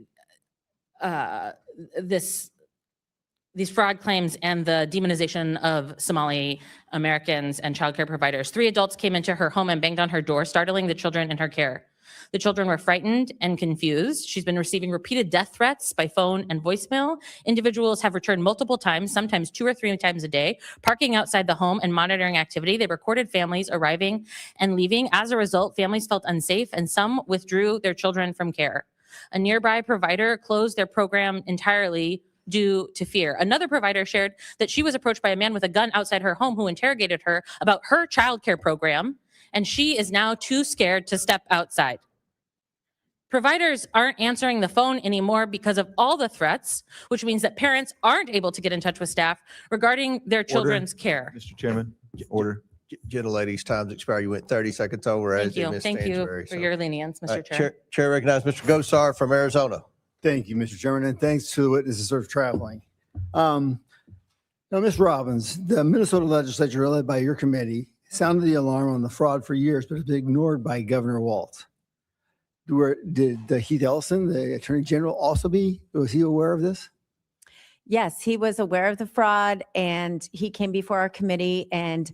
fraud claims and the demonization of Somali Americans and childcare providers, 3 adults came into her home and banged on her door, startling the children in her care. The children were frightened and confused. She's been receiving repeated death threats by phone and voicemail. Individuals have returned multiple times, sometimes 2 or 3 times a day, parking outside the home and monitoring activity. They recorded families arriving and leaving. As a result, families felt unsafe and some withdrew their children from care. A nearby provider closed their program entirely due to fear. Another provider shared that she was approached by a man with a gun outside her home who interrogated her about her childcare program, and she is now too scared to step outside. Providers aren't answering the phone anymore because of all the threats, which means that parents aren't able to get in touch with staff regarding their children's care. Mr. Chairman, order. Gentlelady's time's expired. You went 30 seconds over. as Thank did you. Ms. Thank you Stansberry, for so- your lenience, All Mr. right, Chair. Chair recognizes Mr. Gosar from Arizona. Thank you, Mr. Chairman, and thanks to the witnesses for traveling. Now, Ms. Robbins, the Minnesota legislature led by your committee sounded the alarm on the fraud for years, but it's been ignored by Governor Walz. Did Keith Ellison, the Attorney General, was he aware of this? Yes, he was aware of the fraud and he came before our committee, and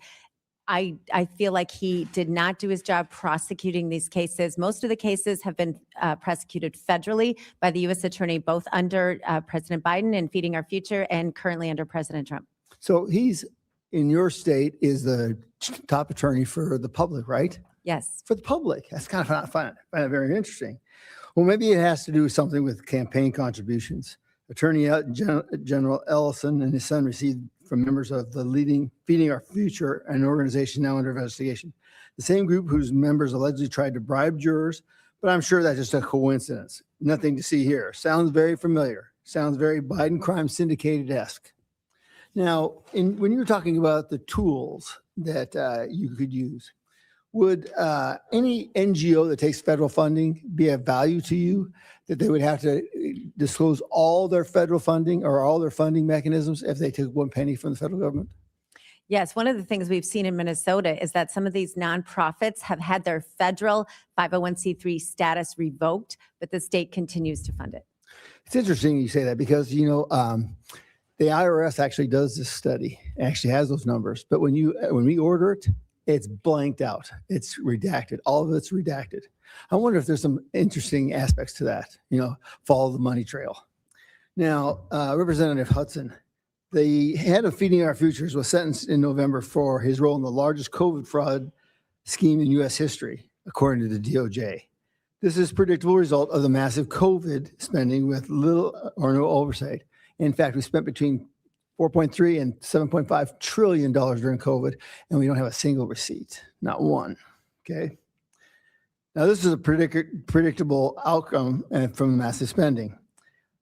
I feel like he did not do his job prosecuting these cases. Most of the cases have been prosecuted federally by the U.S. Attorney, both under President Biden and Feeding Our Future and currently under President Trump. So he's, in your state, is the top attorney for the public, right? Yes. For the public. That's kind of find it very interesting. Well, maybe it has to do with something with campaign contributions. Attorney General Ellison and his son received from members of the leading Feeding Our Future, an organization now under investigation. The same group whose members allegedly tried to bribe jurors, but I'm sure that's just a coincidence. Nothing to see here. Sounds very familiar. Sounds very Biden crime syndicated-esque. Now, when you were talking about the tools that you could use, would any NGO that takes federal funding be of value to you, that they would have to disclose all their federal funding or all their funding mechanisms if they took 1 penny from the federal government? Yes, one of the things we've seen in Minnesota is that some of these nonprofits have had their federal 501c3 status revoked, but the state continues to fund it. It's interesting you say that because, the IRS actually does this study, actually has those numbers, but when we order it, it's blanked out. It's redacted. All of it's redacted. I wonder if there's some interesting aspects to that, follow the money trail. Now, Representative Hudson, the head of Feeding Our Futures was sentenced in November for his role in the largest COVID fraud scheme in U.S. history, according to the DOJ. This is a predictable result of the massive COVID spending with little or no oversight. In fact, we spent between $4.3 and $7.5 trillion during COVID, and we don't have a single receipt, not one. Okay. Now, this is a predictable outcome from the massive spending.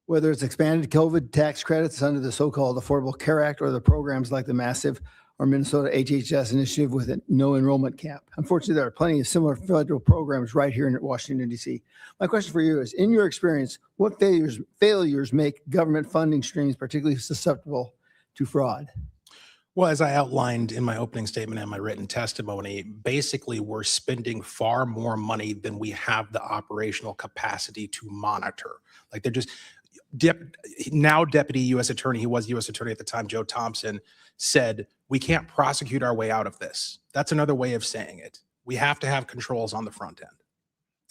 Whether it's expanded COVID tax credits under the so-called Affordable Care Act or the programs like the massive or Minnesota HHS initiative with a no enrollment cap. Unfortunately, there are plenty of similar federal programs right here in Washington, D.C. My question for you is, in your experience, what failures make government funding streams particularly susceptible to fraud? Well, as I outlined in my opening statement and my written testimony, basically we're spending far more money than we have the operational capacity to monitor. Like they're just now Deputy U.S. Attorney, he was U.S. Attorney at the time, Joe Thompson, said, we can't prosecute our way out of this. That's another way of saying it. We have to have controls on the front end.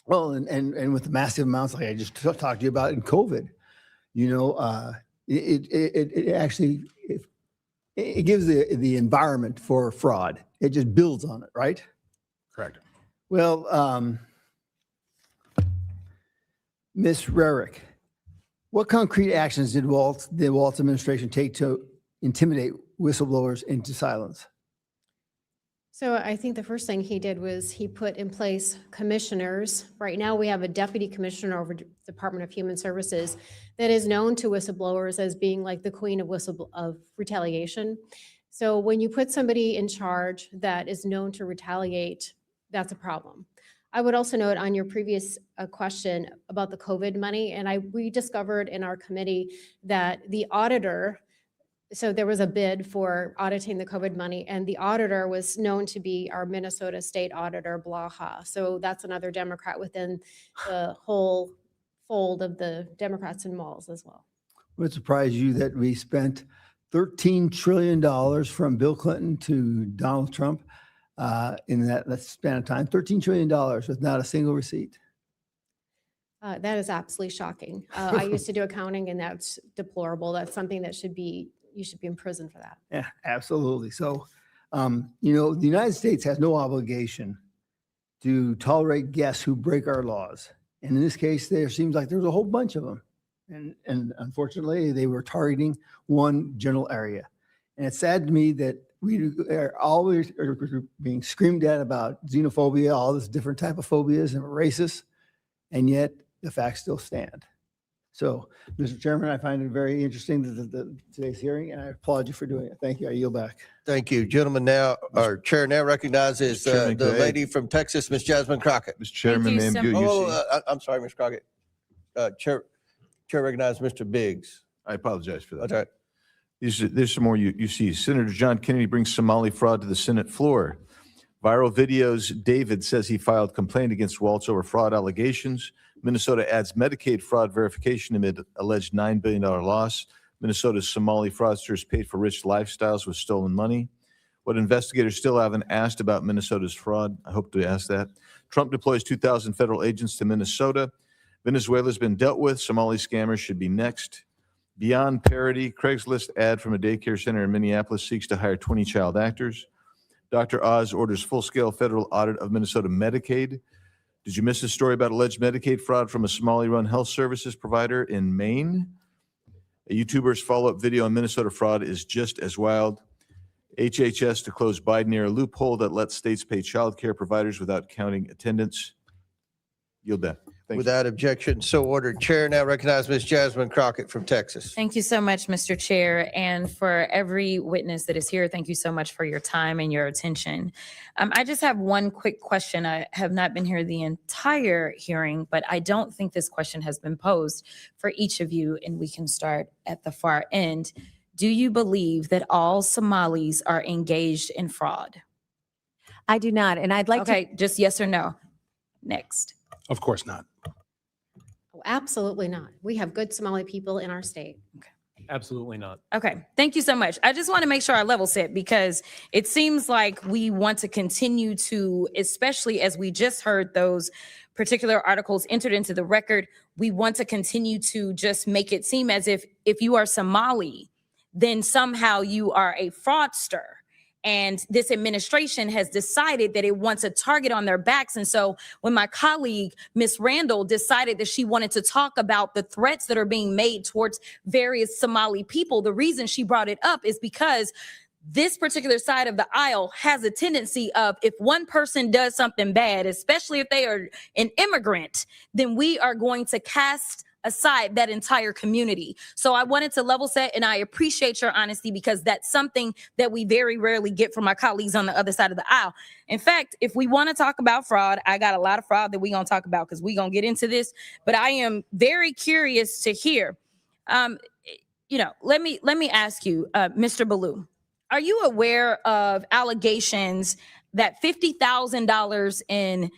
Well, and with the massive amounts like I just talked to you about in COVID, it actually gives the environment for fraud. It just builds on it, right? Correct. Well, Ms. Rarick, what concrete actions did the Walz administration take to intimidate whistleblowers into silence? So I think the first thing he did was he put in place commissioners. Right now, we have a deputy commissioner over Department of Human Services that is known to whistleblowers as being like the queen of retaliation. So when you put somebody in charge that is known to retaliate, that's a problem. I would also note on your previous question about the COVID money, and we discovered in our committee that the auditor, so there was a bid for auditing the COVID money, and the auditor was known to be our Minnesota State Auditor, Blaha. So that's another Democrat within the whole fold of the Democrats in Walz as well. Would it surprise you that we spent $13 trillion from Bill Clinton to Donald Trump in that span of time? $13 trillion with not a single receipt. That is absolutely shocking. I used to do accounting, and that's deplorable. That's something that you should be in prison for that. Yeah, absolutely. So, the United States has no obligation to tolerate guests who break our laws. And in this case, there seems like there's a whole bunch of them. And unfortunately, they were targeting one general area. And it's sad to me that we are always being screamed at about xenophobia, all this different type of phobias and racist. And yet the facts still stand. So, Mr. Chairman, I find it very interesting that today's hearing, and I applaud you for doing it. Thank you. I yield back. Thank you. Gentlemen, now, our chair now recognizes Mr. Chairman, the could I- lady from Texas, Ms. Jasmine Crockett. Mr. Chairman, you ma'am, so do you see? I'm sorry, Ms. Crockett. Chair recognizes Mr. Biggs. I apologize for that. That's all right. There's some more you see. Senator John Kennedy brings Somali fraud to the Senate floor. Viral videos. David says he filed complaint against Walz over fraud allegations. Minnesota adds Medicaid fraud verification amid alleged $9 billion loss. Minnesota's Somali fraudsters paid for rich lifestyles with stolen money. What investigators still haven't asked about Minnesota's fraud. I hope to ask that. Trump deploys 2,000 federal agents to Minnesota. Venezuela's been dealt with. Somali scammers should be next. Beyond parody, Craigslist ad from a daycare center in Minneapolis seeks to hire 20 child actors. Dr. Oz orders full-scale federal audit of Minnesota Medicaid. Did you miss a story about alleged Medicaid fraud from a Somali-run health services provider in Maine? A YouTuber's follow-up video on Minnesota fraud is just as wild. HHS to close Biden-era loophole that lets states pay child care providers without counting attendance. Yield back. Thank you. Without objection, so ordered. Chair now recognizes Ms. Jasmine Crockett from Texas. Thank you so much, Mr. Chair. And for every witness that is here, thank you so much for your time and your attention. I just have one quick question. I have not been here the entire hearing, but I don't think this question has been posed for each of you, and we can start at the far end. Do you believe that all Somalis are engaged in fraud? I do not, and I'd like to. Okay, just yes or no. Next. Of course not. Oh, absolutely not. We have good Somali people in our state. Absolutely not. Okay, thank you so much. I just want to make sure I level set because it seems like we want to continue to, especially as we just heard those particular articles entered into the record, we want to continue to just make it seem as if you are Somali, then somehow you are a fraudster. And this administration has decided that it wants a target on their backs. And so when my colleague, Ms. Randall, decided that she wanted to talk about the threats that are being made towards various Somali people, the reason she brought it up is because this particular side of the aisle has a tendency of if one person does something bad, especially if they are an immigrant, then we are going to cast aside that entire community. So I wanted to level set, and I appreciate your honesty because that's something that we very rarely get from my colleagues on the other side of the aisle. In fact, if we want to talk about fraud, I got a lot of fraud that we're going to talk about because we're going to get into this, but I am very curious to hear, let me ask you, Mr. Ballou, are you aware of allegations that $50,000 in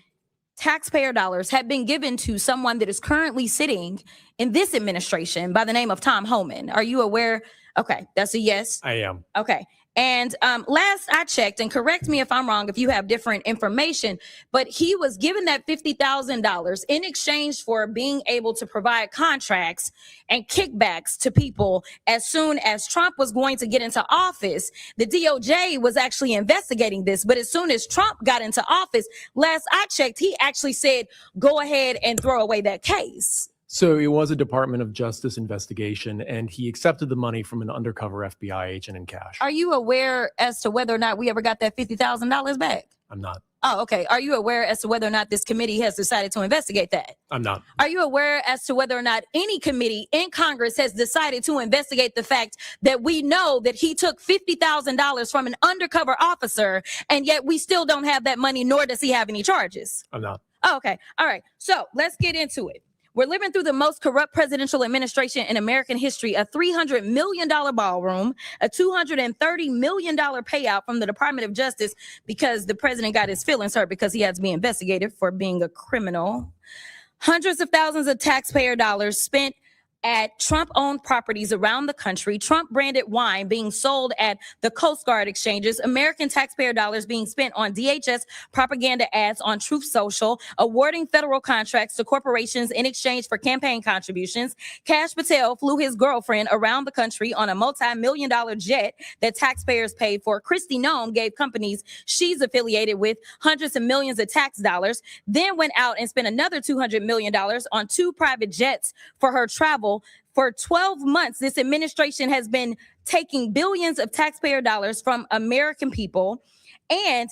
taxpayer dollars have been given to someone that is currently sitting in this administration by the name of Tom Homan? Are you aware? Okay, that's a yes. I am. Okay. And last I checked, and correct me if I'm wrong if you have different information, but he was given that $50,000 in exchange for being able to provide contracts and kickbacks to people as soon as Trump was going to get into office. The DOJ was actually investigating this, but as soon as Trump got into office, last I checked, he actually said, go ahead and throw away that case. So it was a Department of Justice investigation, and he accepted the money from an undercover FBI agent in cash. Are you aware as to whether or not we ever got that $50,000 back? I'm not. Oh, okay. Are you aware as to whether or not this committee has decided to investigate that? I'm not. Are you aware as to whether or not any committee in Congress has decided to investigate the fact that we know that he took $50,000 from an undercover officer, and yet we still don't have that money, nor does he have any charges? I'm not. Oh, okay. All right. So let's get into it. We're living through the most corrupt presidential administration in American history, a $300 million ballroom, a $230 million payout from the Department of Justice because the president got his feelings hurt because he has to be investigated for being a criminal. Hundreds of thousands of taxpayer dollars spent at Trump-owned properties around the country, Trump-branded wine being sold at the Coast Guard exchanges, American taxpayer dollars being spent on DHS propaganda ads on Truth Social, awarding federal contracts to corporations in exchange for campaign contributions. Kash Patel flew his girlfriend around the country on a multi-million-dollar jet that taxpayers paid for. Kristi Noem gave companies she's affiliated with hundreds of millions of tax dollars, then went out and spent another $200 million on 2 private jets for her travel. For 12 months, this administration has been taking billions of taxpayer dollars from American people. And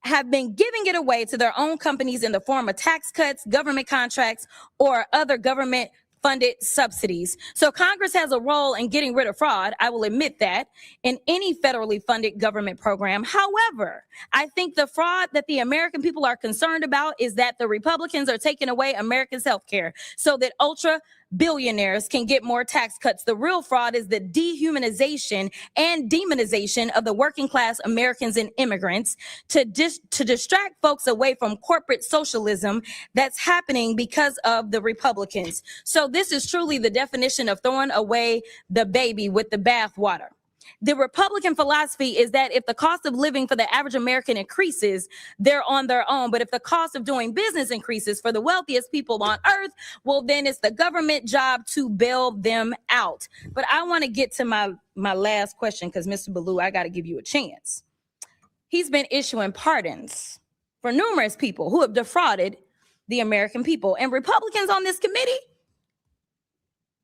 have been giving it away to their own companies in the form of tax cuts, government contracts, or other government funded subsidies. So Congress has a role in getting rid of fraud. I will admit that in any federally funded government program. However, I think the fraud that the American people are concerned about is that the Republicans are taking away Americans' health care so that ultra billionaires can get more tax cuts. The real fraud is the dehumanization and demonization of the working class Americans and immigrants to distract folks away from corporate socialism that's happening because of the Republicans. So this is truly the definition of throwing away the baby with the bathwater. The Republican philosophy is that if the cost of living for the average American increases, they're on their own. But if the cost of doing business increases for the wealthiest people on earth, well, then it's the government job to bail them out. But I want to get to my last question because, Mr. Ballou, I got to give you a chance. He's been issuing pardons for numerous people who have defrauded the American people. And Republicans on this committee,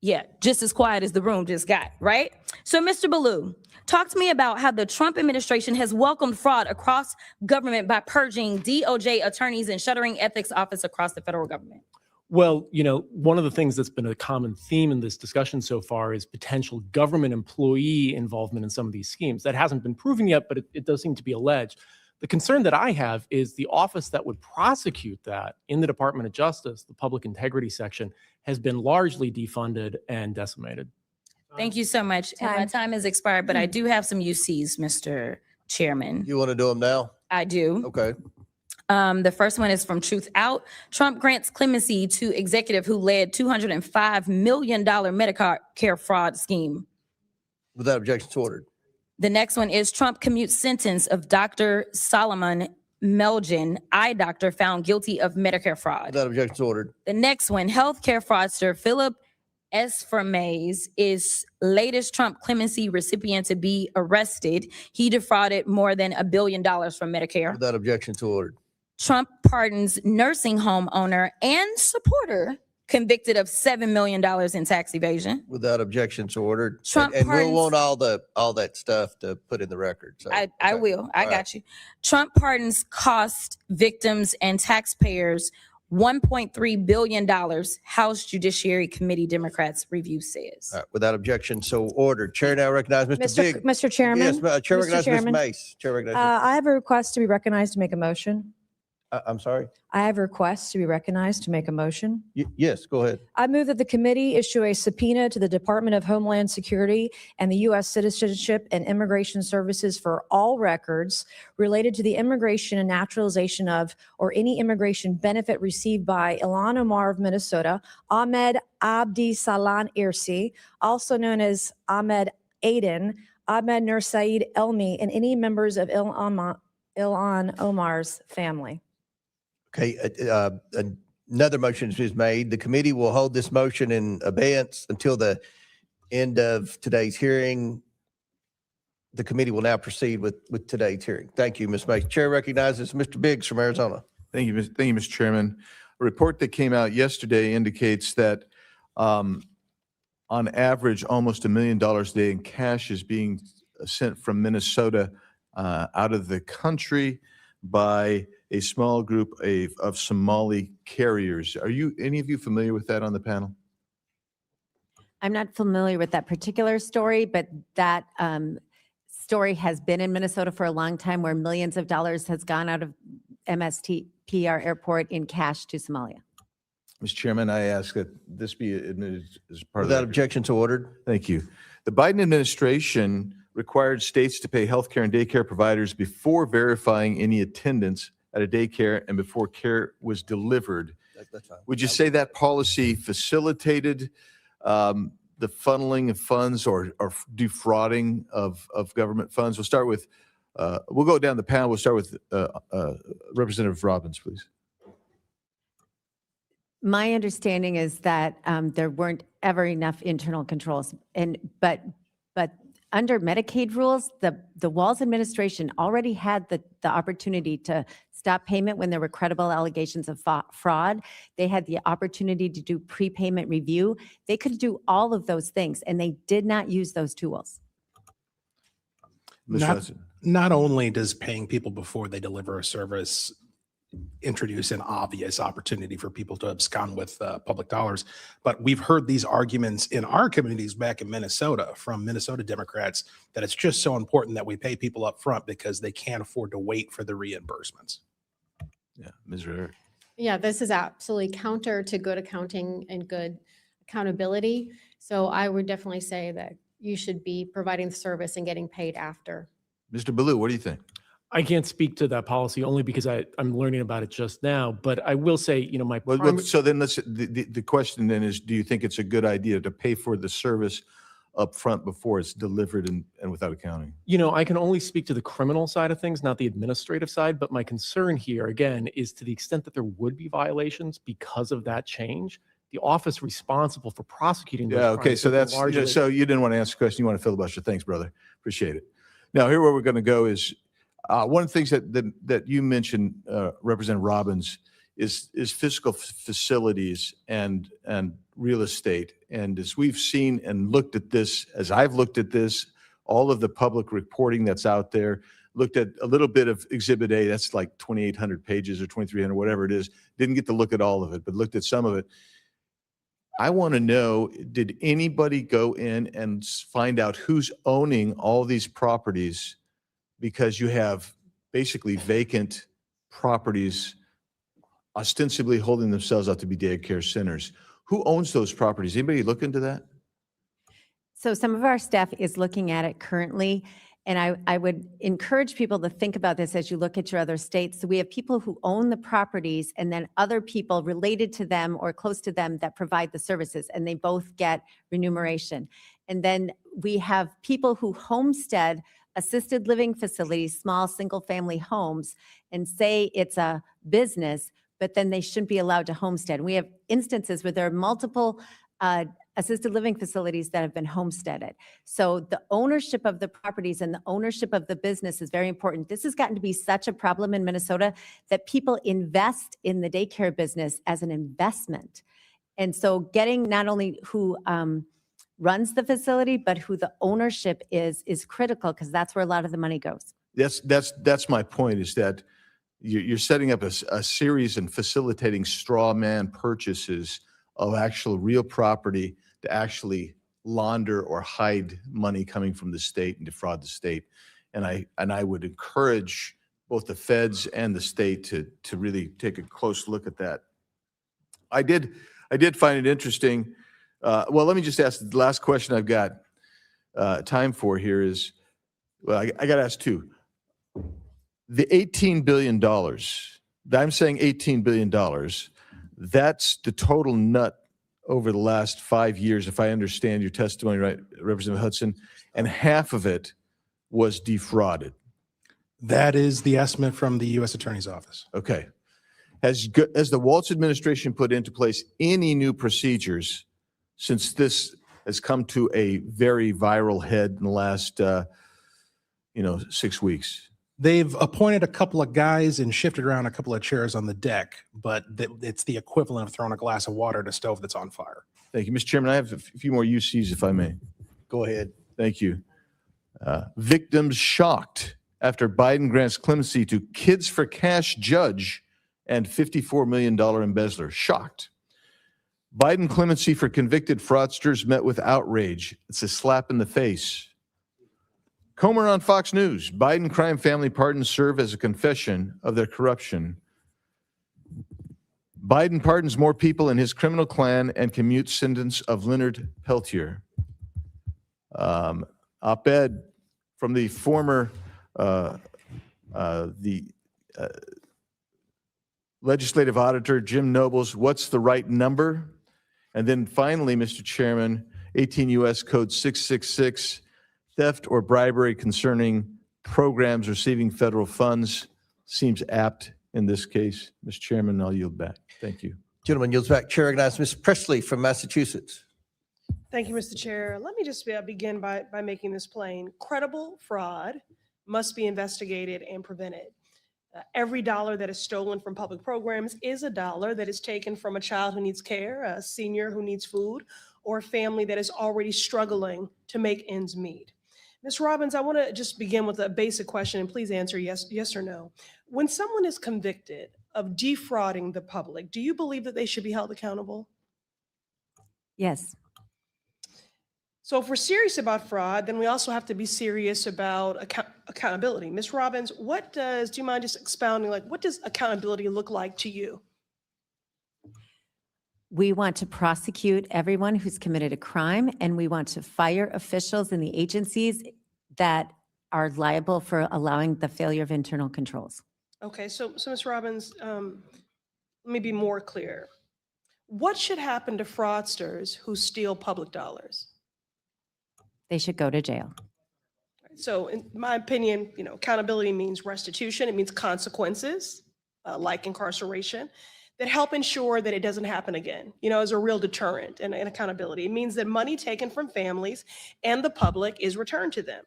yeah, just as quiet as the room just got, right? So, Mr. Ballou, talk to me about how the Trump administration has welcomed fraud across government by purging DOJ attorneys and shuttering ethics office across the federal government. Well, one of the things that's been a common theme in this discussion so far is potential government employee involvement in some of these schemes. That hasn't been proven yet, but it does seem to be alleged. The concern that I have is the office that would prosecute that in the Department of Justice, the Public Integrity Section, has been largely defunded and decimated. Thank you so much. And my time has expired, but I do have some UCs, Mr. Chairman. You want to do them now? I do. Okay. The first one is from Truth Out. Trump grants clemency to executive who led $205 million Medicare fraud scheme. Without objection, to ordered. The next one is Trump commutes sentence of Dr. Solomon Melgen, eye doctor, found guilty of Medicare fraud. Without objection, to ordered. The next one, healthcare fraudster Philip Esfermaze is latest Trump clemency recipient to be arrested. He defrauded more than $1 billion from Medicare. Without objection, to ordered. Trump pardons nursing home owner and supporter convicted of $7 million in tax evasion. Without objection, to ordered. Trump and we'll pardons- want all that stuff to put in the record. So, I will. I All got right. you. Trump pardons cost victims and taxpayers $1.3 billion. House Judiciary Committee Democrats review says. All right. Without objection, so ordered. Chair now recognizes Mr. Big. Mr. Chairman. Yes, Chair Mr. recognizes Ms. Chairman. Mace. Chair recognizes. I have a request to be recognized to make a motion. I'm sorry. I have a request to be recognized to make a motion. Yes, go ahead. I move that the committee issue a subpoena to the Department of Homeland Security and the U.S. Citizenship and Immigration Services for all records related to the immigration and naturalization of or any immigration benefit received by Ilhan Omar of Minnesota, Ahmed Abdi Salan Irsi, also known as Ahmed Aden, Ahmed Nur Saeed Elmi, and any members of Ilhan Omar's family. Okay, another motion is made. The committee will hold this motion in abeyance until the end of today's hearing. The committee will now proceed with today's hearing. Thank you, Ms. Mace. Chair recognizes Mr. Biggs from Arizona. Thank you, Mr. Chairman. A report that came out yesterday indicates that on average, almost $1 million a day in cash is being sent from Minnesota out of the country by a small group of Somali carriers. Are any of you familiar with that on the panel? I'm not familiar with that particular story, but that story has been in Minnesota for a long time where millions of dollars has gone out of MSTPR airport in cash to Somalia. Mr. Chairman, I ask that this be admitted as part of Without the objection, to ordered. Thank you. The Biden administration required states to pay healthcare and daycare providers before verifying any attendance at a daycare and before care was delivered. That's fine. Would you say that policy facilitated the funneling of funds or defrauding of government funds? We'll start with, we'll go down the panel. We'll start with Representative Robbins, please. My understanding is that there weren't ever enough internal controls, but under Medicaid rules, the Walz administration already had the opportunity to stop payment when there were credible allegations of fraud. They had the opportunity to do prepayment review. They could do all of those things, and they did not use those tools. Ms. Not, Hudson? not only does paying people before they deliver a service introduce an obvious opportunity for people to abscond with public dollars, but we've heard these arguments in our communities back in Minnesota from Minnesota Democrats that it's just so important that we pay people up front because they can't afford to wait for the reimbursements. Yeah, Ms. Ritter. Yeah, this is absolutely counter to good accounting and good accountability. So I would definitely say that you should be providing the service and getting paid after. Mr. Baloo, what do you think? I can't speak to that policy only because I'm learning about it just now, but I will say, you know, my Well, primary- so then the question then is, do you think it's a good idea to pay for the service up front before it's delivered and without accounting? You know, I can only speak to the criminal side of things, not the administrative side, but my concern here, again, is to the extent that there would be violations because of that change, the office responsible for prosecuting those Yeah, okay, crimes so would be that's, largely- so you didn't want to answer the question, you want to filibuster. Thanks, brother. Appreciate it. Now, here where we're going to go is, one of the things that you mentioned, Representative Robbins, is fiscal facilities and real estate. And as we've seen and looked at this, as I've looked at this, all of the public reporting that's out there, looked at a little bit of Exhibit A, that's like 2,800 pages or 2,300, whatever it is. Didn't get to look at all of it, but looked at some of it. I want to know, did anybody go in and find out who's owning all these properties? Because you have basically vacant properties ostensibly holding themselves out to be daycare centers. Who owns those properties? Anybody look into that? So some of our staff is looking at it currently, and I would encourage people to think about this as you look at your other states. So we have people who own the properties and then other people related to them or close to them that provide the services, and they both get remuneration. And then we have people who homestead assisted living facilities, small single-family homes, and say it's a business, but then they shouldn't be allowed to homestead. We have instances where there are multiple assisted living facilities that have been homesteaded. So the ownership of the properties and the ownership of the business is very important. This has gotten to be such a problem in Minnesota that people invest in the daycare business as an investment. And so getting not only who runs the facility, but who the ownership is critical, because that's where a lot of the money goes. That's my point, is that you're setting up a series and facilitating straw man purchases of actual real property to actually launder or hide money coming from the state and defraud the state. And I would encourage both the feds and the state to really take a close look at that. I did find it interesting. Well, let me just ask the last question I've got time for here is, well, I got to ask two. The $18 billion, I'm saying $18 billion, that's the total nut over the last 5 years, if I understand your testimony right, Representative Hudson, and half of it was defrauded. That is the estimate from the U.S. Attorney's Office. Okay. Has the Walz administration put into place any new procedures since this has come to a very viral head in the last, 6 weeks? They've appointed a couple of guys and shifted around a couple of chairs on the deck, but it's the equivalent of throwing a glass of water at a stove that's on fire. Thank you. Mr. Chairman, I have a few more UCs, if I may. Go ahead. Thank you. Victims shocked after Biden grants clemency to Kids for Cash judge and $54 million embezzler. Shocked. Biden clemency for convicted fraudsters met with outrage. It's a slap in the face. Comer on Fox News. Biden crime family pardons serve as a confession of their corruption. Biden pardons more people in his criminal clan and commutes sentence of Leonard Peltier. Op-ed from the former legislative auditor, Jim Nobles, what's the right number? And then finally, Mr. Chairman, 18 U.S. Code 666, theft or bribery concerning programs receiving federal funds, seems apt in this case. Mr. Chairman, I'll yield back. Thank you. Gentleman yields back. Chair recognizes Ms. Presley from Massachusetts. Thank you, Mr. Chair. Let me just begin by making this plain. Credible fraud must be investigated and prevented. Every dollar that is stolen from public programs is a dollar that is taken from a child who needs care, a senior who needs food, or a family that is already struggling to make ends meet. Ms. Robbins, I want to just begin with a basic question, and please answer yes or no. When someone is convicted of defrauding the public, do you believe that they should be held accountable? Yes. So if we're serious about fraud, then we also have to be serious about accountability. Ms. Robbins, do you mind just expounding, like, what does accountability look like to you? We want to prosecute everyone who's committed a crime, and we want to fire officials in the agencies that are liable for allowing the failure of internal controls. Okay, so Ms. Robbins, let me be more clear. What should happen to fraudsters who steal public dollars? They should go to jail. So in my opinion, accountability means restitution. It means consequences, like incarceration, that help ensure that it doesn't happen again, as a real deterrent and accountability. It means that money taken from families and the public is returned to them.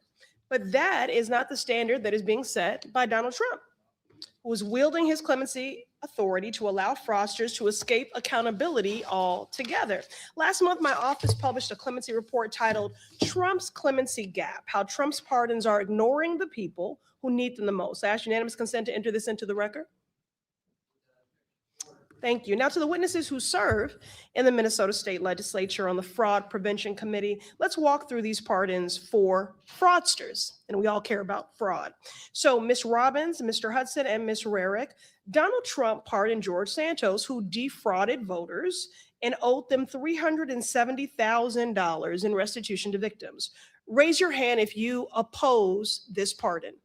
But that is not the standard that is being set by Donald Trump, who is wielding his clemency authority to allow fraudsters to escape accountability altogether. Last month, my office published a clemency report titled Trump's Clemency Gap, How Trump's Pardons Are Ignoring the People Who Need Them the Most. I ask unanimous consent to enter this into the record. Thank you. Now to the witnesses who serve in the Minnesota State Legislature on the Fraud Prevention Committee, let's walk through these pardons for fraudsters. And we all care about fraud. So Ms. Robbins, Mr. Hudson, and Ms. Rarick, Donald Trump pardoned George Santos, who defrauded voters and owed them $370,000 in restitution to victims. Raise your hand if you oppose this pardon.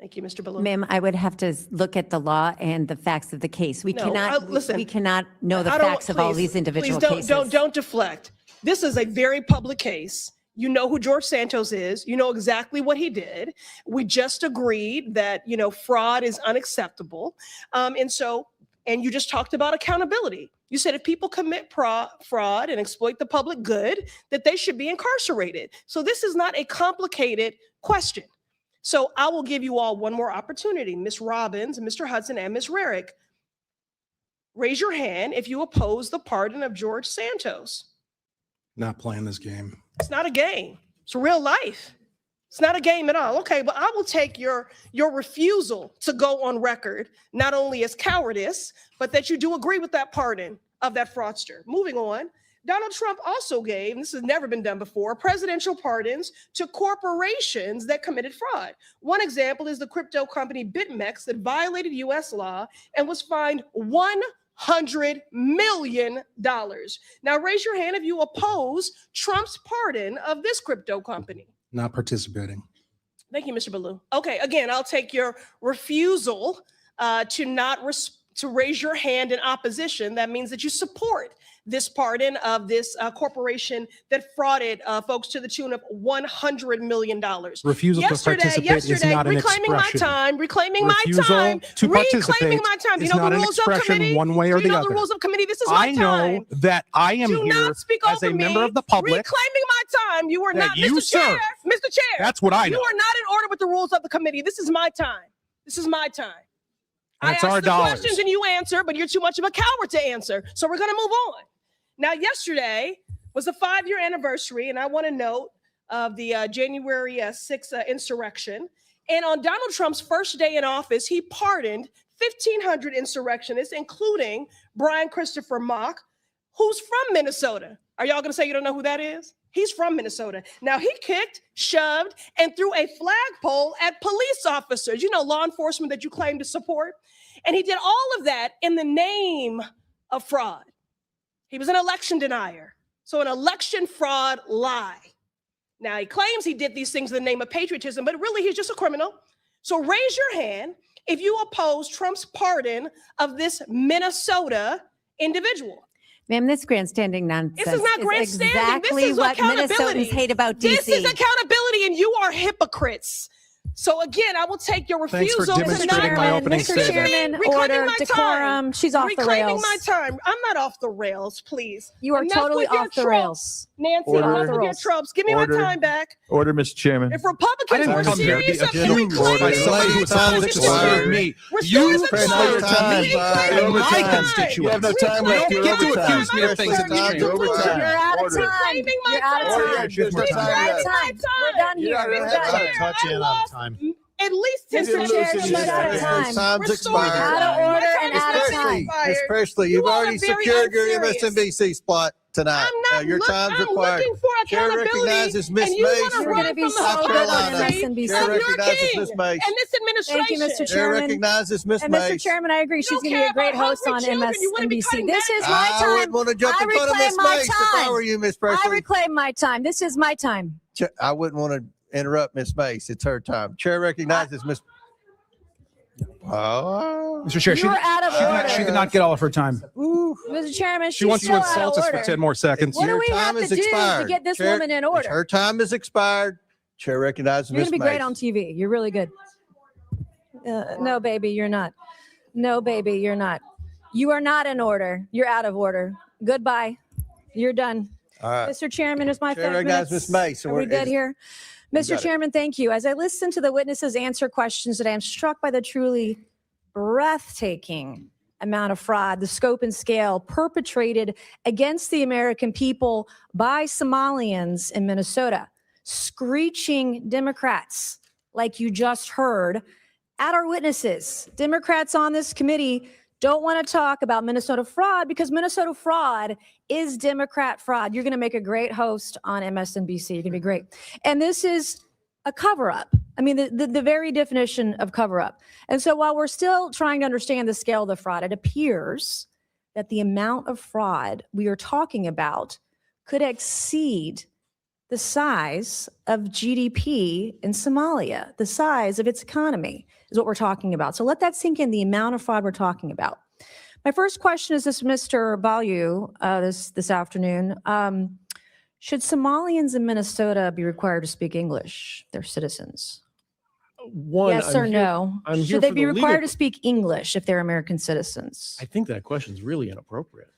Thank you, Mr. Ballou. Ma'am, I would have to look at the law and the facts of the case. We No, cannot listen, we cannot know the I don't- facts of all please, these individual please cases. Don't deflect. This is a very public case. You know who George Santos is. You know exactly what he did. We just agreed that, fraud is unacceptable. And you just talked about accountability. You said if people commit fraud and exploit the public good, that they should be incarcerated. So this is not a complicated question. So I will give you all one more opportunity. Ms. Robbins, Mr. Hudson, and Ms. Rarick, raise your hand if you oppose the pardon of George Santos. Not playing this game. It's not a game. It's real life. It's not a game at all. Okay, but I will take your refusal to go on record, not only as cowardice, but that you do agree with that pardon of that fraudster. Moving on. Donald Trump also gave, and this has never been done before, presidential pardons to corporations that committed fraud. One example is the crypto company BitMEX that violated U.S. law and was fined $100 million. Now raise your hand if you oppose Trump's pardon of this crypto company. Not participating. Thank you, Mr. Ballou. Okay, again, I'll take your refusal to raise your hand in opposition. That means that you support this pardon of this corporation that frauded folks to the tune of $100 million. Refusal to participate is not an reclaiming expression. Reclaiming my Refusal time. to Reclaiming participate my time. Do is you know not the an rules of expression committee? one way or Do you the know other. the rules of committee? This is my I time. know that I am Do here not speak as a over member me. of the public. Reclaiming my time. You are that not, you Mr. Chair. serve. Mr. Chair. That's what I know. You are not in order with the rules of the committee. This is my time. This is my time. That's I our ask the dollars. questions and you answer, but you're too much of a coward to answer. So we're going to move on. Now, yesterday was the 5-year anniversary, and I want to note of the January 6th insurrection. And on Donald Trump's first day in office, he pardoned 1,500 insurrectionists, including Brian Christopher Mock, who's from Minnesota. Are y'all going to say you don't know who that is? He's from Minnesota. Now, he kicked, shoved, and threw a flagpole at police officers, law enforcement that you claim to support. And he did all of that in the name of fraud. He was an election denier. So an election fraud lie. Now, he claims he did these things in the name of patriotism, but really he's just a criminal. So raise your hand if you oppose Trump's pardon of this Minnesota individual. Ma'am, this grandstanding nonsense This is not grandstanding. exactly This is what accountability. Minnesotans hate about D.C. This is accountability, and you are hypocrites. So again, I will take your Thanks for refusal to demonstrating my opening Mr. statement. Chairman, Reclaiming order, my decorum. time. She's off the Reclaiming rails. my time. I'm not off the rails, please. You are Enough totally with your off the tropes. rails. Nancy, Order. enough with your tropes. Give me Order. my time back. Order, Mr. Chairman. If Republicans were come here to be serious about accused reclaiming by somebody who was supposed to serve me. Restore You the press time. your time. Reclaiming You're my overtime. time. You have no time left. Reclaiming You're my get to time. accuse me of things in this I'm chamber. delusional. Overtime. You're out of Order. time. Reclaiming my You're out of time. Order. time. There's no You're time out of left. time. We're done here. You're out of We're time. done. Chair, Touch I in out of lost time. At least 10 Mr. Chair, she's out of time. Time's Restore the expired. Out of time. order My and time is out of not time. expired. Ms. Presley, you've You all already are very secured your unserious. MSNBC spot tonight. I'm not Your look- time's I'm required. looking for Chair accountability, recognizes Ms. and you Mace want to You're run gonna be from the so South good on Carolina. MSNBC. Chair of your recognizes king Ms. Mace. and this administration. Thank you, Mr. Chair Chairman. recognizes Ms. And Mace. Mr. Chairman, I agree. She's don't going to care be a great about host on hungry children. You wouldn't be MSNBC. cutting This back. is my I time. wouldn't want to jump I in front of reclaim Ms. my Mace if I time. were you, Ms. I Presley. reclaim my time. This is my time. I wouldn't want to interrupt Ms. Mace. It's her time. Chair recognizes Ms. Oh. Mr. Chair, You're out of order. she did not get all of her time. Mr. Chairman, She she's wants to still out of insult us for order. 10 more seconds. What do Your we have time to is do to expired. get this Chair- woman in order? Her time is expired. Chair recognizes You're Ms. going to be Mace. great on TV. You're really good. No, baby, you're not. No, baby, you're not. You are not in order. You're out of order. Goodbye. You're done. All right. Mr. Chairman, is my Chair 5 recognizes minutes. Ms. Mace. Are we good here? Mr. got it. Chairman, thank you. As I listen to the witnesses answer questions today, I'm struck by the truly breathtaking amount of fraud, the scope and scale perpetrated against the American people by Somalians in Minnesota, screeching Democrats, like you just heard, at our witnesses. Democrats on this committee don't want to talk about Minnesota fraud because Minnesota fraud is Democrat fraud. You're going to make a great host on MSNBC. You're going to be great. And this is a cover-up. I mean, the very definition of cover-up. And so while we're still trying to understand the scale of the fraud, it appears that the amount of fraud we are talking about could exceed the size of GDP in Somalia, the size of its economy is what we're talking about. So let that sink in, the amount of fraud we're talking about. My first question is this, Mr. Balyu, this afternoon. Should Somalians in Minnesota be required to speak English, their citizens? One, Yes or no? I'm here Should they for be the required legal- to speak English if they're American citizens? I think that question is really inappropriate.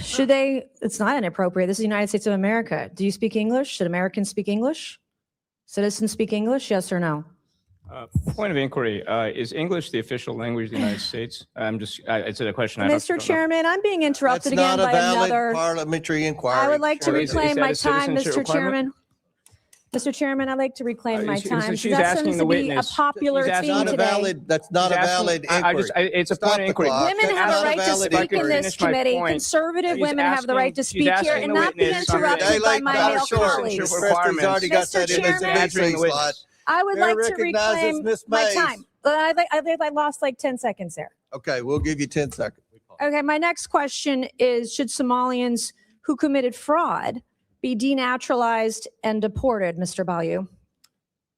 Should they? It's not inappropriate. This is the United States of America. Do you speak English? Should Americans speak English? Citizens speak English? Yes or no? Point of inquiry, is English the official language of the United States? It's a question I don't Mr. know. Chairman, I'm being That's interrupted not again a by valid another. parliamentary inquiry. I would like to Chair, is reclaim that my a time, citizenship Mr. Chairman. requirement? Mr. Chairman, I'd like to reclaim my she's- time. she's That asking seems the to be a witness- popular she's asking theme the today. That's not a She's asking- valid I inquiry. just- it's a Stop point of the inquiry. clock. Women That's have not a right to valid speak in inquiry. this Finish my committee. point. Conservative She's women have the right to asking- speak she's here asking and the not be witness- interrupted Day by late, my hour male short. colleagues. Ms. Presley's already got Mr. that Chairman. MSNBC Witness. slot. I would Chair like to recognizes reclaim Ms. my Mace. time. I lost like 10 seconds there. Okay, we'll give you 10 seconds. Okay, my next question is, should Somalians who committed fraud be denaturalized and deported, Mr. Balyu?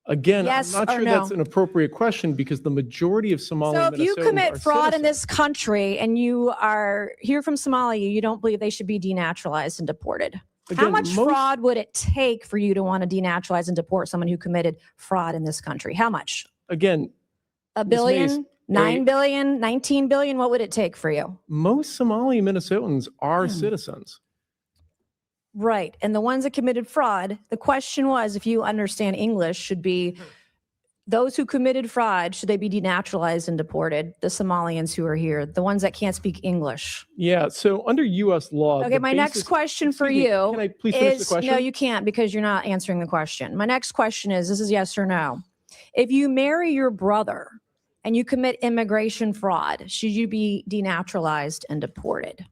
Again, Yes I'm not or sure that's no? an appropriate question because the majority of Somali So if you Minnesotans commit are fraud in citizens. this country and you are here from Somalia, you don't believe they should be denaturalized and deported. How Again, much most- fraud would it take for you to want to denaturalize and deport someone who committed fraud in this country? How much? Again, A Ms. billion? Mace, 9 billion? 19 billion? What would it take for you? most Somali Minnesotans are Hmm. citizens. Right. And the ones that committed fraud, the question was, if you understand English, should be those who committed fraud, should they be denaturalized and deported? The Somalians who are here, the ones that can't speak English. Yeah, so under U.S. law. Okay, the my next basis- question for Excuse me, you Can I please finish the is, question? no, you can't because you're not answering the question. My next question is, this is yes or no. If you marry your brother and you commit immigration fraud, should you be denaturalized and deported?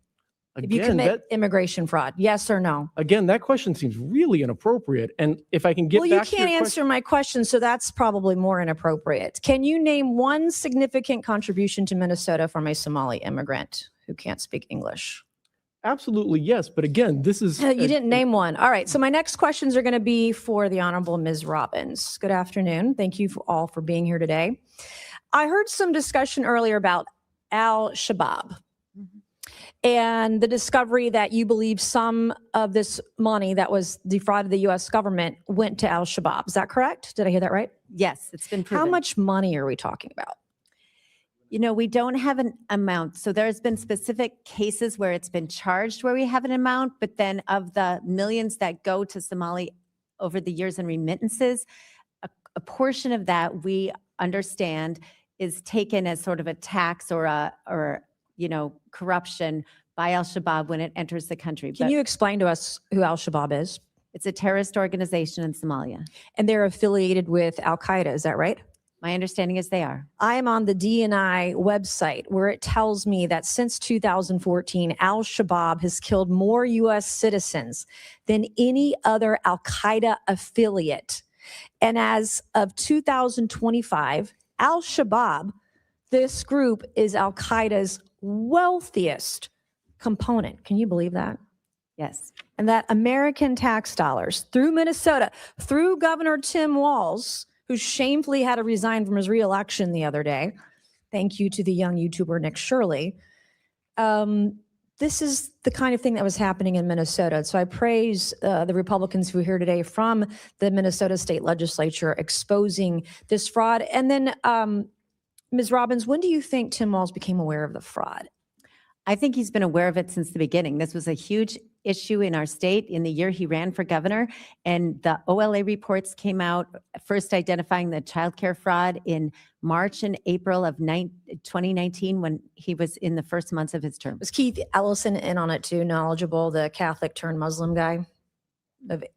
If you Again, commit immigration fraud, yes or no? Again, that question seems really inappropriate. And if I can get Well, you back to your can't answer my question, so that's probably more inappropriate. Can you name one significant contribution to Minnesota from a Somali immigrant who can't speak English? Absolutely, yes. But again, this is. You didn't name one. All right. So my next questions are going to be for the Honorable Ms. Robbins. Good afternoon. Thank you all for being here today. I heard some discussion earlier about al-Shabaab. and the discovery that you believe some of this money that was defrauded the U.S. government went to al-Shabaab. Is that correct? Did I hear that right? Yes, it's been proven. How much money are we talking about? You know, we don't have an amount. So there's been specific cases where it's been charged where we have an amount, but then of the millions that go to Somali over the years in remittances, a portion of that we understand is taken as sort of a tax or corruption by al-Shabaab when it enters the country. Can But you explain to us who al-Shabaab is? it's a terrorist organization in Somalia. And they're affiliated with al-Qaeda, is that right? My understanding is they are. I am on the DNI website where it tells me that since 2014, al-Shabaab has killed more U.S. citizens than any other al-Qaeda affiliate. And as of 2025, al-Shabaab, this group is al-Qaeda's wealthiest component. Can you believe that? Yes. And that American tax dollars through Minnesota, through Governor Tim Walz, who shamefully had to resign from his reelection the other day. Thank you to the young YouTuber Nick Shirley. This is the kind of thing that was happening in Minnesota. So I praise the Republicans who are here today from the Minnesota State Legislature exposing this fraud. And then, Ms. Robbins, when do you think Tim Walz became aware of the fraud? I think he's been aware of it since the beginning. This was a huge issue in our state in the year he ran for governor, and the OLA reports came out, first identifying the childcare fraud in March and April of 2019 when he was in the first months of his term. Was Keith Ellison in on it too, knowledgeable, the Catholic turned Muslim guy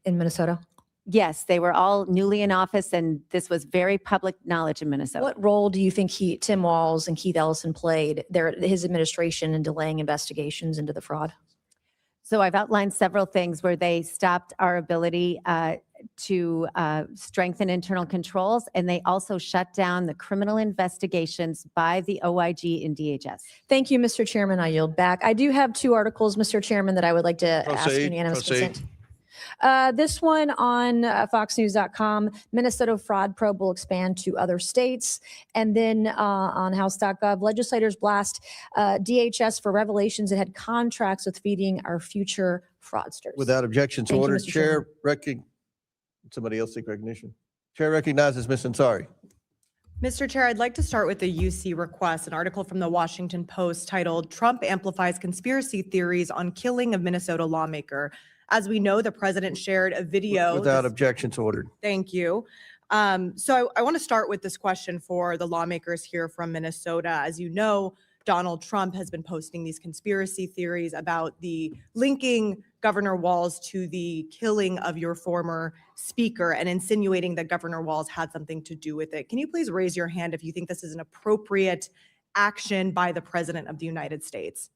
in Minnesota? Yes, they were all newly in office, and this was very public knowledge in Minnesota. What role do you think Tim Walz and Keith Ellison played, his administration, in delaying investigations into the fraud? So I've outlined several things where they stopped our ability to strengthen internal controls, and they also shut down the criminal investigations by the OIG and DHS. Thank you, Mr. Chairman. I yield back. I do have two articles, Mr. Chairman, that I would like to ask unanimous consent. This one on foxnews.com, Minnesota fraud probe will expand to other states. And then on house.gov, legislators blast DHS for revelations that had contracts with feeding our future fraudsters. Without objection to Thank you, order, Mr. Chair somebody else seek recognition. Chair recognizes Ms. Ansari. Mr. Chair, I'd like to start with the UC request, an article from the Washington Post titled "Trump Amplifies Conspiracy Theories on Killing of Minnesota Lawmaker." As we know, the president shared a video. Without objection to order. Thank you. So I want to start with this question for the lawmakers here from Minnesota. As you know, Donald Trump has been posting these conspiracy theories about the linking Governor Walz to the killing of your former speaker and insinuating that Governor Walz had something to do with it. Can you please raise your hand if you think this is an appropriate action by the President of the United States?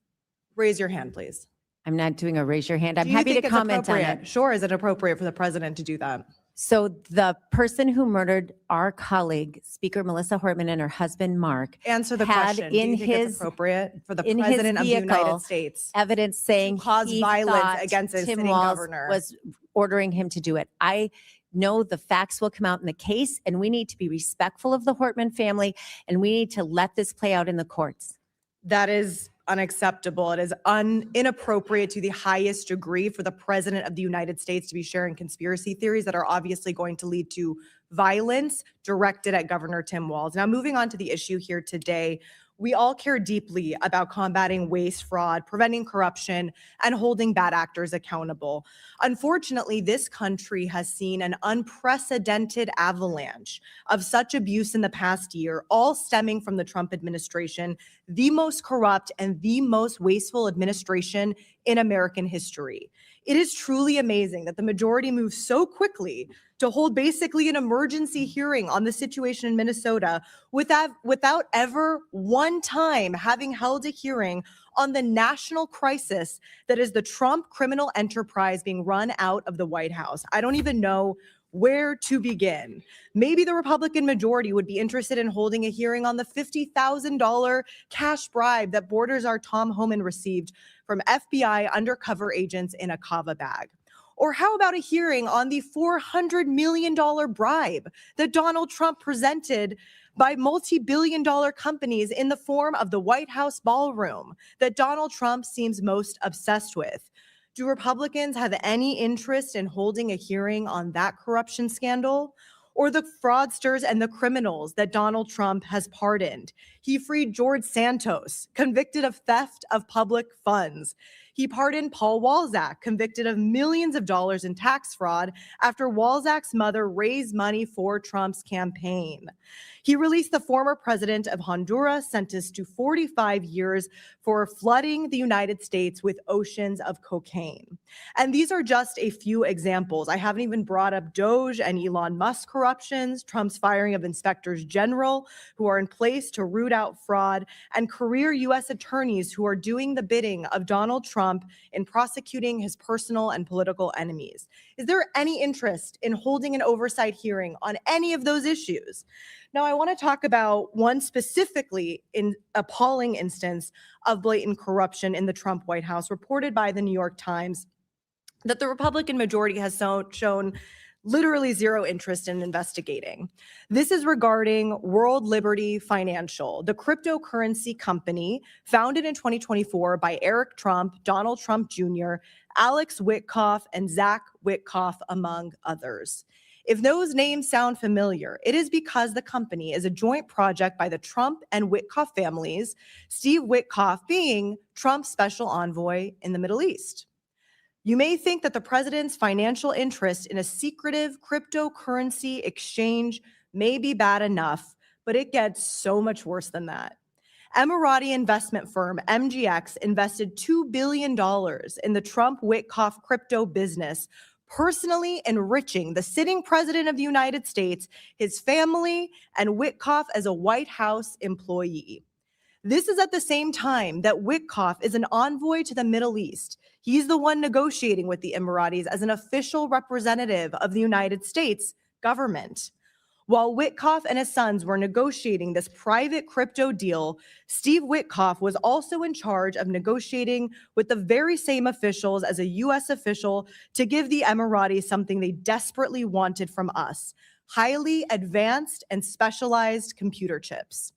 Raise your hand, please. I'm not doing a raise your hand. I'm Do you happy think to it's comment on appropriate? it. Sure, is it appropriate for the president to do that? So the person who murdered our colleague, Speaker Melissa Hortman, and her husband, Mark, Answer the had question. Do in you think it's his appropriate for the in his president of the United vehicle States evidence saying to cause he violence thought against a Tim sitting Walz governor? was ordering him to do it. I know the facts will come out in the case, and we need to be respectful of the Hortman family, and we need to let this play out in the courts. That is unacceptable. It is inappropriate to the highest degree for the president of the United States to be sharing conspiracy theories that are obviously going to lead to violence directed at Governor Tim Walz. Now, moving on to the issue here today, we all care deeply about combating waste, fraud, preventing corruption, and holding bad actors accountable. Unfortunately, this country has seen an unprecedented avalanche of such abuse in the past year, all stemming from the Trump administration, the most corrupt and the most wasteful administration in American history. It is truly amazing that the majority moved so quickly to hold basically an emergency hearing on the situation in Minnesota without ever one time having held a hearing on the national crisis that is the Trump criminal enterprise being run out of the White House. I don't even know where to begin. Maybe the Republican majority would be interested in holding a hearing on the $50,000 cash bribe that Borders our Tom Homan received from FBI undercover agents in a kava bag. Or how about a hearing on the $400 million bribe that Donald Trump presented by multi-billion-dollar companies in the form of the White House ballroom that Donald Trump seems most obsessed with. Do Republicans have any interest in holding a hearing on that corruption scandal? Or the fraudsters and the criminals that Donald Trump has pardoned? He freed George Santos, convicted of theft of public funds. He pardoned Paul Walzak, convicted of millions of dollars in tax fraud after Walzak's mother raised money for Trump's campaign. He released the former president of Honduras, sentenced to 45 years for flooding the United States with oceans of cocaine. And these are just a few examples. I haven't even brought up Doge and Elon Musk corruptions, Trump's firing of inspectors general who are in place to root out fraud, and career U.S. attorneys who are doing the bidding of Donald Trump in prosecuting his personal and political enemies. Is there any interest in holding an oversight hearing on any of those issues? Now, I want to talk about one specifically in appalling instance of blatant corruption in the Trump White House, reported by the New York Times, that the Republican majority has shown literally zero interest in investigating. This is regarding World Liberty Financial, the cryptocurrency company founded in 2024 by Eric Trump, Donald Trump Jr., Alex Witkoff, and Zach Witkoff, among others. If those names sound familiar, it is because the company is a joint project by the Trump and Witkoff families, Steve Witkoff being Trump's special envoy in the Middle East. You may think that the president's financial interest in a secretive cryptocurrency exchange may be bad enough, but it gets so much worse than that. Emirati investment firm MGX invested $2 billion in the Trump-Witkoff crypto business, personally enriching the sitting president of the United States, his family, and Witkoff as a White House employee. This is at the same time that Witkoff is an envoy to the Middle East. He's the one negotiating with the Emiratis as an official representative of the United States government. While Witkoff and his sons were negotiating this private crypto deal, Steve Witkoff was also in charge of negotiating with the very same officials as a U.S. official to give the Emiratis something they desperately wanted from us: highly advanced and specialized computer chips.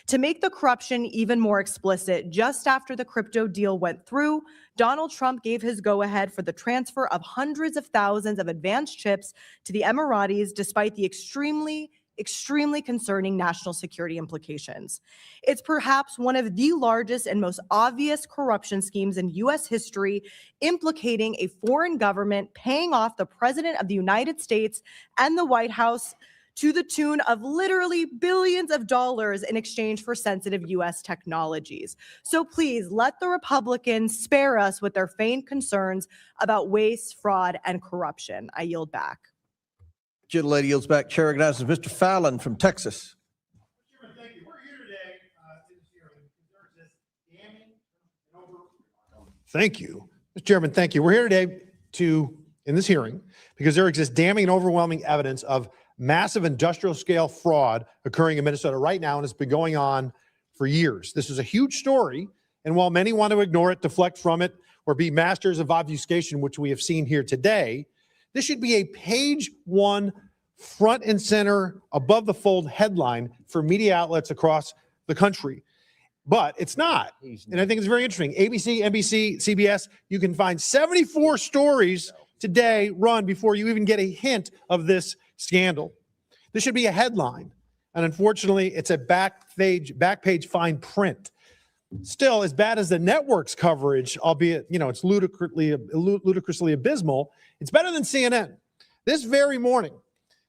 To make the corruption even more explicit, just after the crypto deal went through, Donald Trump gave his go-ahead for the transfer of hundreds of thousands of advanced chips to the Emiratis, despite the extremely concerning national security implications. It's perhaps one of the largest and most obvious corruption schemes in U.S. history, implicating a foreign government paying off the President of the United States and the White House to the tune of literally billions of dollars in exchange for sensitive U.S. technologies. So please let the Republicans spare us with their feigned concerns about waste, fraud, and corruption. I yield back. Gentlelady yields back. Chair recognizes Mr. Fallon from Texas. Thank you. We're here today in this hearing because there's this damning Thank you. Mr. Chairman, thank you. We're here today in this hearing because there exists damning and overwhelming evidence of massive industrial scale fraud occurring in Minnesota right now, and it's been going on for years. This is a huge story, and while many want to ignore it, deflect from it, or be masters of obfuscation, which we have seen here today, this should be a page one, front and center, above the fold headline for media outlets across the country. But it's not, and I think it's very interesting. ABC, NBC, CBS, you can find 74 stories today run before you even get a hint of this scandal. This should be a headline, and unfortunately, it's a back page fine print. Still, as bad as the network's coverage, albeit it's ludicrously abysmal, it's better than CNN. This very morning,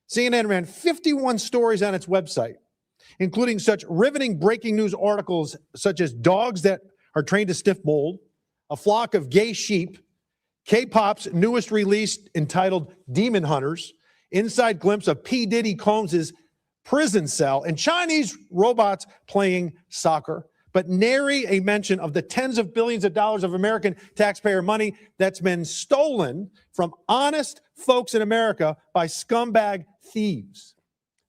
CNN ran 51 stories on its website, including such riveting breaking news articles such as dogs that are trained to sniff mold, a flock of gay sheep, K-pop's newest release entitled Demon Hunters, inside glimpse of P. Diddy Combs' prison cell, and Chinese robots playing soccer, but nary a mention of the tens of billions of dollars of American taxpayer money that's been stolen from honest folks in America by scumbag thieves.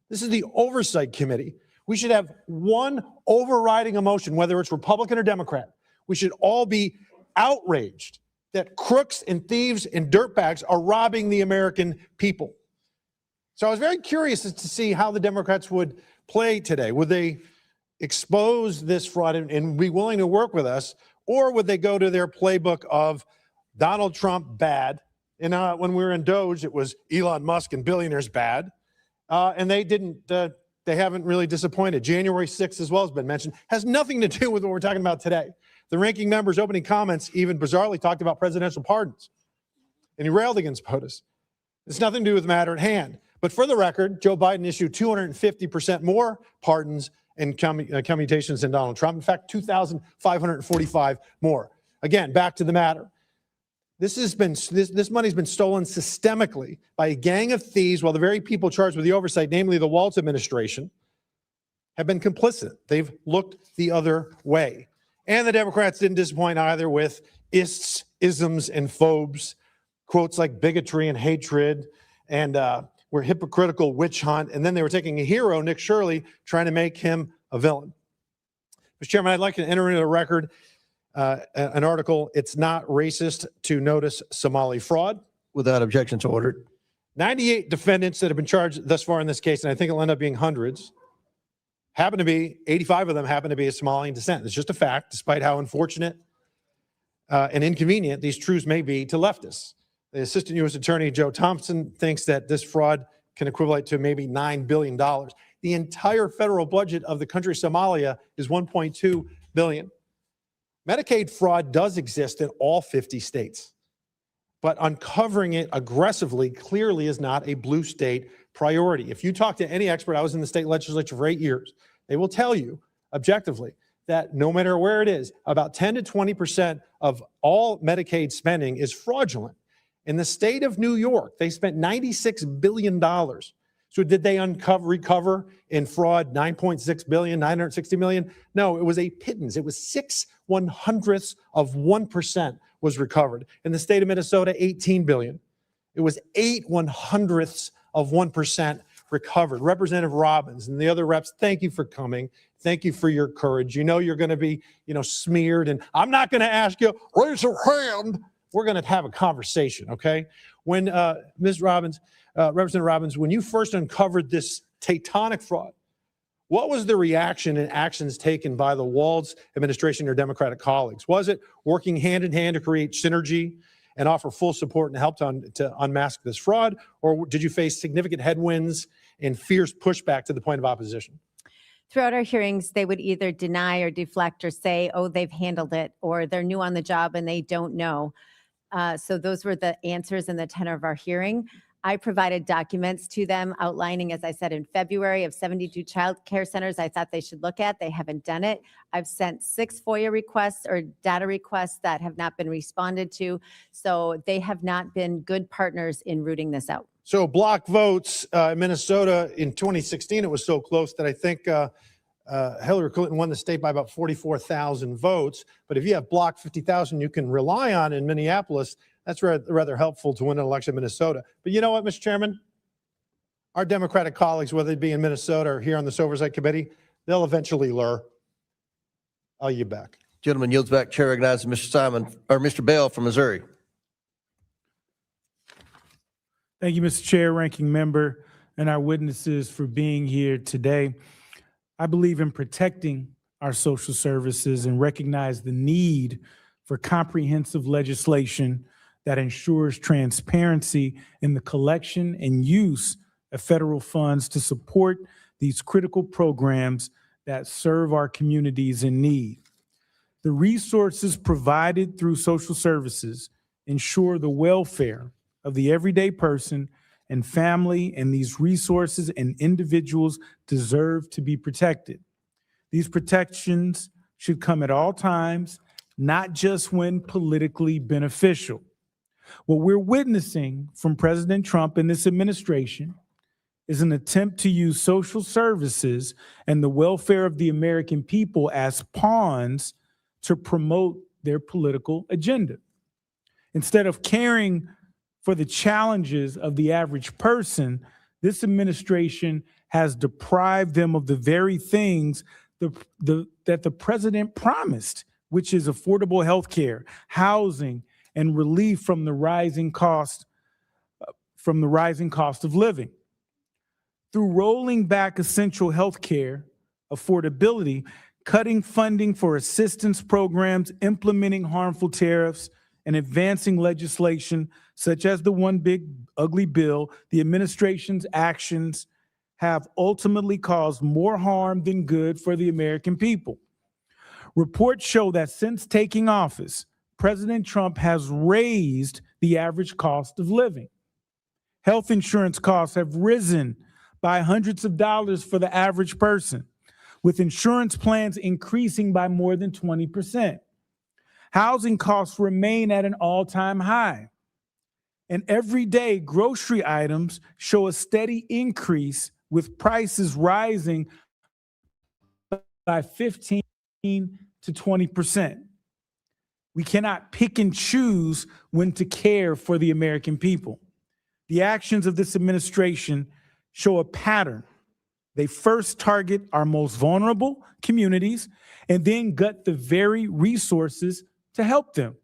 This is the Oversight Committee. We should have one overriding emotion, whether it's Republican or Democrat. We should all be outraged that crooks and thieves and dirtbags are robbing the American people. So I was very curious as to see how the Democrats would play today? Would they expose this fraud and be willing to work with us? Or would they go to their playbook of Donald Trump bad? And when we were in Doge, it was Elon Musk and billionaires bad. And they didn't, they haven't really disappointed. January 6th as well has been mentioned, has nothing to do with what we're talking about today. The ranking member's opening comments even bizarrely talked about presidential pardons. And he railed against POTUS. It's nothing to do with the matter at hand. But for the record, Joe Biden issued 250% more pardons and commutations than Donald Trump. In fact, 2,545 more. Again, back to the matter. This money's been stolen systemically by a gang of thieves, while the very people charged with the oversight, namely the Walz administration, have been complicit. They've looked the other way. And the Democrats didn't disappoint either with ists, isms, and phobes, quotes like bigotry and hatred, and we're hypocritical witch hunt. And then they were taking a hero, Nick Shirley, trying to make him a villain. Mr. Chairman, I'd like to enter into the record an article, "It's Not Racist to Notice Somali Fraud." Without objection, so ordered. 98 defendants that have been charged thus far in this case, and I think it'll end up being hundreds, 85 of them happen to be of Somalian descent. It's just a fact, despite how unfortunate and inconvenient these truths may be to leftists. The Assistant U.S. Attorney, Joe Thompson, thinks that this fraud can equivalent to maybe $9 billion. The entire federal budget of the country Somalia is $1.2 billion. Medicaid fraud does exist in all 50 states, but uncovering it aggressively clearly is not a blue state priority. If you talk to any expert, I was in the state legislature for 8 years, they will tell you objectively that no matter where it is, about 10 to 20% of all Medicaid spending is fraudulent. In the state of New York, they spent $96 billion. So did they recover in fraud 9.6 billion, 960 million? No, it was a pittance. It was 0.06% was recovered. In the state of Minnesota, 18 billion. It was 0.08% recovered. Representative Robbins and the other reps, thank you for coming. Thank you for your courage. You know you're going to be, smeared, and I'm not going to ask you, raise your hand. We're going to have a conversation, okay? When Ms. Robbins, Representative Robbins, when you first uncovered this tectonic fraud, what was the reaction and actions taken by the Walz administration or Democratic colleagues? Was it working hand in hand to create synergy and offer full support and help to unmask this fraud? Or did you face significant headwinds and fierce pushback to the point of opposition? Throughout our hearings, they would either deny or deflect or say, oh, they've handled it, or they're new on the job and they don't know. So those were the answers in the tenor of our hearing. I provided documents to them outlining, as I said, in February, of 72 child care centers I thought they should look at. They haven't done it. I've sent 6 FOIA requests or data requests that have not been responded to. So they have not been good partners in rooting this out. So block votes in Minnesota in 2016, it was so close that I think Hillary Clinton won the state by about 44,000 votes. But if you have block 50,000 you can rely on in Minneapolis, that's rather helpful to win an election in Minnesota. But you know what, Mr. Chairman? Our Democratic colleagues, whether they be in Minnesota or here on this Oversight Committee, they'll eventually lure. I'll yield back. Gentleman yields back. Chair recognizes Mr. Bell from Missouri. Thank you, Mr. Chair, Ranking Member, and our witnesses for being here today. I believe in protecting our social services and recognize the need for comprehensive legislation that ensures transparency in the collection and use of federal funds to support these critical programs that serve our communities in need. The resources provided through social services ensure the welfare of the everyday person and family, and these resources and individuals deserve to be protected. These protections should come at all times, not just when politically beneficial. What we're witnessing from President Trump and this administration is an attempt to use social services and the welfare of the American people as pawns to promote their political agenda. Instead of caring for the challenges of the average person, this administration has deprived them of the very things that the president promised, which is affordable health care, housing, and relief from the rising cost of living. Through rolling back essential health care affordability, cutting funding for assistance programs, implementing harmful tariffs, and advancing legislation such as the One Big Ugly Bill, the administration's actions have ultimately caused more harm than good for the American people. Reports show that since taking office, President Trump has raised the average cost of living. Health insurance costs have risen by hundreds of dollars for the average person, with insurance plans increasing by more than 20%. Housing costs remain at an all-time high. And everyday grocery items show a steady increase, with prices rising by 15 to 20%. We cannot pick and choose when to care for the American people. The actions of this administration show a pattern. They first target our most vulnerable communities and then gut the very resources to help them.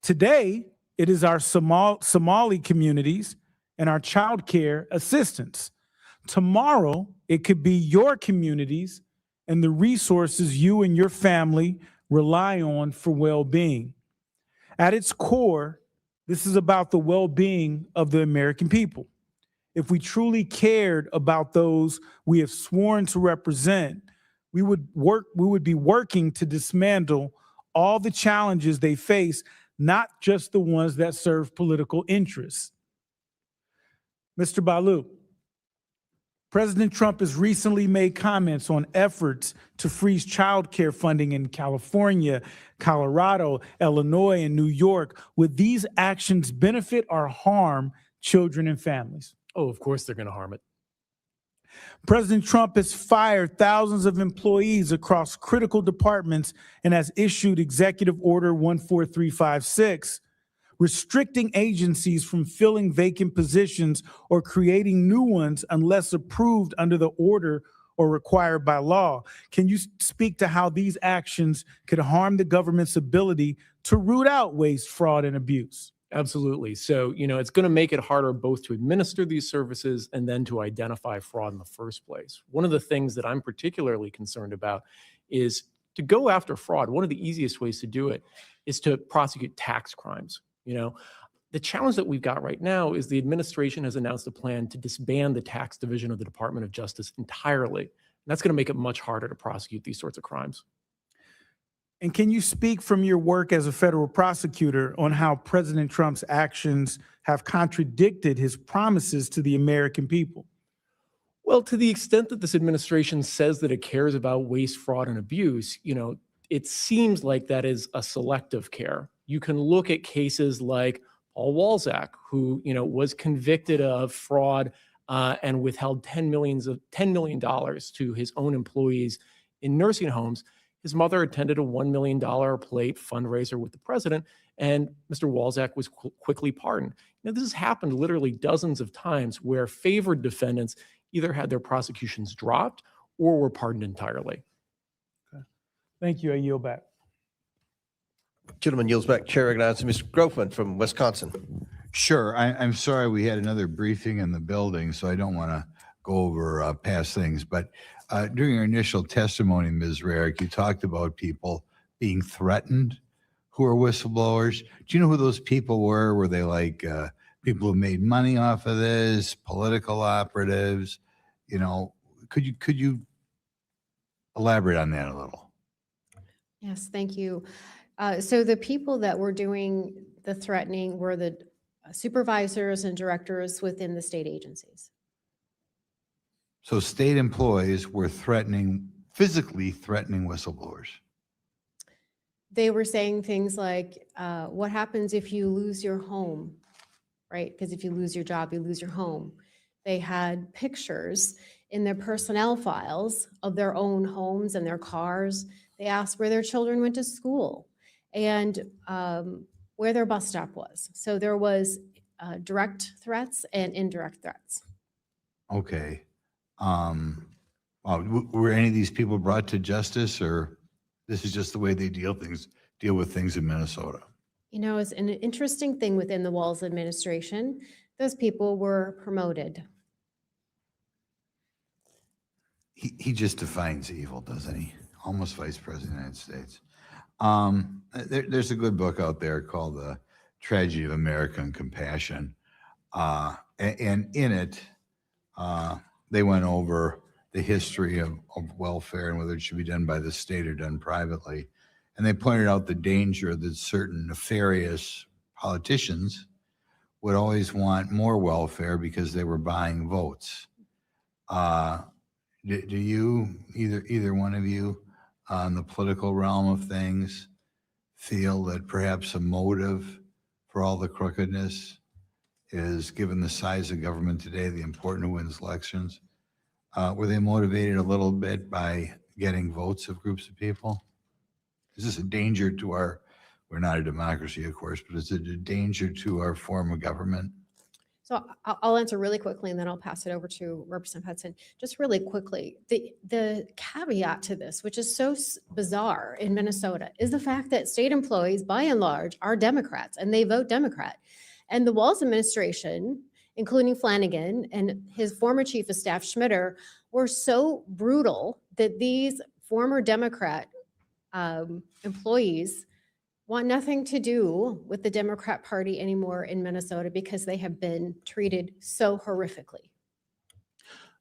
Today, it is our Somali communities and our child care assistance. Tomorrow, it could be your communities and the resources you and your family rely on for well-being. At its core, this is about the well-being of the American people. If we truly cared about those we have sworn to represent, we would be working to dismantle all the challenges they face, not just the ones that serve political interests. Mr. Balu, President Trump has recently made comments on efforts to freeze child care funding in California, Colorado, Illinois, and New York. Would these actions benefit or harm children and families? Oh, of course they're going to harm it. President Trump has fired thousands of employees across critical departments and has issued Executive Order 14356, restricting agencies from filling vacant positions or creating new ones unless approved under the order or required by law. Can you speak to how these actions could harm the government's ability to root out waste, fraud, and abuse? Absolutely. So, it's going to make it harder both to administer these services and then to identify fraud in the first place. One of the things that I'm particularly concerned about is to go after fraud. One of the easiest ways to do it is to prosecute tax crimes. The challenge that we've got right now is the administration has announced a plan to disband the tax division of the Department of Justice entirely. And that's going to make it much harder to prosecute these sorts of crimes. And can you speak from your work as a federal prosecutor on how President Trump's actions have contradicted his promises to the American people? Well, to the extent that this administration says that it cares about waste, fraud, and abuse, it seems like that is a selective care. You can look at cases like Paul Walz, who was convicted of fraud and withheld $10 million to his own employees in nursing homes. His mother attended a $1 million plate fundraiser with the president, and Mr. Walzak was quickly pardoned. This has happened literally dozens of times where favored defendants either had their prosecutions dropped or were pardoned entirely. Okay. Thank you. I yield back. Gentleman yields back. Chair recognizes Mr. Grofman from Wisconsin. Sure. I'm sorry we had another briefing in the building, so I don't want to go over past things. But during your initial testimony, Ms. Rarick, you talked about people being threatened who are whistleblowers. Do you know who those people were? Were they like people who made money off of this, political operatives? Could you elaborate on that a little? Yes, thank you. So the people that were doing the threatening were the supervisors and directors within the state agencies. So state employees were physically threatening whistleblowers. They were saying things like, what happens if you lose your home, right? Because if you lose your job, you lose your home. They had pictures in their personnel files of their own homes and their cars. They asked where their children went to school and where their bus stop was. So there was direct threats and indirect threats. Okay. Were any of these people brought to justice, or this is just the way they deal with things in Minnesota? It's an interesting thing within the Walz administration. Those people were promoted. he just defines evil, doesn't he? Almost Vice President of the United States. There's a good book out there called The Tragedy of American Compassion. And in it, they went over the history of welfare and whether it should be done by the state or done privately. And they pointed out the danger that certain nefarious politicians would always want more welfare because they were buying votes. Do you, either one of you, on the political realm of things, feel that perhaps a motive for all the crookedness is, given the size of government today, the important who wins elections? Were they motivated a little bit by getting votes of groups of people? Is this a danger to our, we're not a democracy, of course, but is it a danger to our form of government? So I'll answer really quickly and then I'll pass it over to Representative Hudson. Just really quickly, the caveat to this, which is so bizarre in Minnesota, is the fact that state employees, by and large, are Democrats and they vote Democrat. And the Walz administration, including Flanagan and his former chief of staff, Schmitter, were so brutal that these former Democrat employees want nothing to do with the Democrat Party anymore in Minnesota because they have been treated so horrifically.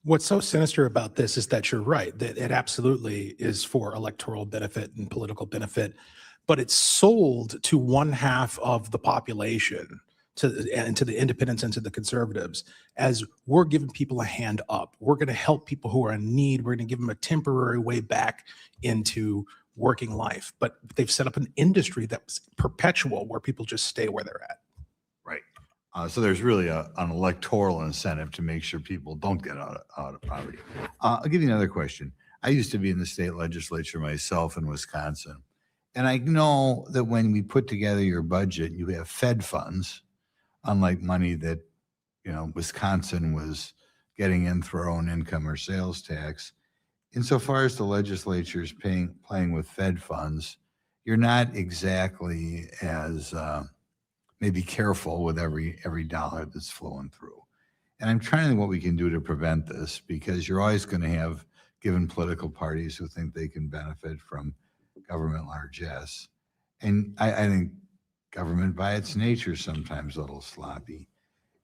What's so sinister about this is that you're right, that it absolutely is for electoral benefit and political benefit, but it's sold to one half of the population, to the independents and to the conservatives, as we're giving people a hand up. We're going to help people who are in need. We're going to give them a temporary way back into working life. But they've set up an industry that's perpetual, where people just stay where they're at. Right. So there's really an electoral incentive to make sure people don't get out of poverty. I'll give you another question. I used to be in the state legislature myself in Wisconsin. And I know that when we put together your budget, you have Fed funds, unlike money that, Wisconsin was getting in through our own income or sales tax. Insofar as the legislature is playing with Fed funds, you're not exactly as maybe careful with every dollar that's flowing through. And I'm trying to think what we can do to prevent this, because you're always going to have given political parties who think they can benefit from government largesse. And I think government by its nature is sometimes a little sloppy.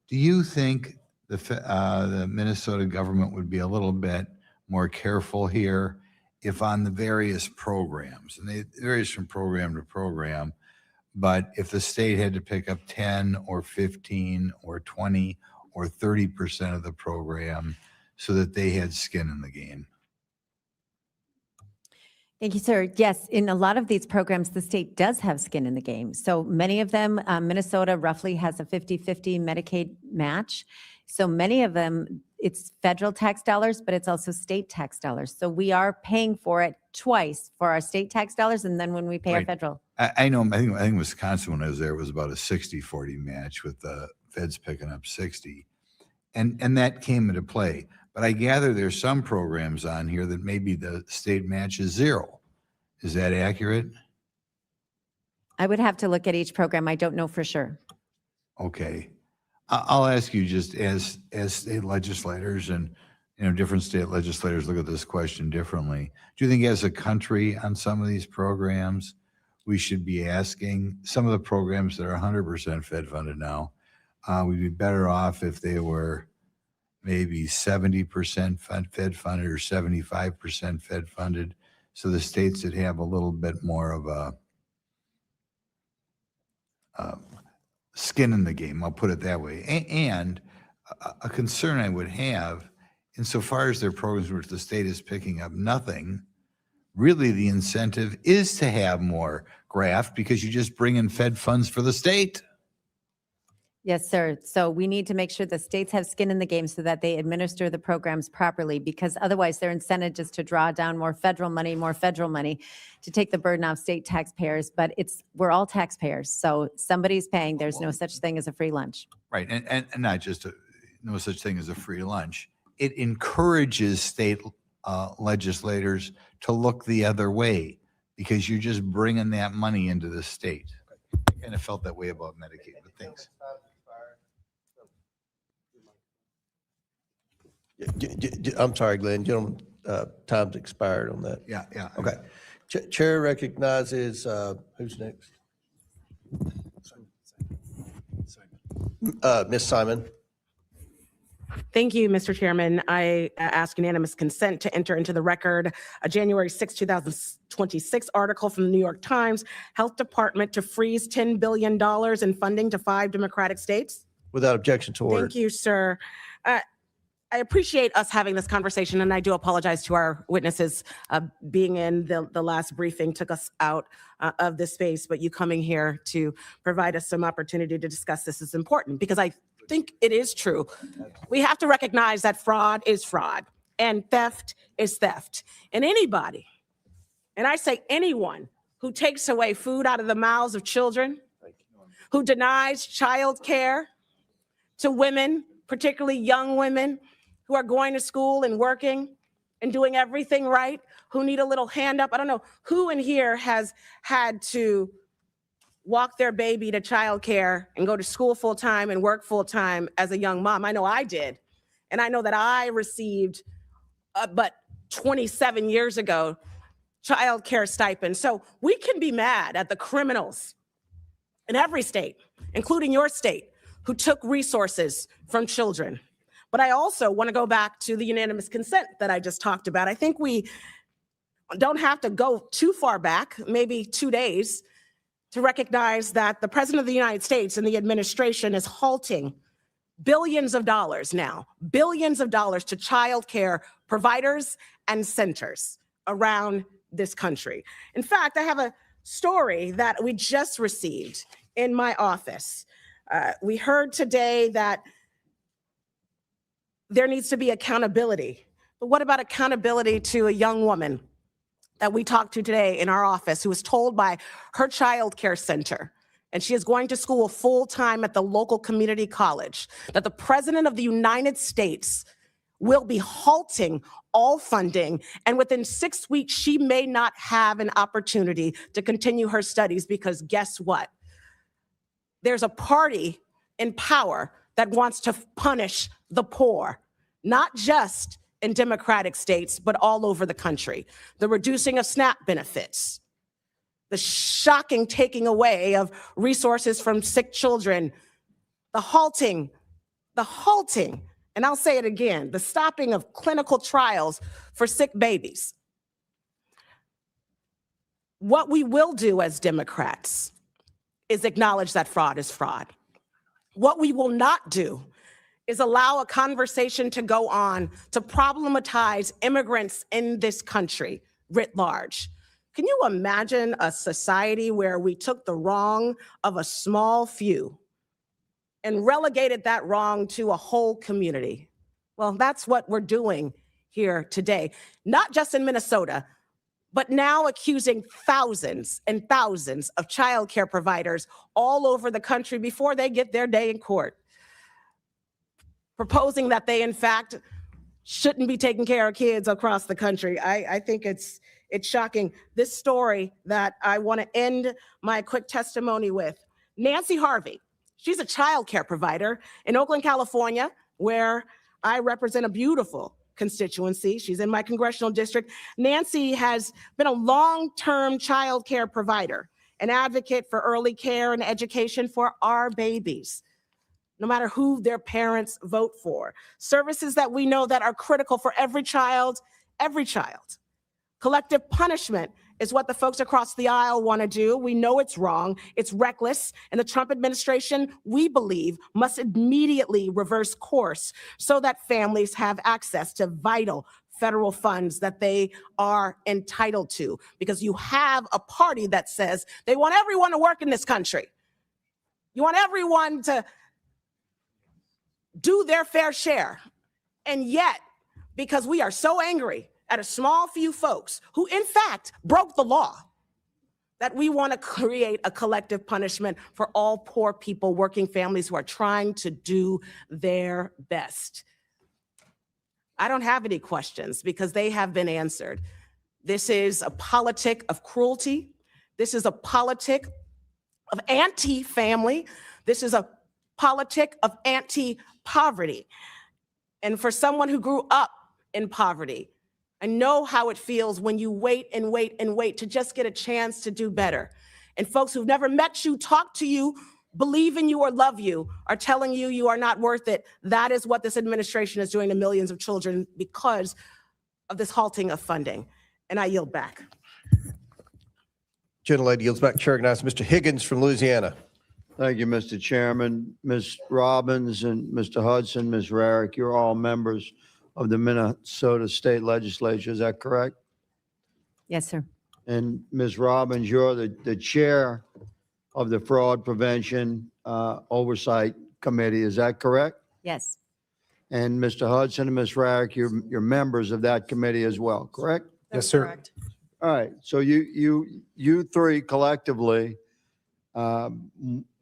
Do you think the Minnesota government would be a little bit more careful here if on the various programs, and they varies from program to program, but if the state had to pick up 10 or 15 or 20 or 30% of the program so that they had skin in the game? Thank you, sir. Yes, in a lot of these programs, the state does have skin in the game. So many of them, Minnesota roughly has a 50-50 Medicaid match. So many of them, it's federal tax dollars, but it's also state tax dollars. So we are paying for it twice, for our state tax dollars and then when we pay our federal. I know, I think Wisconsin, when I was there, was about a 60-40 match, with the feds picking up 60. And that came into play. But I gather there's some programs on here that maybe the state match is zero. Is that accurate? I would have to look at each program. I don't know for sure. Okay. I'll ask you, just as state legislators, and different state legislators look at this question differently. Do you think as a country on some of these programs, we should be asking some of the programs that are 100% Fed funded now, we'd be better off if they were maybe 70% Fed funded or 75% Fed funded, so the states that have a little bit more of a skin in the game, I'll put it that way. And a concern I would have, insofar as there are programs which the state is picking up nothing, really the incentive is to have more graft, because you just bring in Fed funds for the state. Yes, sir. So we need to make sure the states have skin in the game so that they administer the programs properly, because otherwise their incentive is to draw down more federal money to take the burden off state taxpayers. But we're all taxpayers. So somebody's paying. There's no such thing as a free lunch. Right. And not just no such thing as a free lunch. It encourages state legislators to look the other way, because you're just bringing that money into the state. I kind of felt that way about Medicaid, but thanks. I'm sorry, Glenn. Gentlemen, time's expired on that. Yeah, yeah. Okay. Chair recognizes, who's next? Ms. Simon. Thank you, Mr. Chairman. I ask unanimous consent to enter into the record a January 6, 2026 article from the New York Times, Health Department to freeze $10 billion in funding to 5 Democratic states. Without objection to order. Thank you, sir. I appreciate us having this conversation, and I do apologize to our witnesses. Being in the last briefing took us out of this space, but you coming here to provide us some opportunity to discuss this is important, because I think it is true. We have to recognize that fraud is fraud and theft is theft. And anybody, and I say anyone, who takes away food out of the mouths of children, who denies child care to women, particularly young women who are going to school and working and doing everything right, who need a little hand up. I don't know who in here has had to walk their baby to childcare and go to school full time and work full time as a young mom. I know I did. And I know that I received, but 27 years ago, childcare stipend. So we can be mad at the criminals in every state, including your state, who took resources from children. But I also want to go back to the unanimous consent that I just talked about. I think we don't have to go too far back, maybe 2 days, to recognize that the President of the United States and the administration is halting billions of dollars now, billions of dollars to child care providers and centers around this country. In fact, I have a story that we just received in my office. We heard today that there needs to be accountability. But what about accountability to a young woman that we talked to today in our office who was told by her child care center, and she is going to school full time at the local community college, that the President of the United States will be halting all funding, and within 6 weeks, she may not have an opportunity to continue her studies, because guess what? There's a party in power that wants to punish the poor, not just in Democratic states, but all over the country. The reducing of SNAP benefits, the shocking taking away of resources from sick children, the halting, and I'll say it again, the stopping of clinical trials for sick babies. What we will do as Democrats is acknowledge that fraud is fraud. What we will not do is allow a conversation to go on to problematize immigrants in this country writ large. Can you imagine a society where we took the wrong of a small few and relegated that wrong to a whole community? Well, that's what we're doing here today, not just in Minnesota, but now accusing thousands and thousands of childcare providers all over the country before they get their day in court, proposing that they, in fact, shouldn't be taking care of kids across the country. I think it's shocking. This story that I want to end my quick testimony with, Nancy Harvey, she's a child care provider in Oakland, California, where I represent a beautiful constituency. She's in my congressional district. Nancy has been a long-term child care provider, an advocate for early care and education for our babies, no matter who their parents vote for. Services that we know that are critical for every child, every child. Collective punishment is what the folks across the aisle want to do. We know it's wrong, it's reckless, and the Trump administration, we believe, must immediately reverse course so that families have access to vital federal funds that they are entitled to. Because you have a party that says they want everyone to work in this country. You want everyone to do their fair share. And yet, because we are so angry at a small few folks who in fact broke the law, that we want to create a collective punishment for all poor people, working families who are trying to do their best. I don't have any questions because they have been answered. This is a politic of cruelty. This is a politic of anti-family. This is a politic of anti-poverty. And for someone who grew up in poverty, I know how it feels when you wait and wait and wait to just get a chance to do better. And folks who've never met you, talk to you, believe in you or love you, are telling you you are not worth it. That is what this administration is doing to millions of children because of this halting of funding. And I yield back. Gentlelady yields back. Chair recognizes Mr. Higgins from Louisiana. Thank you, Mr. Chairman. Ms. Robbins and Mr. Hudson, Ms. Rarick, you're all members of the Minnesota State Legislature. Is that correct? Yes, sir. And Ms. Robbins, you're the chair of the Fraud Prevention Oversight Committee. Is that correct? Yes. And Mr. Hudson and Ms. Rarick, you're members of that committee as well, correct? Yes, sir. All right. So you three collectively,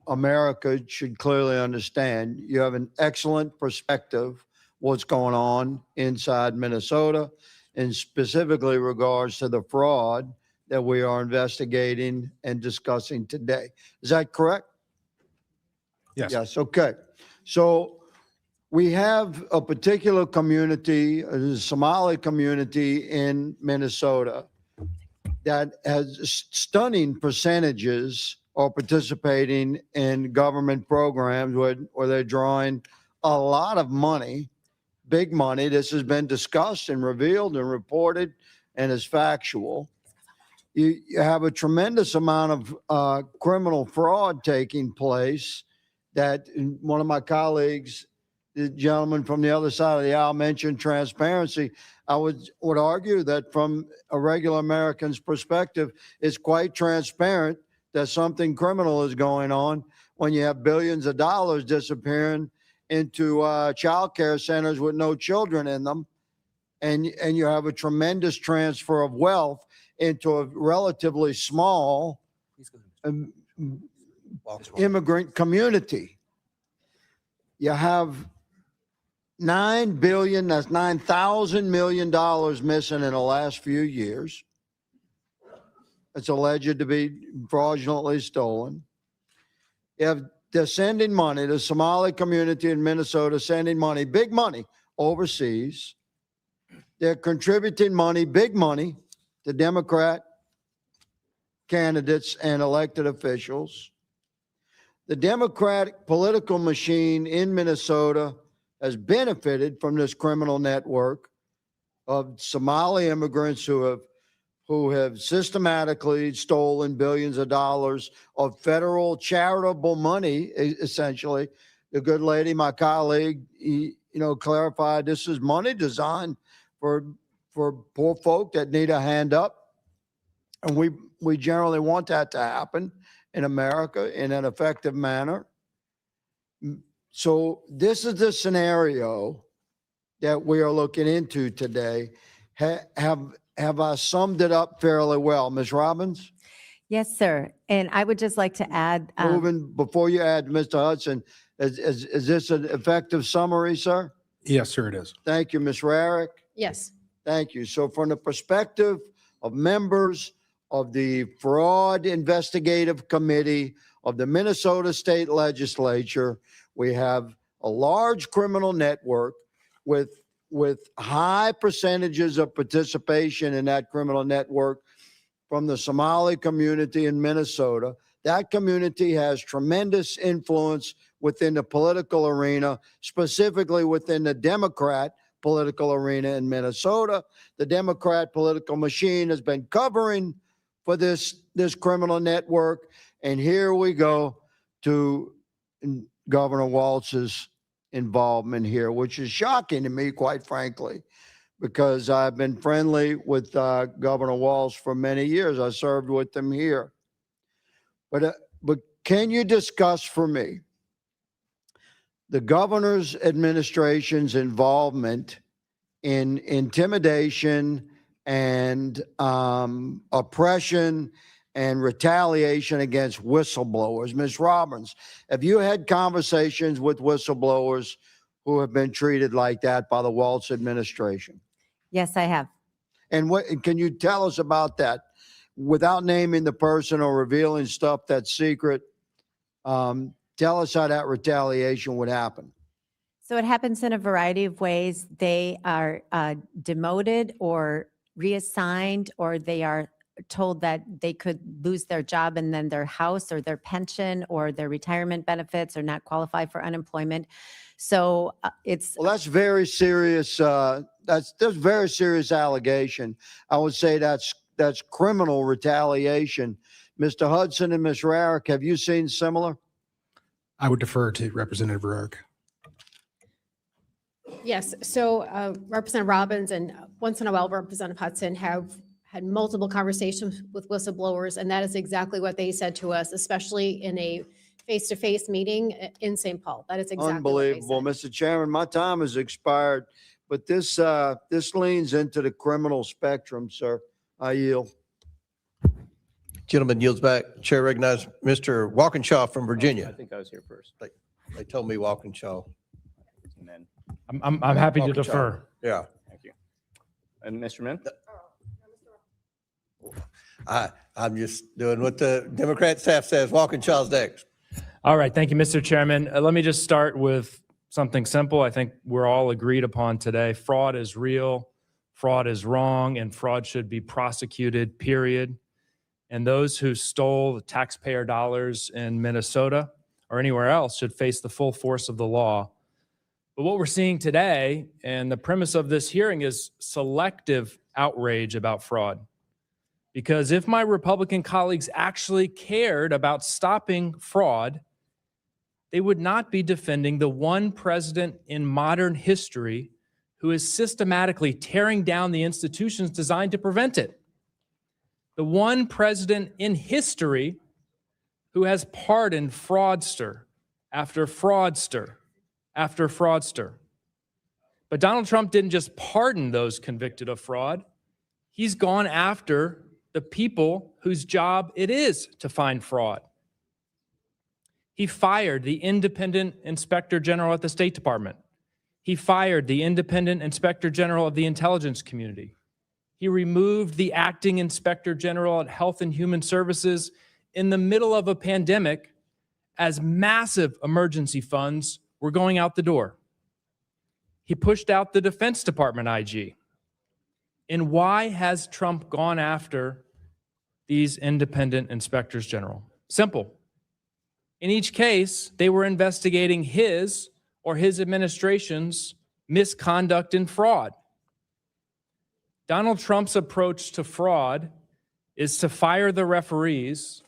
America should clearly understand you have an excellent perspective what's going on inside Minnesota, and specifically regards to the fraud that we are investigating and discussing today. Is that correct? Yes. Yes. Okay. So we have a particular community, the Somali community in Minnesota, that has stunning percentages are participating in government programs where they're drawing a lot of money, big money. This has been discussed and revealed and reported and is factual. You have a tremendous amount of criminal fraud taking place that one of my colleagues, the gentleman from the other side of the aisle, mentioned transparency. I would argue that from a regular American's perspective, it's quite transparent that something criminal is going on when you have billions of dollars disappearing into child care centers with no children in them, and you have a tremendous transfer of wealth into a relatively small immigrant community. You have $9 billion, that's $9,000 million missing in the last few years. It's alleged to be fraudulently stolen. They're sending money, the Somali community in Minnesota sending money, big money, overseas. They're contributing money, big money, to Democrat candidates and elected officials. The Democratic political machine in Minnesota has benefited from this criminal network of Somali immigrants who have systematically stolen billions of dollars of federal charitable money, essentially. The good lady, my colleague, clarified this is money designed for poor folk that need a hand up. And we generally want that to happen in America in an effective manner. So this is the scenario that we are looking into today. Have I summed it up fairly well, Ms. Robbins? Yes, sir. And I would just like to add. Before you add, Mr. Hudson, is this an effective summary, sir? Yes, sir, it is. Thank you, Ms. Rarick. Yes. Thank you. So from the perspective of members of the Fraud Investigative Committee of the Minnesota State Legislature, we have a large criminal network with high percentages of participation in that criminal network from the Somali community in Minnesota. That community has tremendous influence within the political arena, specifically within the Democrat political arena in Minnesota. The Democrat political machine has been covering for this criminal network. And here we go to Governor Walz's involvement here, which is shocking to me, quite frankly, because I've been friendly with Governor Walz for many years. I served with him here. But can you discuss for me the governor's administration's involvement in intimidation and oppression and retaliation against whistleblowers? Ms. Robbins, have you had conversations with whistleblowers who have been treated like that by the Walz administration? Yes, I have. And what can you tell us about that without naming the person or revealing stuff that's secret? Tell us how that retaliation would happen. So it happens in a variety of ways. They are demoted or reassigned, or they are told that they could lose their job and then their house or their pension or their retirement benefits or not qualify for unemployment. So it's Well, that's very serious. That's very serious allegation. I would say that's criminal retaliation. Mr. Hudson and Ms. Rarick, have you seen similar? I would defer to Representative Rarick. Yes, so Representative Robbins and once in a while Representative Hudson have had multiple conversations with whistleblowers, and that is exactly what they said to us, especially in a face-to-face meeting in St. Paul. That is exactly Unbelievable, what they Mr. Chairman. My time has expired, but this leans into the criminal spectrum, sir. I yield. Gentleman yields back. Chair recognizes Mr. Walkinshaw from Virginia. I think I was here first. They told me Walkinshaw. And then, I'm happy to Walkinshaw. defer. Yeah. thank you. And Mr. Min? I'm just doing what the Democrat staff says. Walkinshaw's next. All right, thank you, Mr. Chairman. Let me just start with something simple. I think we're all agreed upon today. Fraud is real, fraud is wrong, and fraud should be prosecuted, period. And those who stole the taxpayer dollars in Minnesota or anywhere else should face the full force of the law. But what we're seeing today, and the premise of this hearing, is selective outrage about fraud. Because if my Republican colleagues actually cared about stopping fraud, they would not be defending the one president in modern history who is systematically tearing down the institutions designed to prevent it. The one president in history who has pardoned fraudster after fraudster after fraudster. But Donald Trump didn't just pardon those convicted of fraud. He's gone after the people whose job it is to find fraud. He fired the independent inspector general at the State Department. He fired the independent inspector general of the intelligence community. He removed the acting inspector general at Health and Human Services in the middle of a pandemic as massive emergency funds were going out the door. He pushed out the Defense Department IG. And why has Trump gone after these independent inspectors general? Simple. In each case, they were investigating his or his administration's misconduct and fraud. Donald Trump's approach to fraud is to fire the referees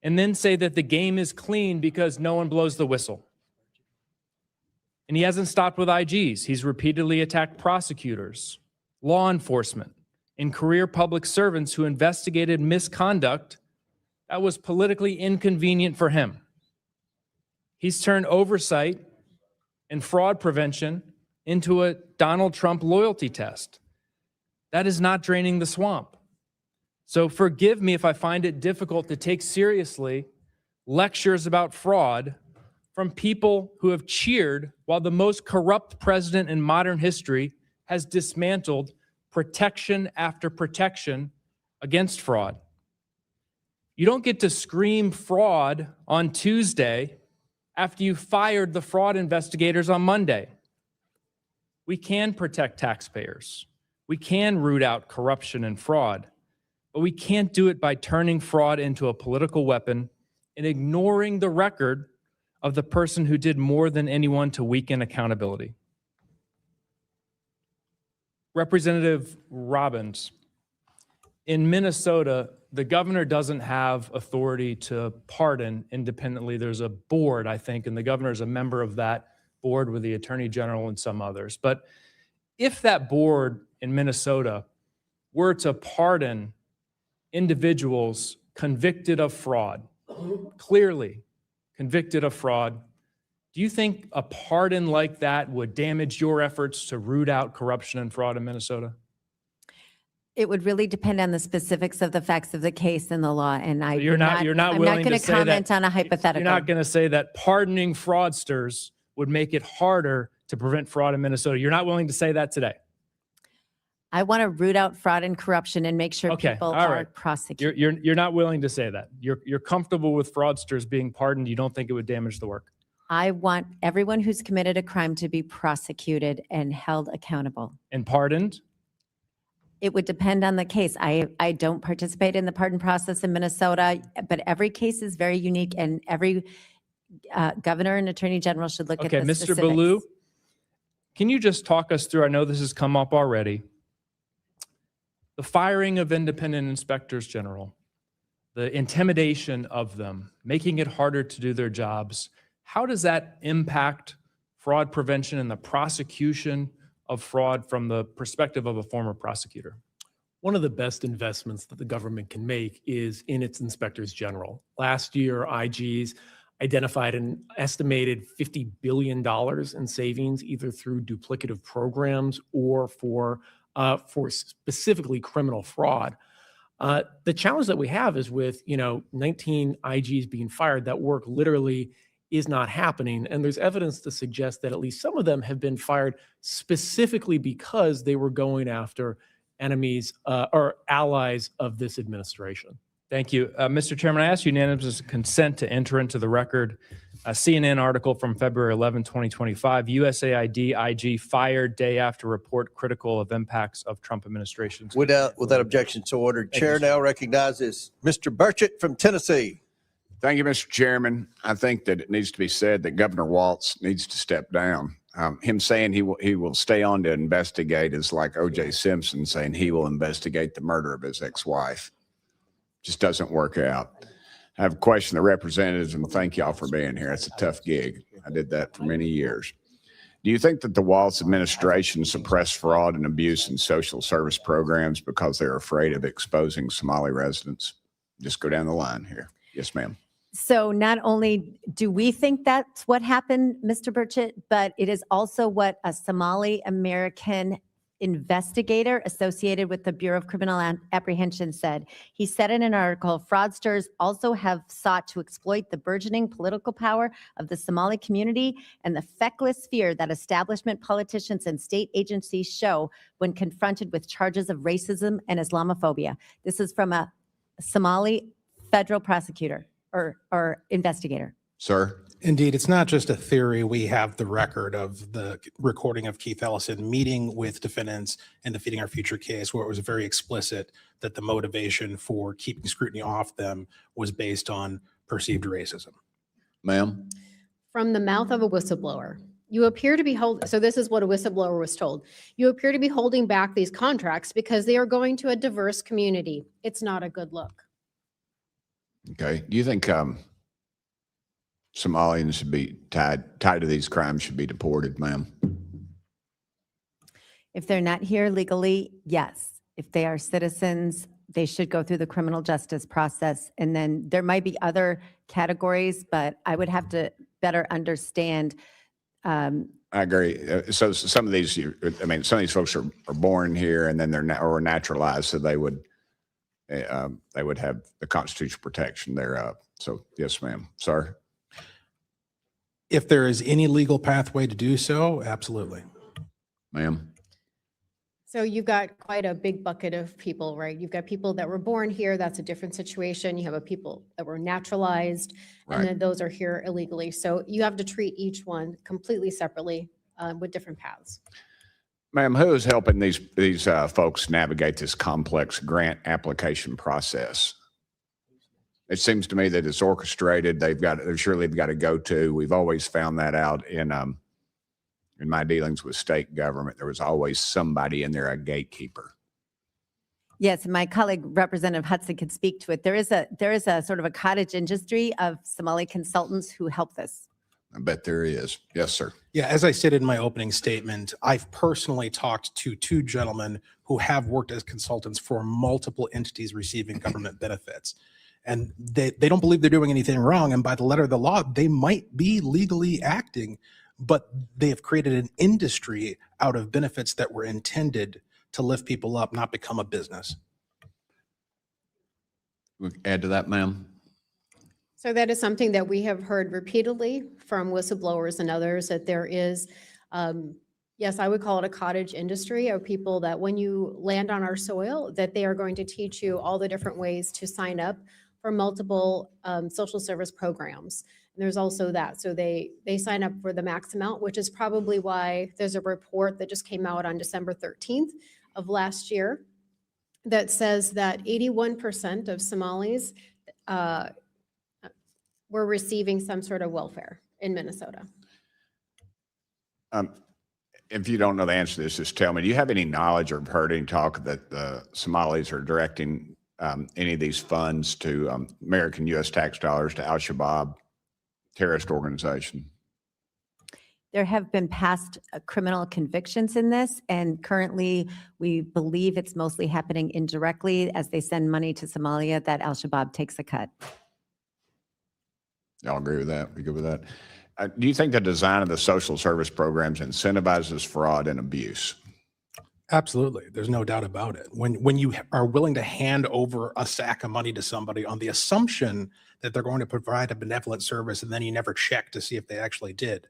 and then say that the game is clean because no one blows the whistle. And he hasn't stopped with IGs. He's repeatedly attacked prosecutors, law enforcement, and career public servants who investigated misconduct that was politically inconvenient for him. He's turned oversight and fraud prevention into a Donald Trump loyalty test. That is not draining the swamp. So forgive me if I find it difficult to take seriously lectures about fraud from people who have cheered while the most corrupt president in modern history has dismantled protection after protection against fraud. You don't get to scream fraud on Tuesday after you fired the fraud investigators on Monday. We can protect taxpayers. We can root out corruption and fraud, but we can't do it by turning fraud into a political weapon and ignoring the record of the person who did more than anyone to weaken accountability. Representative Robbins, in Minnesota, the governor doesn't have authority to pardon independently. There's a board, I think, and the governor is a member of that board with the attorney general and some others. But if that board in Minnesota were to pardon individuals convicted of fraud, clearly convicted of fraud, do you think a pardon like that would damage your efforts to root out corruption and fraud in Minnesota? It would really depend on the specifics of the facts of the case and the law, and You're not I'm willing not to going to say comment that. on a hypothetical. You're not going to say that pardoning fraudsters would make it harder to prevent fraud in Minnesota. You're not willing to say that today. I want to root out fraud and corruption and make sure Okay, people all are right. prosecuted. You're not willing to say that. You're comfortable with fraudsters being pardoned. You don't think it would damage the work. I want everyone who's committed a crime to be prosecuted and held accountable. And pardoned? It would depend on the case. I don't participate in the pardon process in Minnesota, but every case is very unique, and every governor and attorney general should look Okay, at the Mr. specifics. Baloo, can you just talk us through, I know this has come up already, the firing of independent inspectors general, the intimidation of them, making it harder to do their jobs. How does that impact fraud prevention and the prosecution of fraud from the perspective of a former prosecutor? One of the best investments that the government can make is in its inspectors general. Last year, IGs identified an estimated $50 billion in savings, either through duplicative programs or for specifically criminal fraud. The challenge that we have is with 19 IGs being fired, that work literally is not happening. And there's evidence to suggest that at least some of them have been fired specifically because they were going after enemies or allies of this administration. Thank you. Mr. Chairman, I ask unanimous consent to enter into the record a CNN article from February 11, 2025, USAID IG fired day after report critical of impacts of Trump administration. Without objection, so ordered. Chair now recognizes Mr. Burchett from Tennessee. Thank you, Mr. Chairman. I think that it needs to be said that Governor Walz needs to step down. Him saying he will stay on to investigate is like O.J. Simpson saying he will investigate the murder of his ex-wife. Just doesn't work out. I have a question to representatives, and thank y'all for being here. It's a tough gig. I did that for many years. Do you think that the Walz administration suppressed fraud and abuse in social service programs because they're afraid of exposing Somali residents? Just go down the line here. Yes, ma'am. So not only do we think that's what happened, Mr. Burchett, but it is also what a Somali American investigator associated with the Bureau of Criminal Apprehension said. He said in an article, fraudsters also have sought to exploit the burgeoning political power of the Somali community and the feckless fear that establishment politicians and state agencies show when confronted with charges of racism and Islamophobia. This is from a Somali federal prosecutor or investigator. Sir? Indeed, it's not just a theory. We have the record of the recording of Keith Ellison meeting with defendants in the Feeding Our Future case, where it was very explicit that the motivation for keeping scrutiny off them was based on perceived racism. Ma'am? From the mouth of a whistleblower. You appear to be so this is what a whistleblower was told. You appear to be holding back these contracts because they are going to a diverse community. It's not a good look. Okay. Do you think Somalians should be tied to these crimes should be deported, ma'am? If they're not here legally, yes. If they are citizens, they should go through the criminal justice process. And then there might be other categories, but I would have to better understand. I agree. So some of these, some of these folks are born here and then they're or naturalized, so they would have the constitutional protection thereof. So yes, ma'am. Sir? If there is any legal pathway to do so, absolutely. Ma'am? So you've got quite a big bucket of people, right? You've got people that were born here. That's a different situation. You have a people that were naturalized, Right. and then those are here illegally. So you have to treat each one completely separately with different paths. Ma'am, who is helping these folks navigate this complex grant application process? It seems to me that it's orchestrated. They've got a go-to. We've always found that out in my dealings with state government. There was always somebody in there, a gatekeeper. Yes, my colleague Representative Hudson could speak to it. There is a sort of a cottage industry of Somali consultants who help this. I bet there is. Yes, sir. Yeah, as I said in my opening statement, I've personally talked to two gentlemen who have worked as consultants for multiple entities receiving government benefits. And they don't believe they're doing anything wrong. And by the letter of the law, they might be legally acting, but they have created an industry out of benefits that were intended to lift people up, not become a business. Add to that, ma'am. So that is something that we have heard repeatedly from whistleblowers and others, that there is, yes, I would call it a cottage industry of people that when you land on our soil, that they are going to teach you all the different ways to sign up for multiple social service programs. And there's also that. So they sign up for the max amount, which is probably why there's a report that just came out on December 13th of last year that says that 81% of Somalis were receiving some sort of welfare in Minnesota. If you don't know the answer to this, just tell me. Do you have any knowledge or heard any talk that the Somalis are directing any of these funds to American U.S. tax dollars to Al-Shabaab terrorist organization? There have been past criminal convictions in this, and currently we believe it's mostly happening indirectly as they send money to Somalia that Al-Shabaab takes a cut. Y'all agree with that? We good with that? Do you think the design of the social service programs incentivizes fraud and abuse? Absolutely. There's no doubt about it. When you are willing to hand over a sack of money to somebody on the assumption that they're going to provide a benevolent service, and then you never check to see if they actually did,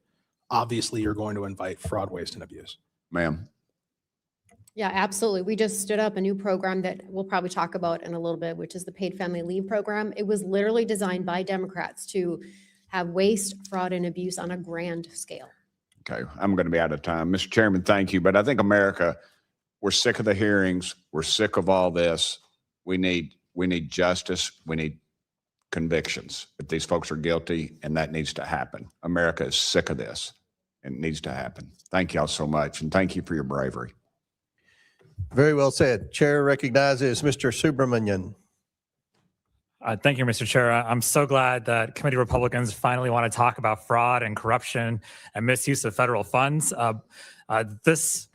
obviously you're going to invite fraud, waste, and abuse. Ma'am. Yeah, absolutely. We just stood up a new program that we'll probably talk about in a little bit, which is the paid family leave program. It was literally designed by Democrats to have waste, fraud, and abuse on a grand scale. Okay, I'm going to be out of time. Mr. Chairman, thank you. But I think America, we're sick of the hearings. We're sick of all this. We need justice. We need convictions. If these folks are guilty, and that needs to happen. America is sick of this. And it needs to happen. Thank y'all so much. And thank you for your bravery. Very well said. Chair recognizes Mr. Subramanian. Thank you, Mr. Chair. I'm so glad that committee Republicans finally want to talk about fraud and corruption and misuse of federal funds. This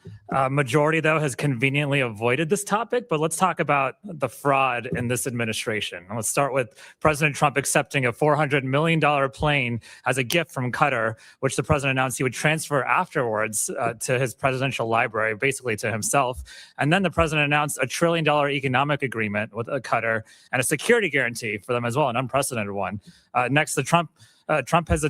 majority, though, has conveniently avoided this topic, but let's talk about the fraud in this administration. And let's start with President Trump accepting a $400 million plane as a gift from Qatar, which the president announced he would transfer afterwards to his presidential library, basically to himself. And then the president announced a $1 trillion economic agreement with Qatar and a security guarantee for them as well, an unprecedented one. Next, Trump has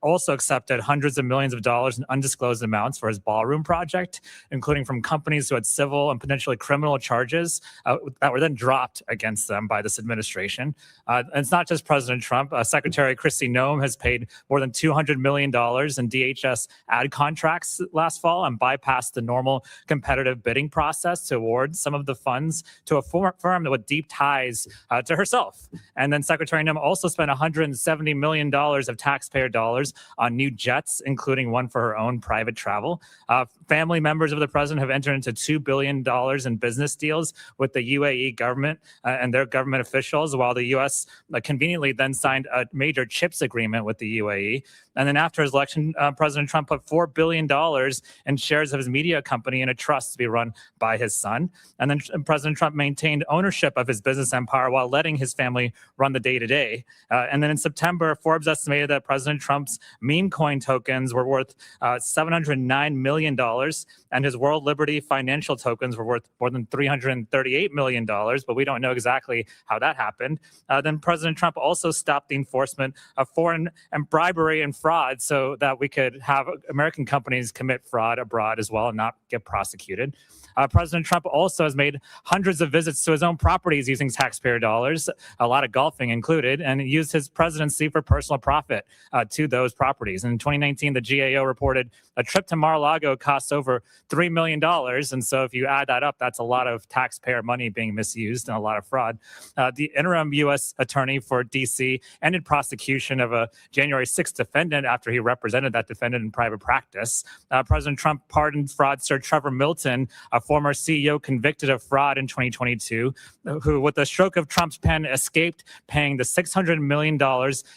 also accepted hundreds of millions of dollars in undisclosed amounts for his ballroom project, including from companies who had civil and potentially criminal charges that were then dropped against them by this administration. And it's not just President Trump. Secretary Kristi Noem has paid more than $200 million in DHS ad contracts last fall and bypassed the normal competitive bidding process to award some of the funds to a firm with deep ties to herself. And then Secretary Noem also spent $170 million of taxpayer dollars on new jets, including one for her own private travel. Family members of the president have entered into $2 billion in business deals with the UAE government and their government officials, while the U.S. Conveniently then signed a major CHIPS agreement with the UAE. And then after his election, President Trump put $4 billion in shares of his media company in a trust to be run by his son. And then President Trump maintained ownership of his business empire while letting his family run the day-to-day. And then in September, Forbes estimated that President Trump's meme coin tokens were worth $709 million, and his World Liberty financial tokens were worth more than $338 million, but we don't know exactly how that happened. Then President Trump also stopped the enforcement of foreign and bribery and fraud so that we could have American companies commit fraud abroad as well and not get prosecuted. President Trump also has made hundreds of visits to his own properties using taxpayer dollars, a lot of golfing included, and used his presidency for personal profit to those properties. In 2019, the GAO reported a trip to Mar-a-Lago costs over $3 million. And so if you add that up, that's a lot of taxpayer money being misused and a lot of fraud. The interim U.S. attorney for D.C. ended prosecution of a January 6th defendant after he represented that defendant in private practice. President Trump pardoned fraudster Trevor Milton, a former CEO convicted of fraud in 2022, who, with the stroke of Trump's pen, escaped paying the $600 million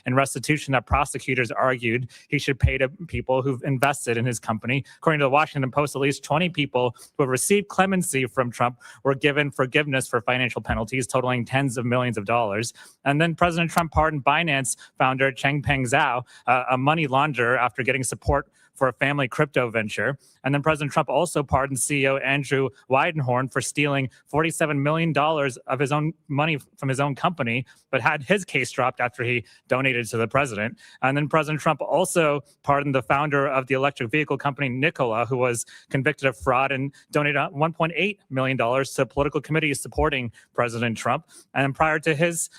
in restitution that prosecutors argued he should pay to people who've invested in his company. According to the Washington Post, at least 20 people who have received clemency from Trump were given forgiveness for financial penalties totaling tens of millions of dollars. And then President Trump pardoned Binance founder Changpeng Zhao, a money launderer, after getting support for a family crypto venture. And then President Trump also pardoned CEO Andrew Weidenhorn for stealing $47 million of his own money from his own company, but had his case dropped after he donated to the president. And then President Trump also pardoned the founder of the electric vehicle company Nikola, who was convicted of fraud and donated $1.8 million to political committees supporting President Trump. And prior to his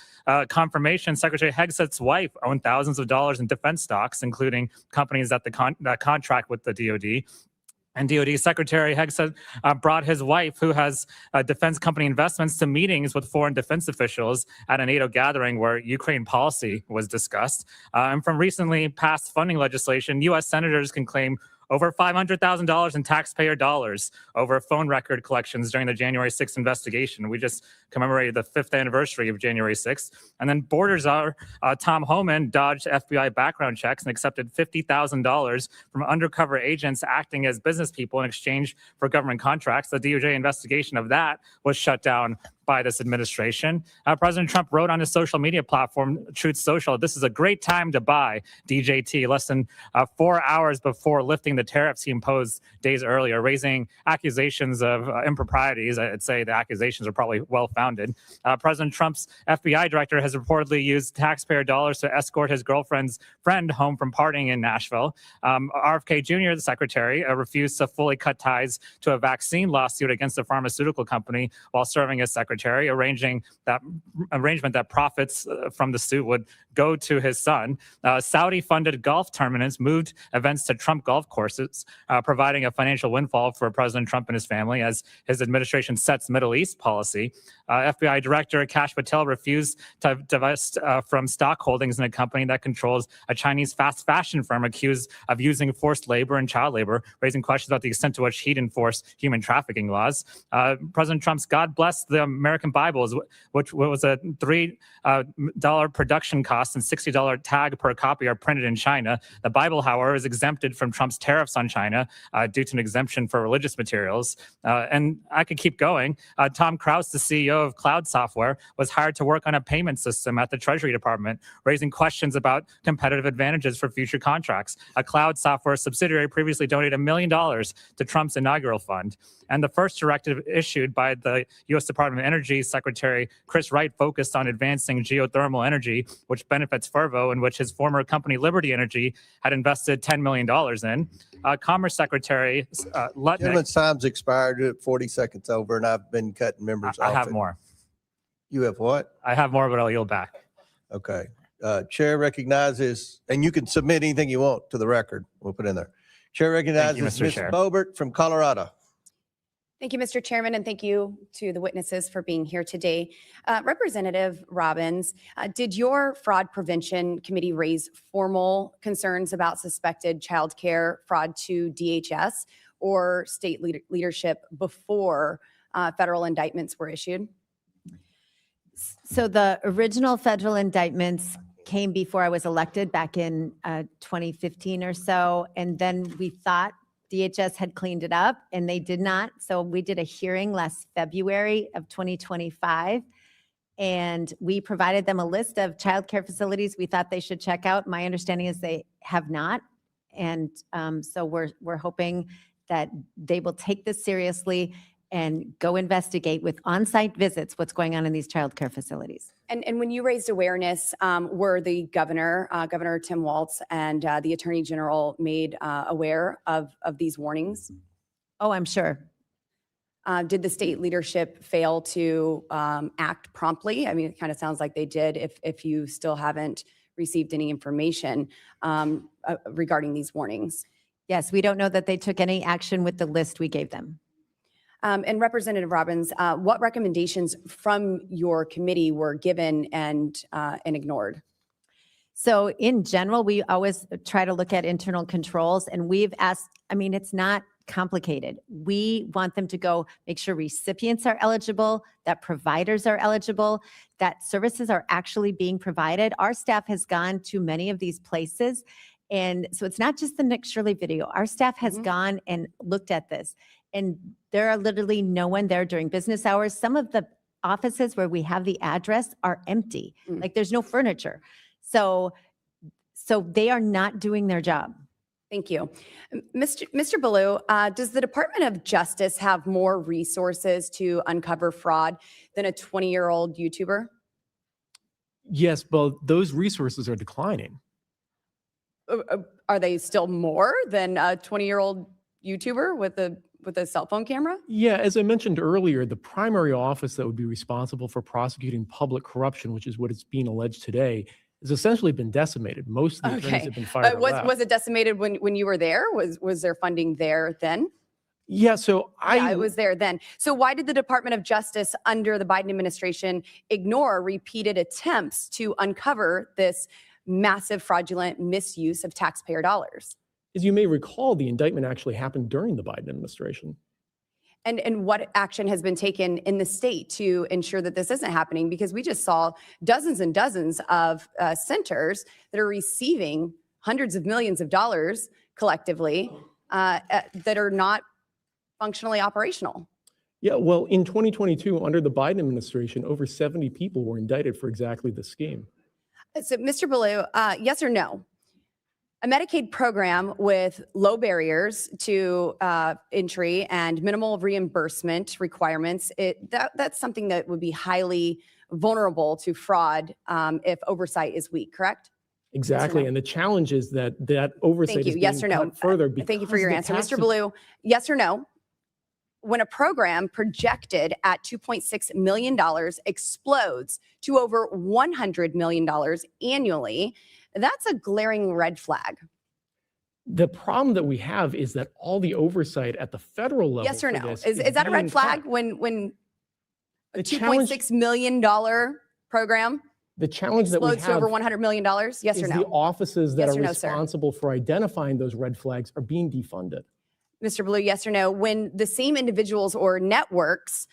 confirmation, Secretary Hegset's wife owned thousands of dollars in defense stocks, including companies that contract with the DoD. And DoD Secretary Hegseth brought his wife, who has defense company investments, to meetings with foreign defense officials at a NATO gathering where Ukraine policy was discussed. And from recently passed funding legislation, U.S. senators can claim over $500,000 in taxpayer dollars over phone record collections during the January 6th investigation. We just commemorated the 5th anniversary of January 6th. And then border czar Tom Homan dodged FBI background checks and accepted $50,000 from undercover agents acting as business people in exchange for government contracts. The DOJ investigation of that was shut down by this administration. President Trump wrote on his social media platform, Truth Social, "This is a great time to buy DJT," less than 4 hours before lifting the tariffs he imposed days earlier, raising accusations of improprieties. I'd say the accusations are probably well-founded. President Trump's FBI director has reportedly used taxpayer dollars to escort his girlfriend's friend home from partying in Nashville. RFK Jr., the secretary, refused to fully cut ties to a vaccine lawsuit against a pharmaceutical company while serving as secretary, arrangement that profits from the suit would go to his son. Saudi-funded golf tournaments moved events to Trump golf courses, providing a financial windfall for President Trump and his family as his administration sets Middle East policy. FBI Director Kash Patel refused to divest from stock holdings in a company that controls a Chinese fast fashion firm accused of using forced labor and child labor, raising questions about the extent to which he'd enforce human trafficking laws. President Trump's God Bless the American Bibles, which was a $3 production cost and $60 tag per copy, are printed in China. The Bible, however, is exempted from Trump's tariffs on China due to an exemption for religious materials. And I could keep going. Tom Krause, the CEO of Cloud Software, was hired to work on a payment system at the Treasury Department, raising questions about competitive advantages for future contracts. A Cloud Software subsidiary previously donated $1 million to Trump's inaugural fund. And the first directive issued by the U.S. Department of Energy Secretary Chris Wright focused on advancing geothermal energy, which benefits Fervo, and which his former company Liberty Energy had invested $10 million in. Commerce Secretary Lutnick. Gentleman's time's expired, 40 seconds over, and I've been cutting members off. I have more. You have what? I have more, but I'll yield back. Okay. Chair recognizes, and you can submit anything you want to the record. We'll put in there. Chair recognizes Mr. Ms. Chair. Bobert from Colorado. Thank you, Mr. Chairman, and thank you to the witnesses for being here today. Representative Robbins, did your fraud prevention committee raise formal concerns about suspected child care fraud to DHS or state leadership before federal indictments were issued? So the original federal indictments came before I was elected back in 2015 or so, and then we thought DHS had cleaned it up, and they did not. So we did a hearing last February of 2025, and we provided them a list of childcare facilities we thought they should check out. My understanding is they have not, and so we're hoping that they will take this seriously and go investigate with on-site visits what's going on in these childcare facilities. And when you raised awareness, were the governor, Governor Tim Walz, and the Attorney General made aware of these warnings? Oh, I'm sure. Did the state leadership fail to act promptly? I mean, it kind of sounds like they did if you still haven't received any information regarding these warnings. Yes, we don't know that they took any action with the list we gave them. And Representative Robbins, what recommendations from your committee were given and ignored? So in general, we always try to look at internal controls, and we've asked, I mean, it's not complicated. We want them to go make sure recipients are eligible, that providers are eligible, that services are actually being provided. Our staff has gone to many of these places, and so it's not just the Nick Shirley video. Our staff has gone and looked at this, and there are literally no one there during business hours. Some of the offices where we have the address are empty. Like there's no furniture. So they are not doing their job. Thank you. Mr. Ballou, does the Department of Justice have more resources to uncover fraud than a 20-year-old YouTuber? Yes, but those resources are declining. Are they still more than a 20-year-old YouTuber with a cell phone camera? Yeah, as I mentioned earlier, the primary office that would be responsible for prosecuting public corruption, which is what is being alleged today, has essentially been decimated. Most of the attorneys have been fired. Was it decimated when you were there? Was there funding there then? Yeah, so Yeah, it was there then. So why did the Department of Justice under the Biden administration ignore repeated attempts to uncover this massive fraudulent misuse of taxpayer dollars? As you may recall, the indictment actually happened during the Biden administration. And what action has been taken in the state to ensure that this isn't happening? Because we just saw dozens and dozens of centers that are receiving hundreds of millions of dollars collectively that are not functionally operational. Yeah, well, in 2022, under the Biden administration, over 70 people were indicted for exactly this scheme. So, Mr. Ballou, yes or no? A Medicaid program with low barriers to entry and minimal reimbursement requirements, that's something that would be highly vulnerable to fraud if oversight is weak, correct? Exactly, and the challenge is that oversight Thank you. is being Yes or no? cut further. Thank you for your because the answer. Mr. tax- Ballou, yes or no? When a program projected at $2.6 million explodes to over $100 million annually, that's a glaring red flag. The problem that we have is that all the oversight at the federal level. Yes or for no? this Is that a being red flag cut. when a The challenge- $2.6 million program The challenge that we explodes to have over $100 million? Yes is or the no? offices that Yes are or no, sir? responsible for identifying those red flags are being defunded. Mr. Blue, yes or no? When the same individuals or networks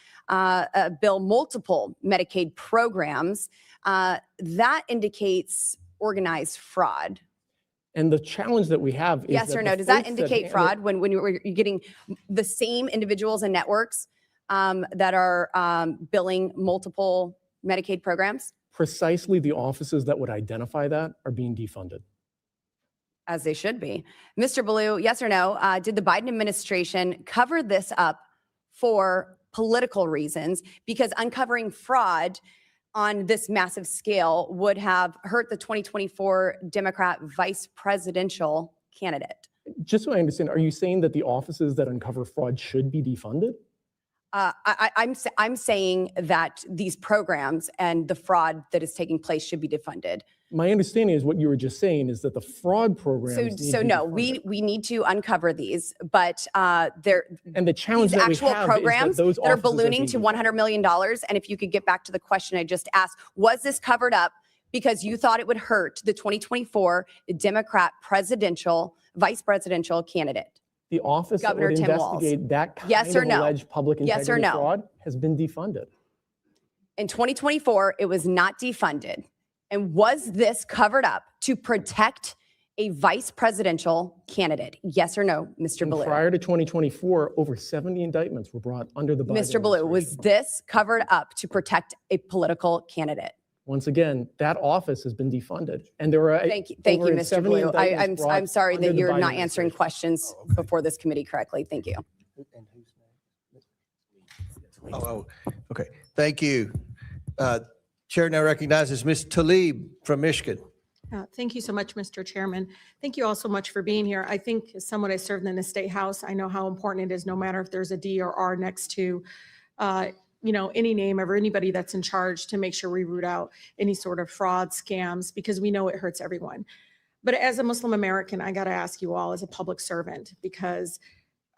bill multiple Medicaid programs, that indicates organized fraud. And the challenge that we have is Yes that or the no? Does that folks indicate handle- fraud when you're getting the same individuals and networks that are billing multiple Medicaid programs? Precisely the offices that would identify that are being defunded. As they should be. Mr. Ballou, yes or no? Did the Biden administration cover this up for political reasons? Because uncovering fraud on this massive scale would have hurt the 2024 Democrat vice presidential candidate. Just so I understand, are you saying that the offices that uncover fraud should be defunded? I'm saying that these programs and the fraud that is taking place should be defunded. My understanding is what you were just saying is that the fraud programs. need So to be no, defunded. we need to uncover these, but they're And the challenge these that we actual have programs is that those that are offices ballooning being to $100 million. And if you could get back to the question I just asked, was this covered up because you thought it would hurt the 2024 Democrat vice presidential candidate? The office that Governor would Tim Walz. investigate that kind Yes or of no? alleged public Yes or integrity no? fraud has been defunded. In 2024, it was not defunded. And was this covered up to protect a vice presidential candidate? Yes or no, Mr. And Ballou? prior to 2024, over 70 indictments were brought under the Biden Mr. Ballou, was administration. this covered up to protect a political candidate? Once again, that office has been defunded. And there are Thank you, over Mr. 70 Blue. indictments I'm brought sorry under that the you're Biden not answering administration. questions before this committee correctly. Thank you. Oh, okay. Thank you. Chair now recognizes Ms. Tlaib from Michigan. Thank you so much, Mr. Chairman. Thank you all so much for being here. I think as someone I served in the state house, I know how important it is, no matter if there's a D or R next to, any name of anybody that's in charge, to make sure we root out any sort of fraud, scams, because we know it hurts everyone. But as a Muslim American, I got to ask you all as a public servant, because,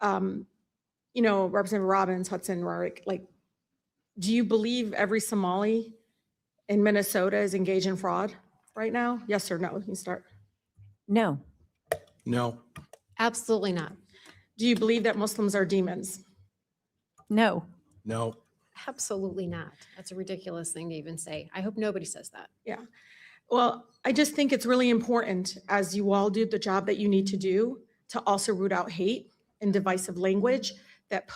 Representative Robbins, Hudson, Rarick, do you believe every Somali in Minnesota is engaged in fraud right now? Yes or no? You start. No. No. Absolutely not. Do you believe that Muslims are demons? No. No. Absolutely not. That's a ridiculous thing to even say. I hope nobody says that. Yeah. Well, I just think it's really important, as you all do the job that you need to do, to also root out hate and divisive language that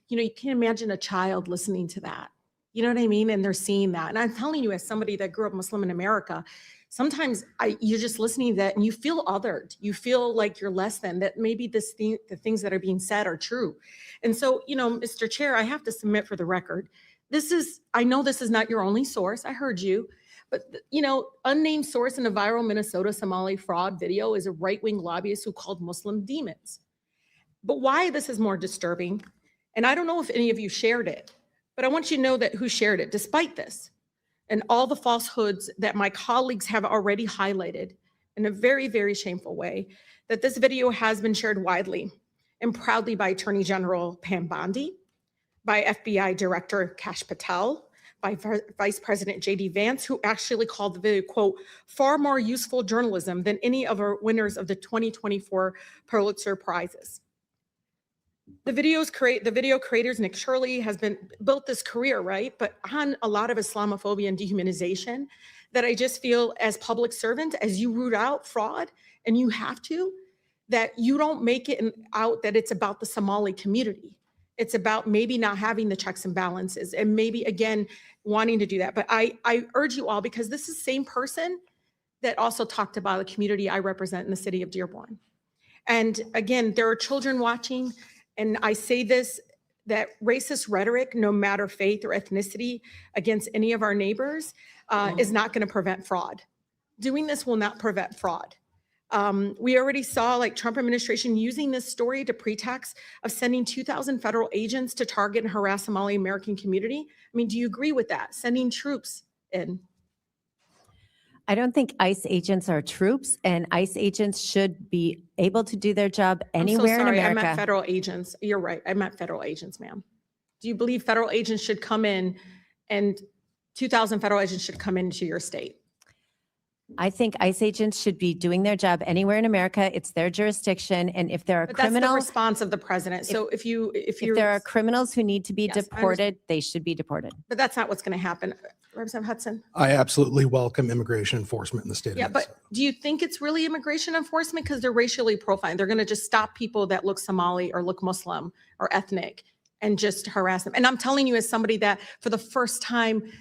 you can't imagine a child listening to that. You know what I mean? And they're seeing that. And I'm telling you, as somebody that grew up Muslim in America, sometimes you're just listening to that and you feel othered. You feel like you're less than, that maybe the things that are being said are true. And so, Mr. Chair, I have to submit for the record, I know this is not your only source. I heard you. But, unnamed source in a viral Minnesota Somali fraud video is a right-wing lobbyist who called Muslim demons. But why this is more disturbing, and I don't know if any of you shared it, but I want you to know that who shared it, despite this, and all the falsehoods that my colleagues have already highlighted in a very, very shameful way, that this video has been shared widely. and proudly by Attorney General Pam Bondi, by FBI Director Kash Patel, by Vice President J.D. Vance, who actually called the video, quote, far more useful journalism than any of our winners of the 2024 Pulitzer Prizes. The video creators, Nick Shirley, has built this career, right? But on a lot of Islamophobia and dehumanization, that I just feel as public servant, as you root out fraud, and you have to, that you don't make it out that it's about the Somali community. It's about maybe not having the checks and balances and maybe, again, wanting to do that. But I urge you all, because this is the same person that also talked about the community I represent in the city of Dearborn. And again, there are children watching, and I say this, that racist rhetoric, no matter faith or ethnicity, against any of our neighbors is not going to prevent fraud. Doing this will not prevent fraud. We already saw like Trump administration using this story to pretext of sending 2,000 federal agents to target and harass Somali American community. I mean, do you agree with that? Sending troops in? I don't think ICE agents are troops, and ICE agents should be able to do their job anywhere in America. I meant federal agents. You're right. I meant federal agents, ma'am. Do you believe federal agents should come in and 2,000 federal agents should come into your state? I think ICE agents should be doing their job anywhere in America. It's their jurisdiction, and if there are But that's the criminals, response of the president. So if there are criminals who need to be Yes, I understand. deported, they should be deported. but that's not what's going to happen. Representative Hudson? I absolutely welcome immigration enforcement in the state of Yeah, Minnesota. but do you think it's really immigration enforcement? Because they're racially profiling. They're going to just stop people that look Somali or look Muslim or ethnic and just harass them. And I'm telling you, as somebody that for the first time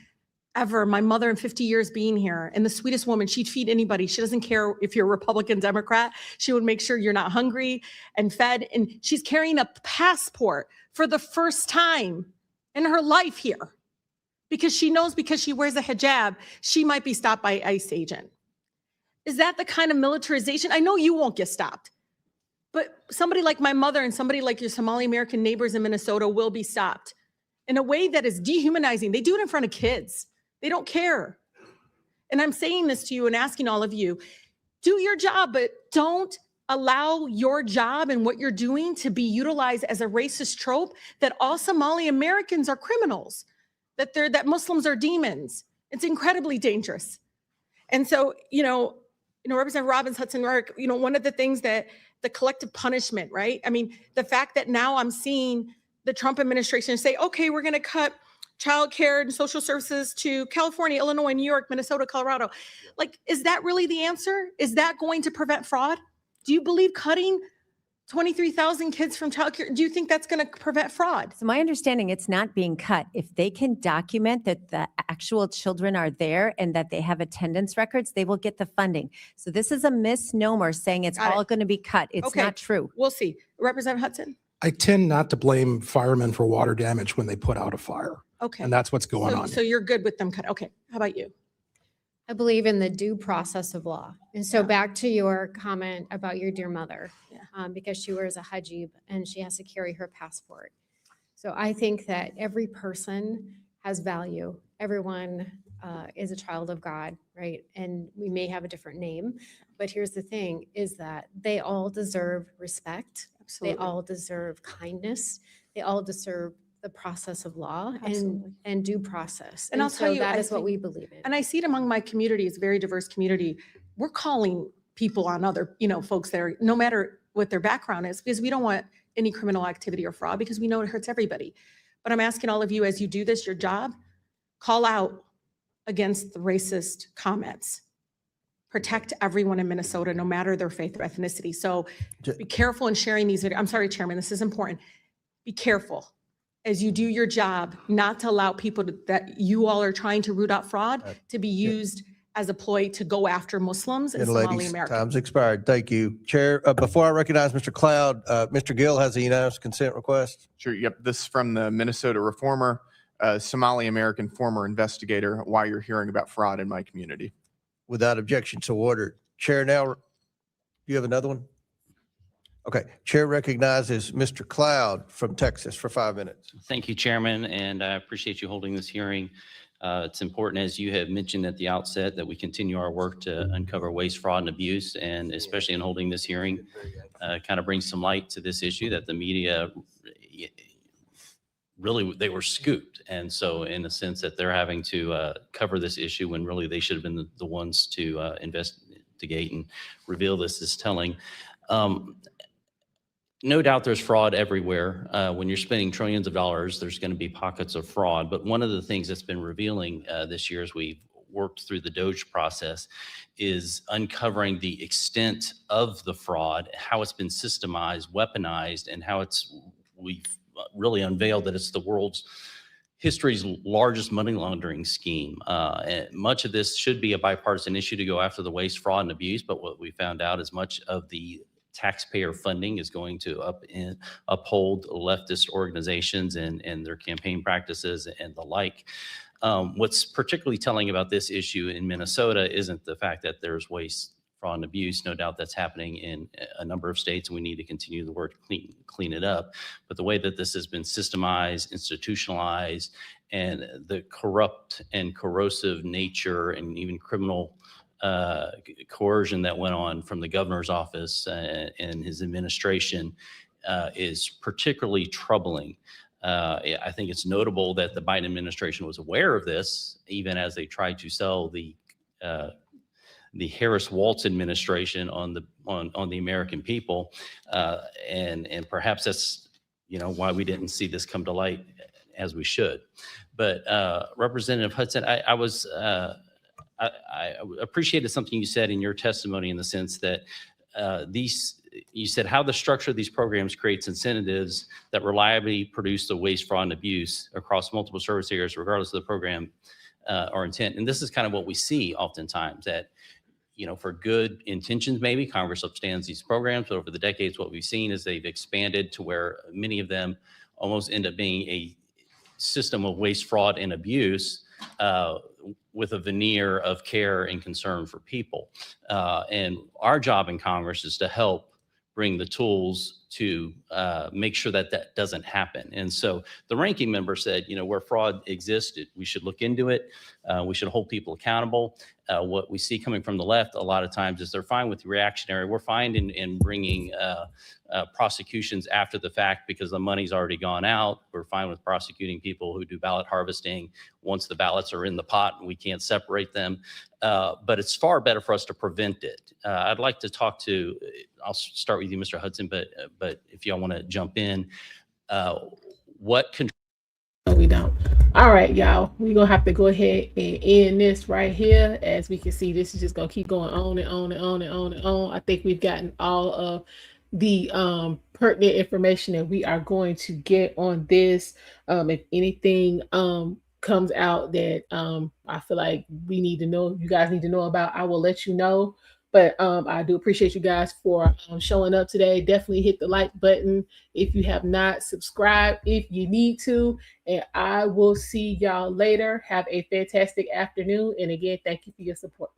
ever, my mother in 50 years being here, and the sweetest woman, she'd feed anybody. She doesn't care if you're Republican, Democrat. She would make sure you're not hungry and fed. And she's carrying a passport for the first time in her life here, because she knows because she wears a hijab, she might be stopped by an ICE agent. Is that the kind of militarization? I know you won't get stopped, but somebody like my mother and somebody like your Somali American neighbors in Minnesota will be stopped in a way that is dehumanizing. They do it in front of kids. They don't care. And I'm saying this to you and asking all of you, do your job, but don't allow your job and what you're doing to be utilized as a racist trope that all Somali Americans are criminals, that Muslims are demons. It's incredibly dangerous. And so, Representative Robbins, Hudson, one of the things that the collective punishment, right? I mean, the fact that now I'm seeing the Trump administration say, okay, we're going to cut childcare and social services to California, Illinois, New York, Minnesota, Colorado. Like, is that really the answer? Is that going to prevent fraud? Do you believe cutting 23,000 kids from childcare, do you think that's going to prevent fraud? So my understanding, it's not being cut. If they can document that the actual children are there and that they have attendance records, they will get the funding. So this is a misnomer saying it's all going to be cut. It's Okay. not true. We'll see. Representative Hudson? I tend not to blame firemen for water damage when they put out a fire. Okay. And that's what's going on. So you're good with them cut. Okay. How about you? I believe in the due process of law. And so back to your comment about your dear mother, because she wears a hijab and she has to carry her passport. So I think that every person has value. Everyone is a child of God, right? And we may have a different name, but here's the thing is that they all deserve respect. Absolutely. They all deserve kindness. They all deserve the process of law Absolutely. and due process. And I'll tell you, that I is what think- we believe in. And I see it among my community. It's a very diverse community. We're calling people on other, folks that are, no matter what their background is, because we don't want any criminal activity or fraud because we know it hurts everybody. But I'm asking all of you, as you do this, your job, call out against the racist comments. Protect everyone in Minnesota, no matter their faith or ethnicity. So be careful in sharing these videos. I'm sorry, Chairman, this is important. Be careful as you do your job, not to allow people that you all are trying to root out fraud to be used as a ploy to go after Muslims and And Somali ladies, Americans. time's expired. Thank you. Chair, before I recognize Mr. Cloud, Mr. Gill has a unanimous consent request. Sure. Yep. This is from the Minnesota Reformer, Somali American former investigator, why you're hearing about fraud in my community. Without objection, so ordered. Chair now, do you have another one? Okay. Chair recognizes Mr. Cloud from Texas for 5 minutes. Thank you, Chairman, and I appreciate you holding this hearing. It's important, as you have mentioned at the outset, that we continue our work to uncover waste, fraud, and abuse, and especially in holding this hearing, kind of brings some light to this issue that the media really, they were scooped. And so in a sense that they're having to cover this issue when really they should have been the ones to investigate and reveal this is telling. No doubt there's fraud everywhere. When you're spending trillions of dollars, there's going to be pockets of fraud. But one of the things that's been revealing this year as we've worked through the DOGE process is uncovering the extent of the fraud, how it's been systemized, weaponized, and how we've really unveiled that it's the world's history's largest money laundering scheme. And much of this should be a bipartisan issue to go after the waste, fraud, and abuse. But what we found out is much of the taxpayer funding is going to uphold leftist organizations and their campaign practices and the like. What's particularly telling about this issue in Minnesota isn't the fact that there's waste, fraud, and abuse. No doubt that's happening in a number of states, and we need to continue the work to clean it up. But the way that this has been systemized, institutionalized, and the corrupt and corrosive nature and even criminal coercion that went on from the governor's office and his administration is particularly troubling. I think it's notable that the Biden administration was aware of this, even as they tried to sell the Harris-Walz administration on the American people, and perhaps that's why we didn't see this come to light as we should. But Representative Hudson, I appreciated something you said in your testimony in the sense that you said how the structure of these programs creates incentives that reliably produce the waste, fraud, and abuse across multiple service areas, regardless of the program or intent. And this is kind of what we see oftentimes, that for good intentions, maybe Congress upstands these programs, but over the decades, what we've seen is they've expanded to where many of them almost end up being a system of waste, fraud, and abuse with a veneer of care and concern for people. And our job in Congress is to help bring the tools to make sure that that doesn't happen. And so the ranking member said, where fraud exists, we should look into it. We should hold people accountable. What we see coming from the left a lot of times is they're fine with reactionary. We're fine in bringing prosecutions after the fact because the money's already gone out. We're fine with prosecuting people who do ballot harvesting once the ballots are in the pot and we can't separate them. But it's far better for us to prevent it. I'd like to talk to, I'll start with you, Mr. Hudson, but if y'all want to jump in, what control? No, we don't. All right, y'all, we're gonna have to go ahead and end this right here. As we can see, this is just gonna keep going on and on and on and on and on. I think we've gotten all of the pertinent information that we are going to get on this. If anything comes out that I feel like we need to know, you guys need to know about, I will let you know. But I do appreciate you guys for showing up today. Definitely hit the like button if you have not. Subscribe if you need to. And I will see y'all later. Have a fantastic afternoon. And again, thank you for your support.